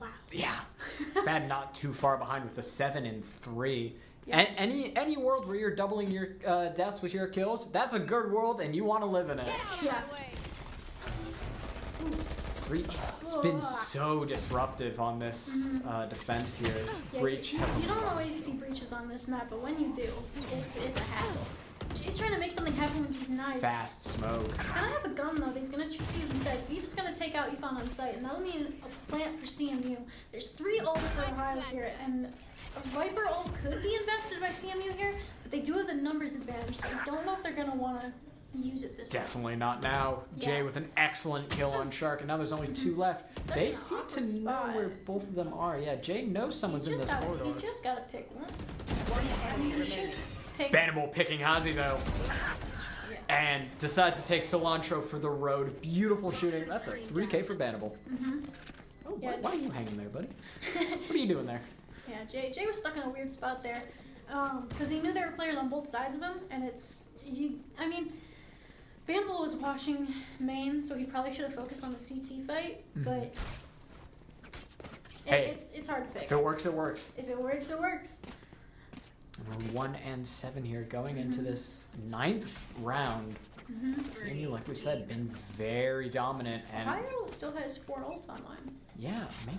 wow. Yeah. Spad not too far behind with a 7-3. Yeah. And any world where you're doubling your deaths with your kills, that's a good world, and you want to live in it. Yeah. Breach has been so disruptive on this defense here. Yeah, Breach you has don't always see breaches on this map, but when you do, it's a hassle. Jay's trying to make something happen with these knives. fast smoke. He's gonna have a gun though. He's gonna choose to use instead. Beef's gonna take out Ifan on site, and that'll mean a plant for CMU. There's 3 ults for Ohio here, and a Viper ult could be invested by CMU here, but they do have the numbers advantage, so I don't know if they're gonna want to use it this time. Definitely not now. Jay Yeah. with an excellent kill on Shark, and now there's only 2 left. Stuck They in an seem to awkward know spot. where both of them are. Yeah, Jay knows someone's in this corridor. He's just gotta pick one. And he should pick. Bannable picking Hazi though. And decides to take Cilantro for the road. Beautiful shooting. That's a 3K for Bannable. Oh, Yeah, why are you hanging there, buddy? What are you doing there? Yeah, Jay was stuck in a weird spot there, because he knew there were players on both sides of him, and I mean, Bannable was watching main, so he probably should have focused on the CT fight, but Hey, it's hard to pick. If it works, it works. If it works, it works. And we're 1-7 here going into this 9th round. CMU, like we said, been very dominant, and Ohio still has 4 ults online. yeah, maybe.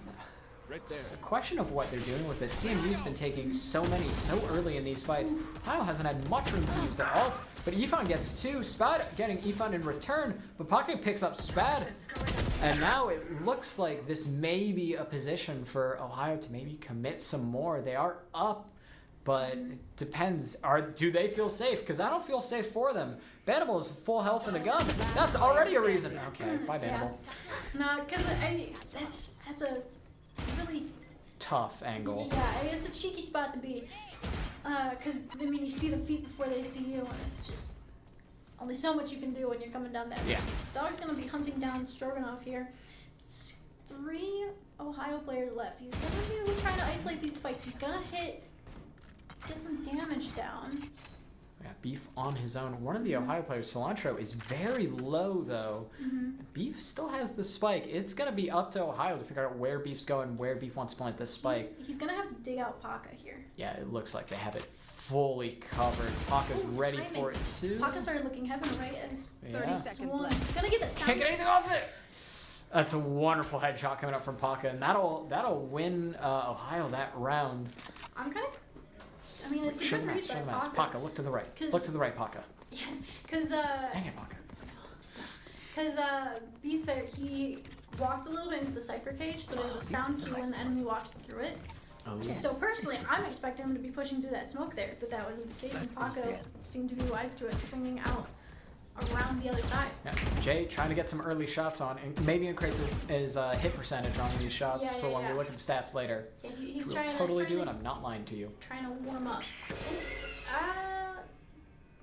Right there. It's a question of what they're doing with it. CMU's been taking so many so early in these fights. Ohio hasn't had much room to use their ults, but Ifan gets 2. Spad getting Ifan in return, but Pocket picks up Spad. And now it looks like this may be a position for Ohio to maybe commit some more. They are up, but it depends. Do they feel safe? Because I don't feel safe for them. Bannable is full health and a gun. That's already a reason. Okay, bye Bannable. No, because that's a really Tough angle. Yeah, it's a cheeky spot to be. Because, I mean, you see the feet before they see you, and it's just only so much you can do when you're coming down that. Yeah. Dog's going to be hunting down Stroganoff here. It's 3 Ohio players left. He's going to be trying to isolate these fights. He's going to get some damage down. Yeah, Beef on his own. One of the Ohio players, Cilantro, is very low, though. Beef still has the spike. It's going to be up to Ohio to figure out where Beef's going, where Beef wants to plant this spike. He's going to have to dig out Paka here. Yeah, it looks like they have it fully covered. Paka's ready timing. for it, too. Paka started looking heaven right as 30 Yeah. seconds Swan. left. He's going to get the sound. Can't get anything off it! That's a wonderful headshot coming up from Paka, and that'll win Ohio that round. I'm kind of... I mean, it's a Show good the read match, show by the match. Paka. Paka, look to the right. 'Cause- Look to the right, Paka. Yeah, because Dang it, Paka. Beef there, he walked a little bit into the cipher cage, so there's a sound cue when the enemy walks through it. Oh, So personally, I'm expecting him to be pushing through that smoke there, but that wasn't the case, and Paco seemed to be wise to it, swinging out around the other side. Yeah, Jay trying to get some early shots on, and maybe increase his hit percentage on these shots Yeah, for yeah, when yeah. we look at the stats later. Yeah, he's We'll trying totally to, do, and I'm not lying to you. trying to warm up.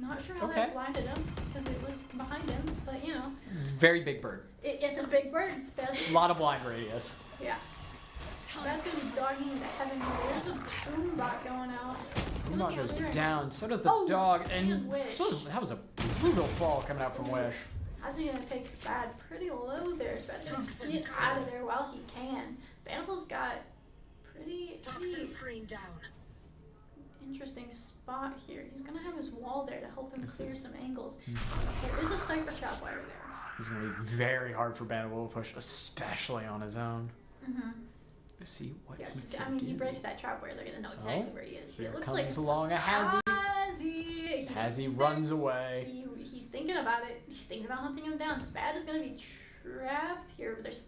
Not sure how Okay. that blinded him, because it was behind him, but you know, It's a very big bird. it's a big bird. A lot of blind radius. Yeah. That's gonna be dogging into heaven here. There's a boom bot going out. It's gonna Boombox be goes clearing. down, so does the Oh, dog, and and Wish. that was a brutal fall coming out from Wish. How's he gonna take Spad pretty low there? Spad's gonna get out of there while he can. Banable's got pretty interesting spot here. He's gonna have his wall there to help him clear some angles. There is a Cypher Trap wire there. It's going to be very hard for Bannable to push, especially on his own. To see what Yeah, he 'cause, can I mean, do. he breaks that trap wire, they're gonna know exactly where he is. But Here it looks comes like along a Hazi. Hazi. Hazi He's runs there. away. He's thinking about it. He's thinking about hunting him down. Spad is gonna be trapped here. There's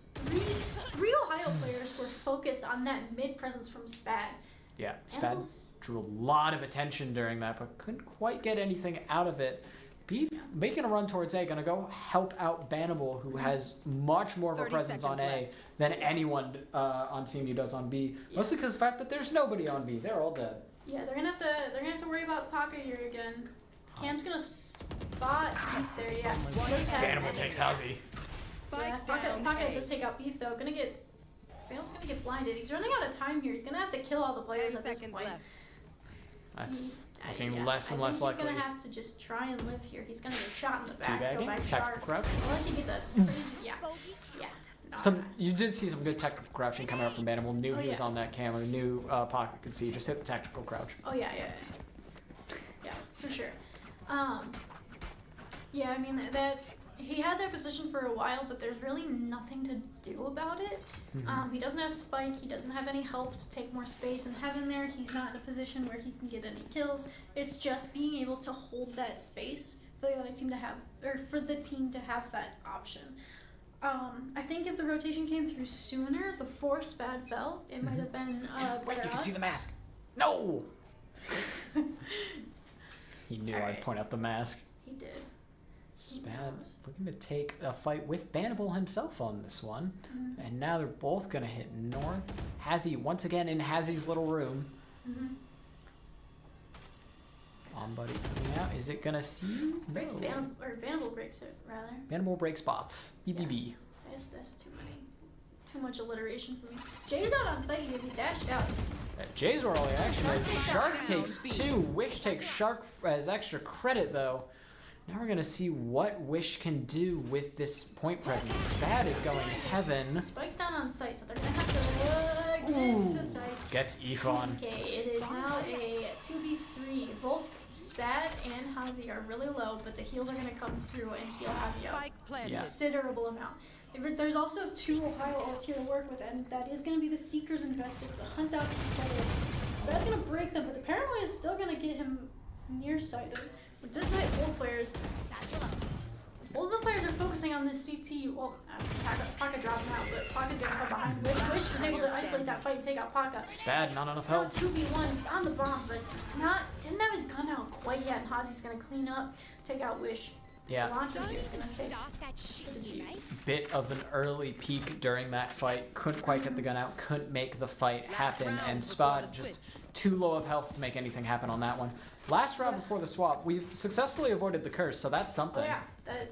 three Ohio players who are focused on that mid presence from Spad. Yeah, Spad Animals- drew a lot of attention during that, but couldn't quite get anything out of it. Beef making a run towards A, gonna go help out Bannable, who has much more of a 30 presence on A seconds than anyone on CMU does on B. Mostly because of the fact that there's nobody on B. They're all dead. Yeah, they're gonna have to worry about Paka here again. Cam's gonna spot Beef there. Yeah, does tag. Bannable takes Hazy. Yeah, Paka does take out Beef though. Banable's gonna get blinded. He's running out of time here. He's gonna have to kill all the players at this point. That's looking less and less I think likely. he's gonna have to just try and live here. He's gonna get shot in the back. Go Teabagging, back tactical sharp. crouch. Unless he gets a yeah. No, You did see some good tactical crouching coming out from Bannable. Knew he was yeah. on that camera. Knew Pocket could see. Just hit the tactical crouch. Oh yeah, for sure. Yeah, I mean that he had that position for a while, but there's really nothing to do about it. He doesn't have spike. He doesn't have any help to take more space in heaven. There, he's not in a position where he can get any kills. It's just being able to hold that space for the other team to have, or for the team to have that option. I think if the rotation came through sooner, before Spad fell, it might have been better. You can odds. see the mask. No. He knew All I'd right. point out the mask. He did. Spad looking to take a fight with Bannable himself on this one. And now they're both going to hit north. Hazy once again in Hazy's little room. On Buddy coming out. Is it going to see? Breaks No. Bannable breaks it rather. Bannable break spots. BBB. That's too much alliteration for me. Jay's out on site here. He's dashed out. Jay's were early action. Shark takes Shark out. takes 2. Wish takes Shark as extra credit though. Now we're gonna see what Wish can do with this point presence. Spad is going heaven. Spike's down on site, so they're gonna have to get to site. Gets Eve on. Okay, it is now a 2v3. Both Spad and Hazy are really low, but the heals are gonna come through and heal Hazy out. Yeah. Considerable amount. There's also 2 Ohio ults here to work with, and that is going to be the Seekers invested to hunt out these players. Spad's going to break them, but the Paranoia is still going to get him nearsighted. With this hit, both of the players are focusing on this CT. Well, Paka dropped him out, but Paka's going to come behind. Wish is able to isolate that fight and take out Paka. Spad, not enough Now help. 2v1, he's on the bomb, but didn't have his gun out quite yet. And Hazy's going to clean up, take out Wish. Yeah. Cilantro here is going to take the juice. Bit of an early peak during that fight. Couldn't quite get the gun out. Couldn't make the fight happen. And Spad just too low of health to make anything happen on that one. Last round before the swap, we've successfully avoided the curse, so that's something. Oh yeah,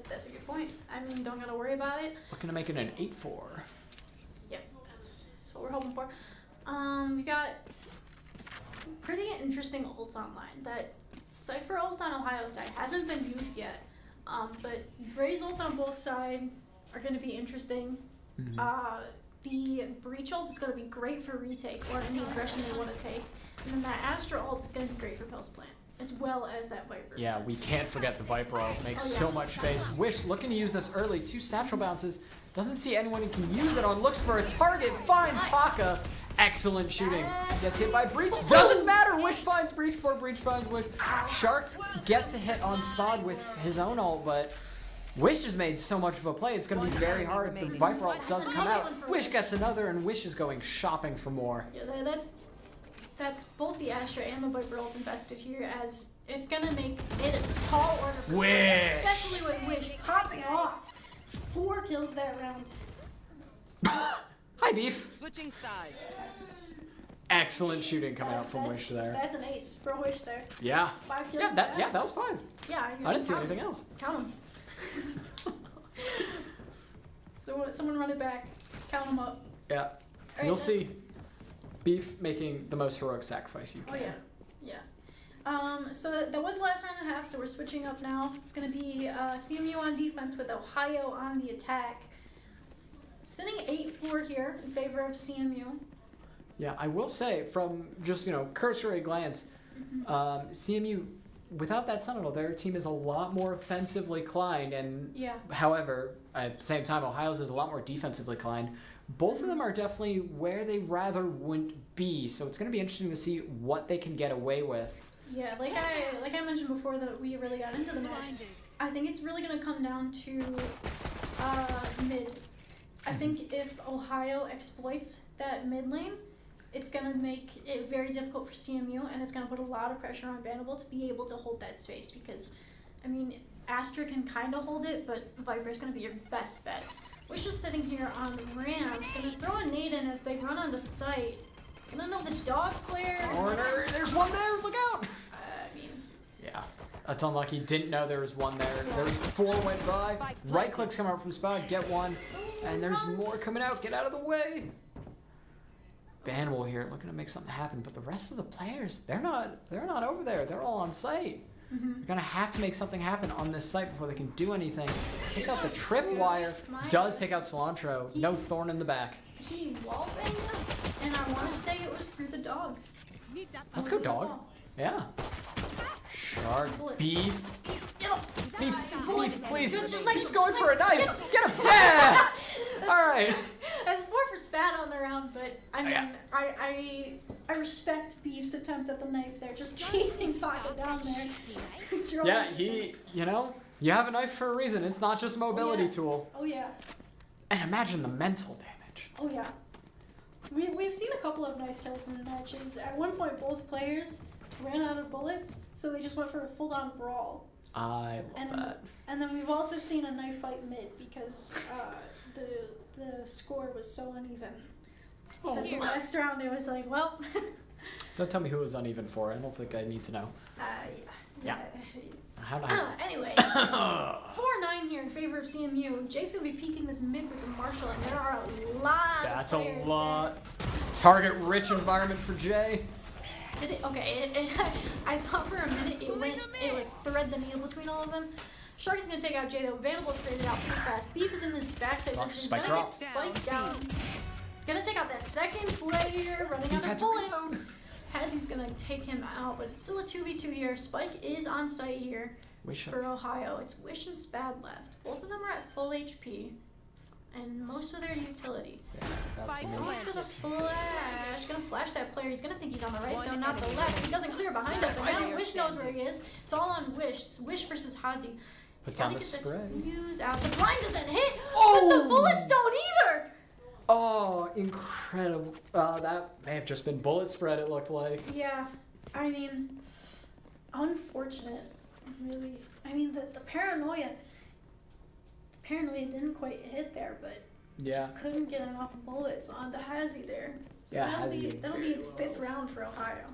that's a good point. I mean, don't gotta worry about it. Looking to make it an 8-4. Yep, that's what we're hoping for. We got pretty interesting ults online. That Cypher ult on Ohio side hasn't been used yet. But Gray's ults on both sides are going to be interesting. The Breach ult is going to be great for retake or any aggression you want to take. And then that Astra ult is going to be great for Post Plant, as well as that Viper. Yeah, we can't forget the Viper ult. Makes Oh, yeah. so much space. Wish looking to use this early. 2 satchel bounces. Doesn't see anyone who can use it on. Looks for a target. Finds Nice. Paka. Excellent shooting. Gets hit by Breach. Doesn't matter. Wish finds Breach before Breach finds Wish. Shark gets a hit on Spad with his own ult, but Wish has made so much of a play. It's going to be very hard. The Viper ult does come out. Wish gets another, and Wish is going shopping for more. Yeah, that's both the Astra and the Viper ult invested here, as it's going to make it a tall order for Wish. them, especially with Wish popping off. 4 kills that round. Hi, Beef. Switching sides. That's Excellent shooting coming out from Wish there. That's an ace for Wish there. Yeah. 5 kills. Yeah, that was 5. Yeah, I didn't see anything else. Count them. So someone run it back. Count them up. Yeah. Right, You'll then- see Beef making the most heroic sacrifice you Oh can. yeah. So that was the last round and a half. So we're switching up now. It's gonna be CMU on defense with Ohio on the attack. Sitting 8-4 here in favor of CMU. Yeah, I will say from just, cursory glance, CMU, without that Sentinel, their team is a lot more offensively inclined, and Yeah. however, at the same time, Ohio's is a lot more defensively inclined. Both of them are definitely where they rather wouldn't be, so it's going to be interesting to see what they can get away with. Yeah, like I mentioned before that we really got into the match. I think it's really gonna come down to mid. I think if Ohio exploits that mid lane, it's gonna make it very difficult for CMU, and it's gonna put a lot of pressure on Bannable to be able to hold that space. Because, I mean, Astra can kind of hold it, but Viper's going to be your best bet. Wish is sitting here on ramps, going to throw a nade in as they run onto site. Gonna know the dog player. Corner, there's one there, look out! I mean, Yeah, that's unlucky. Didn't know there was one there. Yeah. There's 4 went by. Right click's coming out from spot, get one. And there's more coming out, get out of the way. Banwell here looking to make something happen, but the rest of the players, they're not over there. They're all on site. They're gonna have to make something happen on this site before they can do anything. Takes out the tripwire, does take out Cilantro. No thorn in the back. he wallbanged them, and I want to say it was through the dog. Let's go, dog. Yeah. Shark, beef, Get him! beef, please. Just like- Beef going just for a like- knife. Get him. Yeah. All right. That's 4 for spat on the round, but I mean, Yeah. I respect Beef's attempt at the knife there, just chasing Pocket down there. Yeah, you have a knife for a reason. It's not just a mobility yeah. tool. Oh yeah, And imagine the mental damage. oh yeah. We've seen a couple of knife kills in matches. At one point, both players ran out of bullets, so they just went for a full-on brawl. I love that. And then we've also seen a knife fight mid because the score was so uneven. Oh. That the last round, it was like, well, Don't tell me who it was uneven for. I don't think I need to know. yeah. How do I... Anyways, 4-9 here in favor of CMU. Jay's gonna be peeking this mid with the Marshall, and there are a lot. That's of a players lot. Target-rich environment for Jay. Did it? Okay. I thought for a minute it like thread the needle between all of them. Sharky's gonna take out Jay though. Vandal traded out pretty fast. Beef is in this backside. Watch He's spike gonna drop. get spiked down. Gonna take out that second player, running out had of to bullets. reload. Hazzy's gonna take him out, but it's still a 2v2 here. Spike is on site here for Ohio. It's Wish and Spad left. Both of them are at full HP. And most of their utility. Yeah, that's Going amazing. for the flash. Gonna flash that player. He's gonna think he's on the right though, not the left. He doesn't clear behind us. And now Wish knows where he is. It's all on Wish. It's Wish versus Hazi. Puts He's on gotta the get spray. the fuse out. The blind doesn't hit, Oh! but the bullets don't either. Oh, incredible. That may have just been bullet spread, it looked like. Yeah, I mean, unfortunate, really. I mean, the paranoia didn't quite hit there, but Yeah. just couldn't get enough bullets onto Hazi there. So Yeah, that'll be 5th round for Ohio.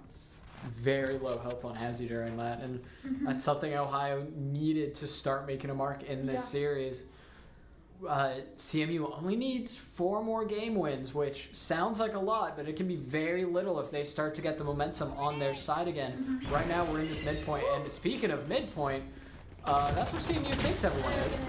Very low health on Hazzy during that, and that's something Ohio needed to start making a mark in this Yeah. series. CMU only needs 4 more game wins, which sounds like a lot, but it can be very little if they start to get the momentum on their side again. Right now we're in this midpoint, and speaking of midpoint, that's where CMU thinks everyone is.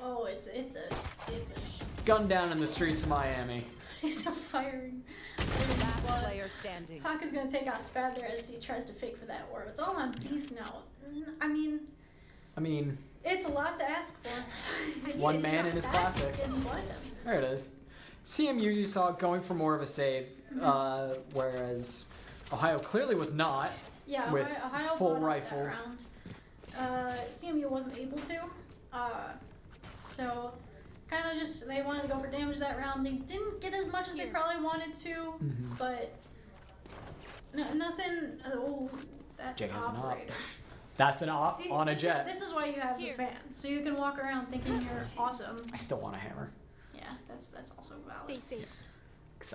Oh, it's a Gun down in the streets of Miami. it's a firing. Last player standing. Hawk is gonna take out Spad there as he tries to fake for that orb. It's all on Beef now. I mean, it's a lot to ask for. One man not in his bad. classic. Didn't blind him. There it is. CMU, you saw going for more of a save, whereas Ohio clearly was not. Yeah, With Ohio full bought up that rifles. round. CMU wasn't able to. So kind of just they wanted to go for damage that round. They didn't get as much as they probably wanted to, but nothing. Oh, that's Jay an has an op. operator. That's an op See, on a this jet. This is why you have the fan, so you can walk around thinking you're awesome. I still want a hammer. Yeah, that's also valid. Stay safe. Cause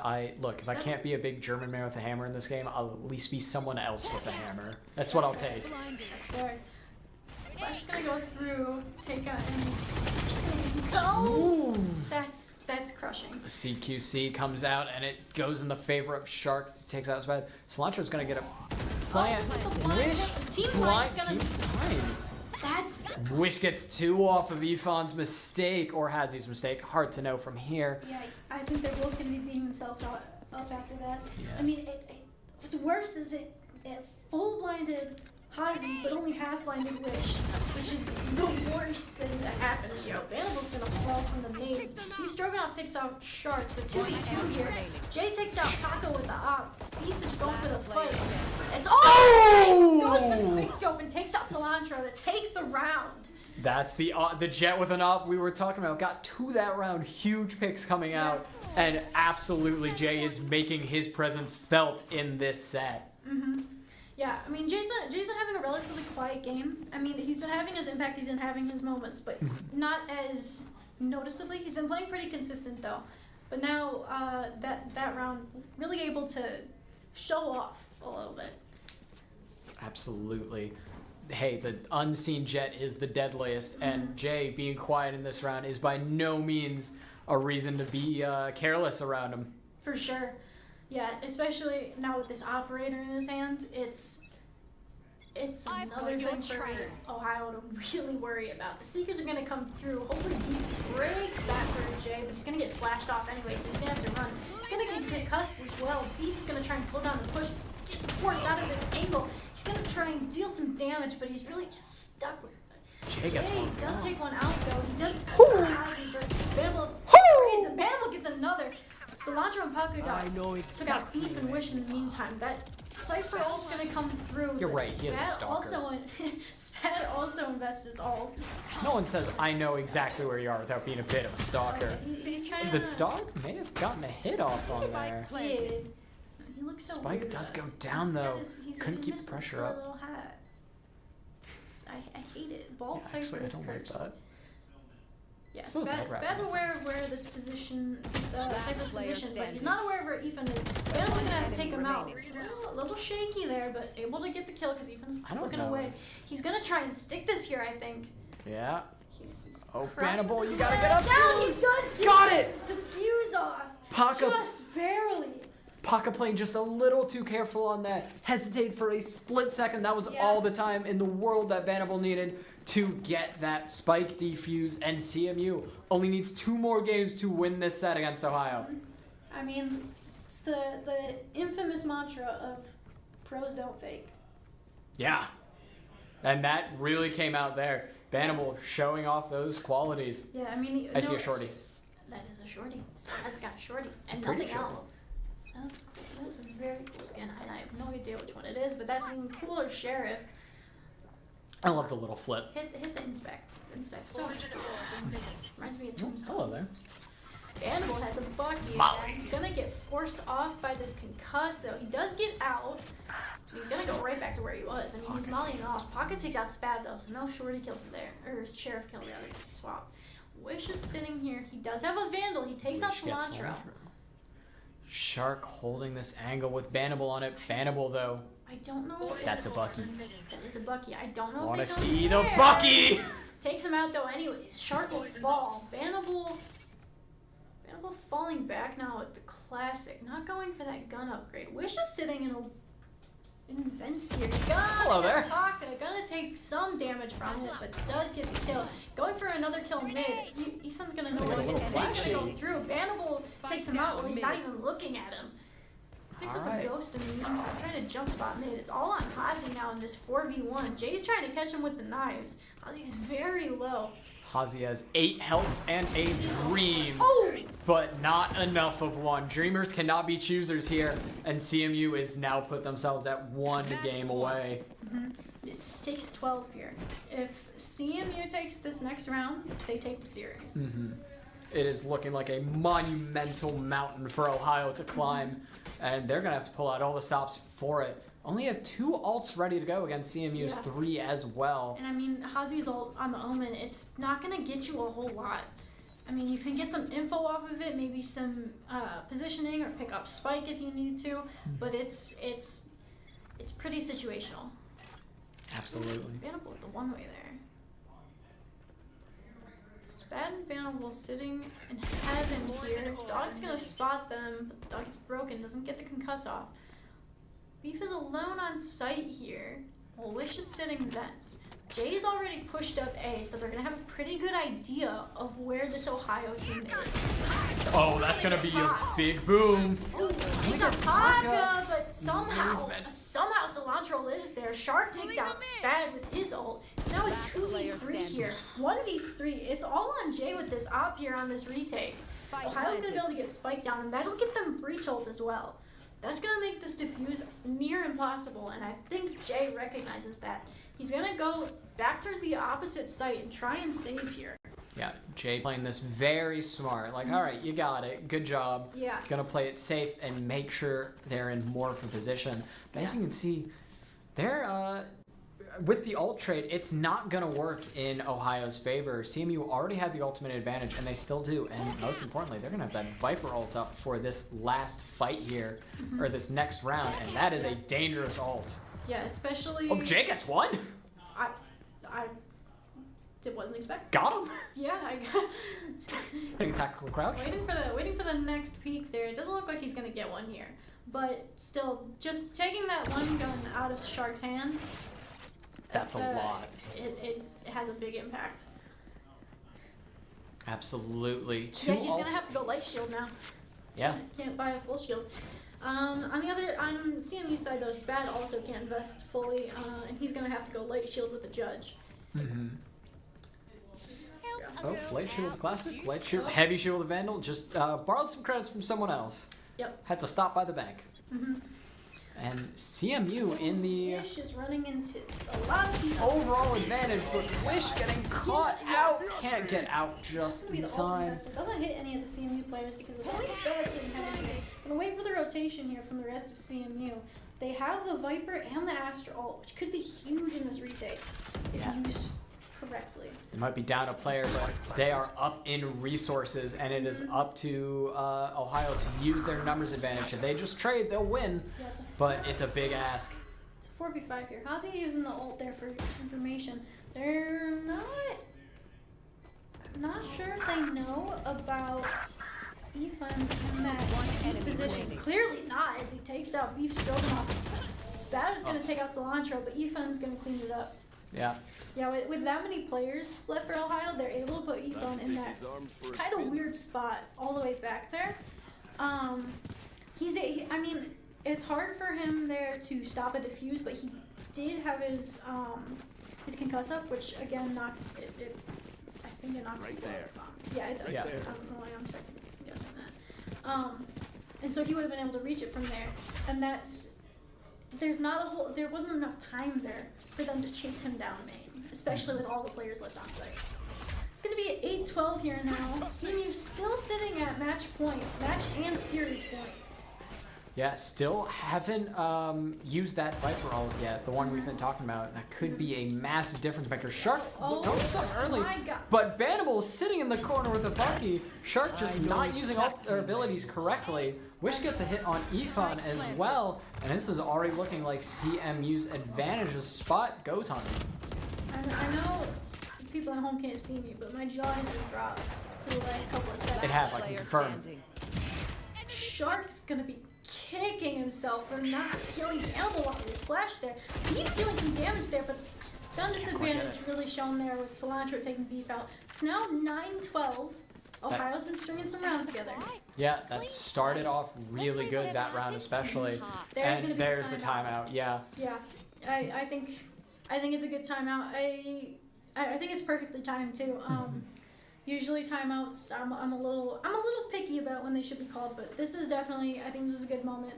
if I can't be a big German man with a hammer in this game, I'll at least be someone else with a hammer. That's what I'll take. That's fair. Flash is gonna go through, take out, and just gonna go. That's crushing. The CQC comes out and it goes in the favor of Shark. Takes out his bed. Cilantro's gonna get a plant. Oh, the blind Wish. hit. Team Blind's gonna. Team blind. That's. Wish gets 2 off of Efon's mistake or Hazzy's mistake. Hard to know from here. Yeah, I think they're both gonna be beating themselves up after that. Yeah. I mean, what's worse is it full blinded Hazi, but only half blinded Wish, which is the worst thing that happened. You know, Vanable's gonna fall from the nades. Stroganoff takes out Shark, the 2v2 here. Jay takes out Paco with the op. Beef is going for the fight. It's goes for the quick scope and takes out Cilantro to take the round. That's the jet with an op we were talking about. Got to that round. Huge picks coming out. And absolutely Jay is making his presence felt in this set. Yeah, I mean, Jay's been having a relatively quiet game. I mean, he's been having his impact, he's been having his moments, but not as noticeably. He's been playing pretty consistent though. But now that round, really able to show off a little bit. Absolutely. Hey, the unseen Jet is the deadliest, and Jay being quiet in this round is by no means a reason to be careless around him. For sure. Yeah, especially now with this operator in his hand, it's another thing for Ohio to really worry about. The Seekers are going to come through. Hopefully he breaks that for Jay, but he's going to get flashed off anyway, so he's going to have to run. He's going to get concussed as well. Beef is going to try and slow down the push, but he's getting forced out of this angle. He's going to try and deal some damage, but he's really just stuck with it. Jay gets one. Does take one out, though. He does pass Ozzy, but Bamble trades, and Bamble gets another. Cilantro and Pucka took out Beef and Wish in the meantime. That Cypher ult's gonna come through. You're right, he is a stalker. Spat also invests his ult. No one says, I know exactly where you are without being a bit of a stalker. He's trying The dog may have gotten a hit off on there. He looks so Spike weird, does though. go down, He's got though. he's Couldn't just keep the missing pressure silly up. little hat. I hate it. Bald Yeah, Cypher actually, I is don't like cursed. that. Yeah, So is that Spad's rabbit. aware of where this position, Cypher's player position, but he's standing. not aware of where Ethan is. Bambo's gonna have to take him out. Remaining. A little shaky there, but able to get the kill because Ethan's I don't looking know. away. He's gonna try and stick this here, I think. Yeah. He's Oh, crouching Bannable, with you his gotta head get up down. to He it. does get Got the it. Diffuse off. Paka, Just barely. Paka playing just a little too careful on that. Hesitated for a split second. That was Yeah. all the time in the world that Bannable needed to get that spike defuse, and CMU only needs 2 more games to win this set against Ohio. I mean, it's the infamous mantra of pros don't fake. Yeah. And that really came out there. Bannable showing off those qualities. Yeah, I mean, I see a shorty. That is a shorty. Spad's got a shorty and Pretty nothing shorty. else. That is a very cool skin, and I have no idea which one it is, but that's even cooler. Sheriff. I love the little flip. Hit the inspect. So much cool. Reminds me of Oh, Tombstone. hello there. Animal has a Bucky. Molly. He's gonna get forced off by this concuss, though. He does get out. He's gonna go right back to where he was. I mean, he's mollying off. Pocket takes out Spad, though, so no shorty kill from there. Or Sheriff kill the other because he swapped. Wish is sitting here. He does have a Vandal. He takes out Wish gets Cilantro. Shark holding this angle with Bannable on it. Bannable, though. I don't know. That's a Bucky. That is a Bucky. I don't know Want to if it goes see the there. Bucky! Takes him out though anyways. Shark will fall. Bannable falling back now with the classic. Not going for that gun upgrade. Wish is sitting in vents here. He's gonna Hello there. Pocket. Gonna take some damage from it, but does get the kill. Going for another kill mid. Ethan's gonna know Like a what little it is. Gonna flashy. go through. Bannable takes him out while he's not even looking at him. Picks up a Alright. ghost in the meantime, trying to jump spot mid. It's all on Hazi now in this 4v1. Jay's trying to catch him with the knives. Hazi's very low. Hazi has 8 health and a dream, Oh! but not enough of one. Dreamers cannot be choosers here, and CMU is now put themselves at 1 game away. It's 6-12 here. If CMU takes this next round, they take the series. It is looking like a monumental mountain for Ohio to climb, and they're gonna have to pull out all the stops for it. Only have 2 ults ready to go against CMU's Yeah. 3 as well. And I mean, Hazi's ult on the Omen, it's not going to get you a whole lot. I mean, you can get some info off of it, maybe some positioning or pick up Spike if you need to, but it's pretty situational. Absolutely. Bannable with the one-way there. Spad and Bannable sitting in heaven here. Dog's gonna spot them, but the dog gets broken, doesn't get the concuss off. Beef is alone on site here. Well, Wish is sitting vents. Jay's already pushed up A, so they're gonna have a pretty good idea of where this Ohio team is. Oh, that's gonna be a big boom. Ooh, takes out Taka, but somehow Cilantro lives there. Shark takes out Spad with his ult. It's now a 2v3 here. 1v3. It's all on Jay with this op here on this retake. Ohio's gonna be able to get Spike down, and that'll get them breach ult as well. That's gonna make this diffuse near impossible, and I think Jay recognizes that. He's gonna go back towards the opposite site and try and save here. Yeah, Jay playing this very smart. Like, all right, you got it. Good job. Yeah. Gonna play it safe and make sure they're in more of a position. But as you can see, They're with the ult trade, it's not gonna work in Ohio's favor. CMU already had the ultimate advantage, and they still do. And most importantly, they're gonna have that Viper ult up for this last fight here, or this next round, and that is a dangerous ult. Yeah, especially. Oh, Jay gets one. I wasn't expecting. Got him. Yeah, I Hitting tactical crouch. waiting for the next peek there. It doesn't look like he's gonna get one here, but still, just taking that one gun out of Shark's hands. That's a lot. It has a big impact. Absolutely. Yeah, he's gonna have to go light shield now. Yeah. Can't buy a full shield. On CMU side though, Spad also can't invest fully, and he's gonna have to go light shield with the judge. Mm-hmm. Oh, light shield with classic, light shield, heavy shield with Vandal. Just borrowed some credits from someone else. Yep. Had to stop by the bank. Mm-hmm. And CMU in the Wish is running into a lot of people. overall advantage, but Wish getting caught out. Can't get out just in time. It doesn't hit any of the CMU players because of the Spad didn't have anything. I'm gonna wait for the rotation here from the rest of CMU. They have the Viper and the Astra ult, which could be huge in this retake if used correctly. They might be down a player, but they are up in resources, and it is up to Ohio to use their numbers advantage. If they just trade, they'll win, Yeah, but it's a big ask. It's a 4v5 here. How's he using the ult there for information? They're not... I'm not sure if they know about Ethan in that deep position. Clearly not, as he takes out Beef Stroganoff. Spat is going to take out Cilantro, but Ethan's going to clean it up. Yeah. Yeah, with that many players left for Ohio, they're able to put Ethan in that kind of weird spot all the way back there. I mean, it's hard for him there to stop a defuse, but he did have his concuss up, which again knocked it. I think it knocked Right people there. out. Yeah, it does. Yeah. I don't know why I'm second guessing that. And so he would have been able to reach it from there, and there wasn't enough time there for them to chase him down main, especially with all the players left on site. It's going to be at 8-12 here now. CMU still sitting at match and series point. Yeah, still haven't used that Viper ult yet, the one we've been talking about. That could be a massive difference maker. Shark goes up early, my God. but Banible's sitting in the corner with a Bucky. Shark just not using all their abilities correctly. Wish gets a hit on Ifan as well, and this is already looking like CMU's advantage. The spot goes on him. I know people at home can't see me, but my jaw has dropped for the last couple of seconds. It has, I can Player confirm. standing. Shark's gonna be kicking himself for not killing Campbell off of his flash there. He's dealing some damage there, but gun disadvantage really shown there with Cilantro taking Beef out. It's now 9-12. Ohio's been stringing some rounds together. Yeah, that started off really good that round especially. There's gonna be There's the timeout, yeah. Yeah, I think it's a good timeout. I think it's perfectly timed too. Usually timeouts, I'm a little picky about when they should be called, but this is definitely, I think this is a good moment.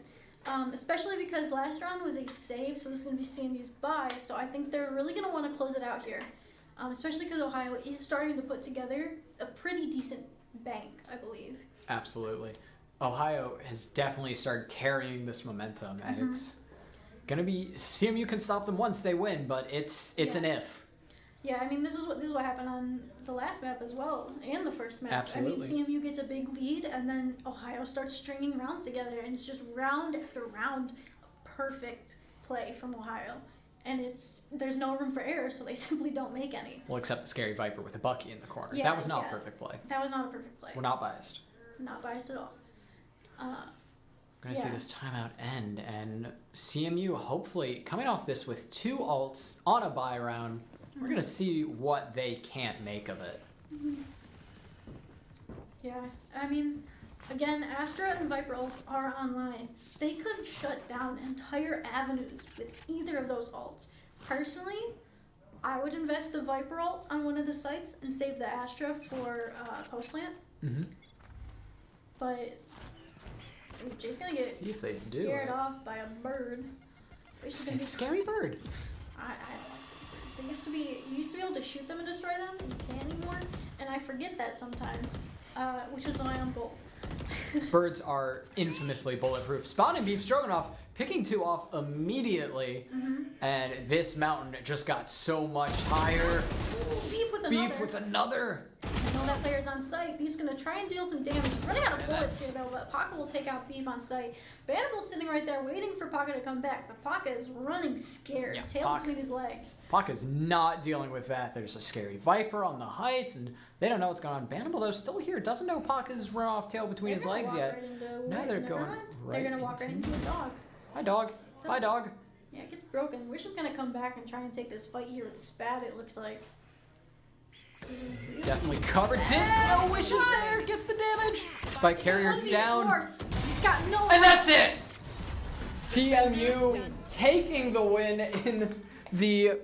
Especially because last round was a save, so this is going to be CMU's bye, so I think they're really going to want to close it out here. Especially because Ohio is starting to put together a pretty decent bank, I believe. Absolutely. Ohio has definitely started carrying this momentum, and it's going to be, CMU can stop them once they win, but it's an if. Yeah, I mean this is what happened on the last map as well, and the first map. Absolutely. I mean CMU gets a big lead, and then Ohio starts stringing rounds together, and it's just round after round of perfect play from Ohio, and there's no room for error, so they simply don't make any. Well, except the scary Viper with the Bucky in the corner. Yeah, That was not yeah. a perfect play. That was not a perfect play. We're not biased. Not biased at all. We're going to see this timeout end, and CMU hopefully coming off this with 2 ults on a bye round. We're going to see what they can't make of it. Yeah, I mean, again, Astra and Viper ults are online. They could shut down entire avenues with either of those ults. Personally, I would invest the Viper ult on one of the sites and save the Astra for post plant. But ooh, Jay's gonna get See if they do scared it. off by a bird. Wish he could It's scary bird. I they you used to be able to shoot them and destroy them, and you can't anymore. And I forget that sometimes, which is why I'm bold. Birds are infamously bulletproof. Spawn and Beef Stroganoff picking 2 off immediately, Mm-hmm. and this mountain just got so much higher. Ooh, beef with another. Beef with another. I know that player's on site. Beef's gonna try and deal some damage. He's running out of Yeah, bullets that's- here though, but Paka will take out Beef on site. Banible's sitting right there waiting for Paka to come back, but Paka is running scared, Yeah, tail Paka- between his legs. Paka's not dealing with that. There's a scary Viper on the heights, and they don't know what's going on. Banable, though, still here. Doesn't know Paka's run off tail between his legs yet. Now they're going right They're gonna walk right into a dog. Hi, dog. Hi, dog. Yeah, it gets broken. Wish is gonna come back and try and take this fight here with Spat, it looks like. This is really Definitely covered. Did Yes, no wishes what? there. Gets the damage. Spike carrier 1v4. down. He's got no. And that's it. CMU taking the win in the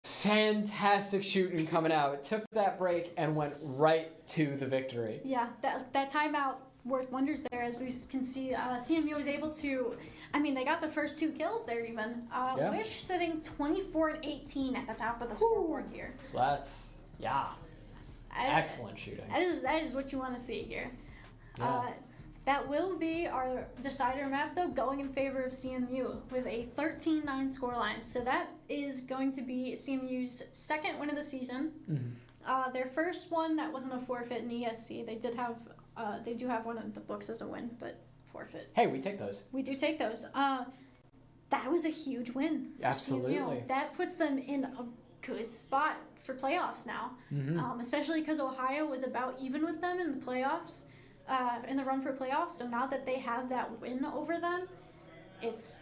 fantastic shooting coming out. Took that break and went right to the victory. Yeah, that timeout worked wonders there, as we can see. CMU was able to, I mean, they got the first 2 kills there even. Yeah. Wish sitting 24-18 at the top of the scoreboard here. That's, yeah, excellent shooting. That is what you want to see here. Yeah. That will be our decider map, though, going in favor of CMU with a 13-9 scoreline. So that is going to be CMU's second win of the season. Mm-hmm. Their first one that wasn't a forfeit in ESC. They do have one in the books as a win, but forfeit. Hey, we take those. We do take those. That was a huge win for Absolutely. CMU. That puts them in a good spot for playoffs now, Mm-hmm. especially because Ohio was about even with them in the playoffs, in the run for playoffs. So now that they have that win over them, it's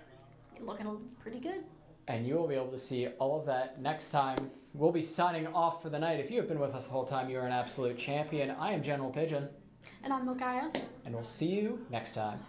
looking pretty good. And you will be able to see all of that next time. We'll be signing off for the night. If you have been with us the whole time, you are an absolute champion. I am General Pigeon, And I'm Micaiah. and we'll see you next time.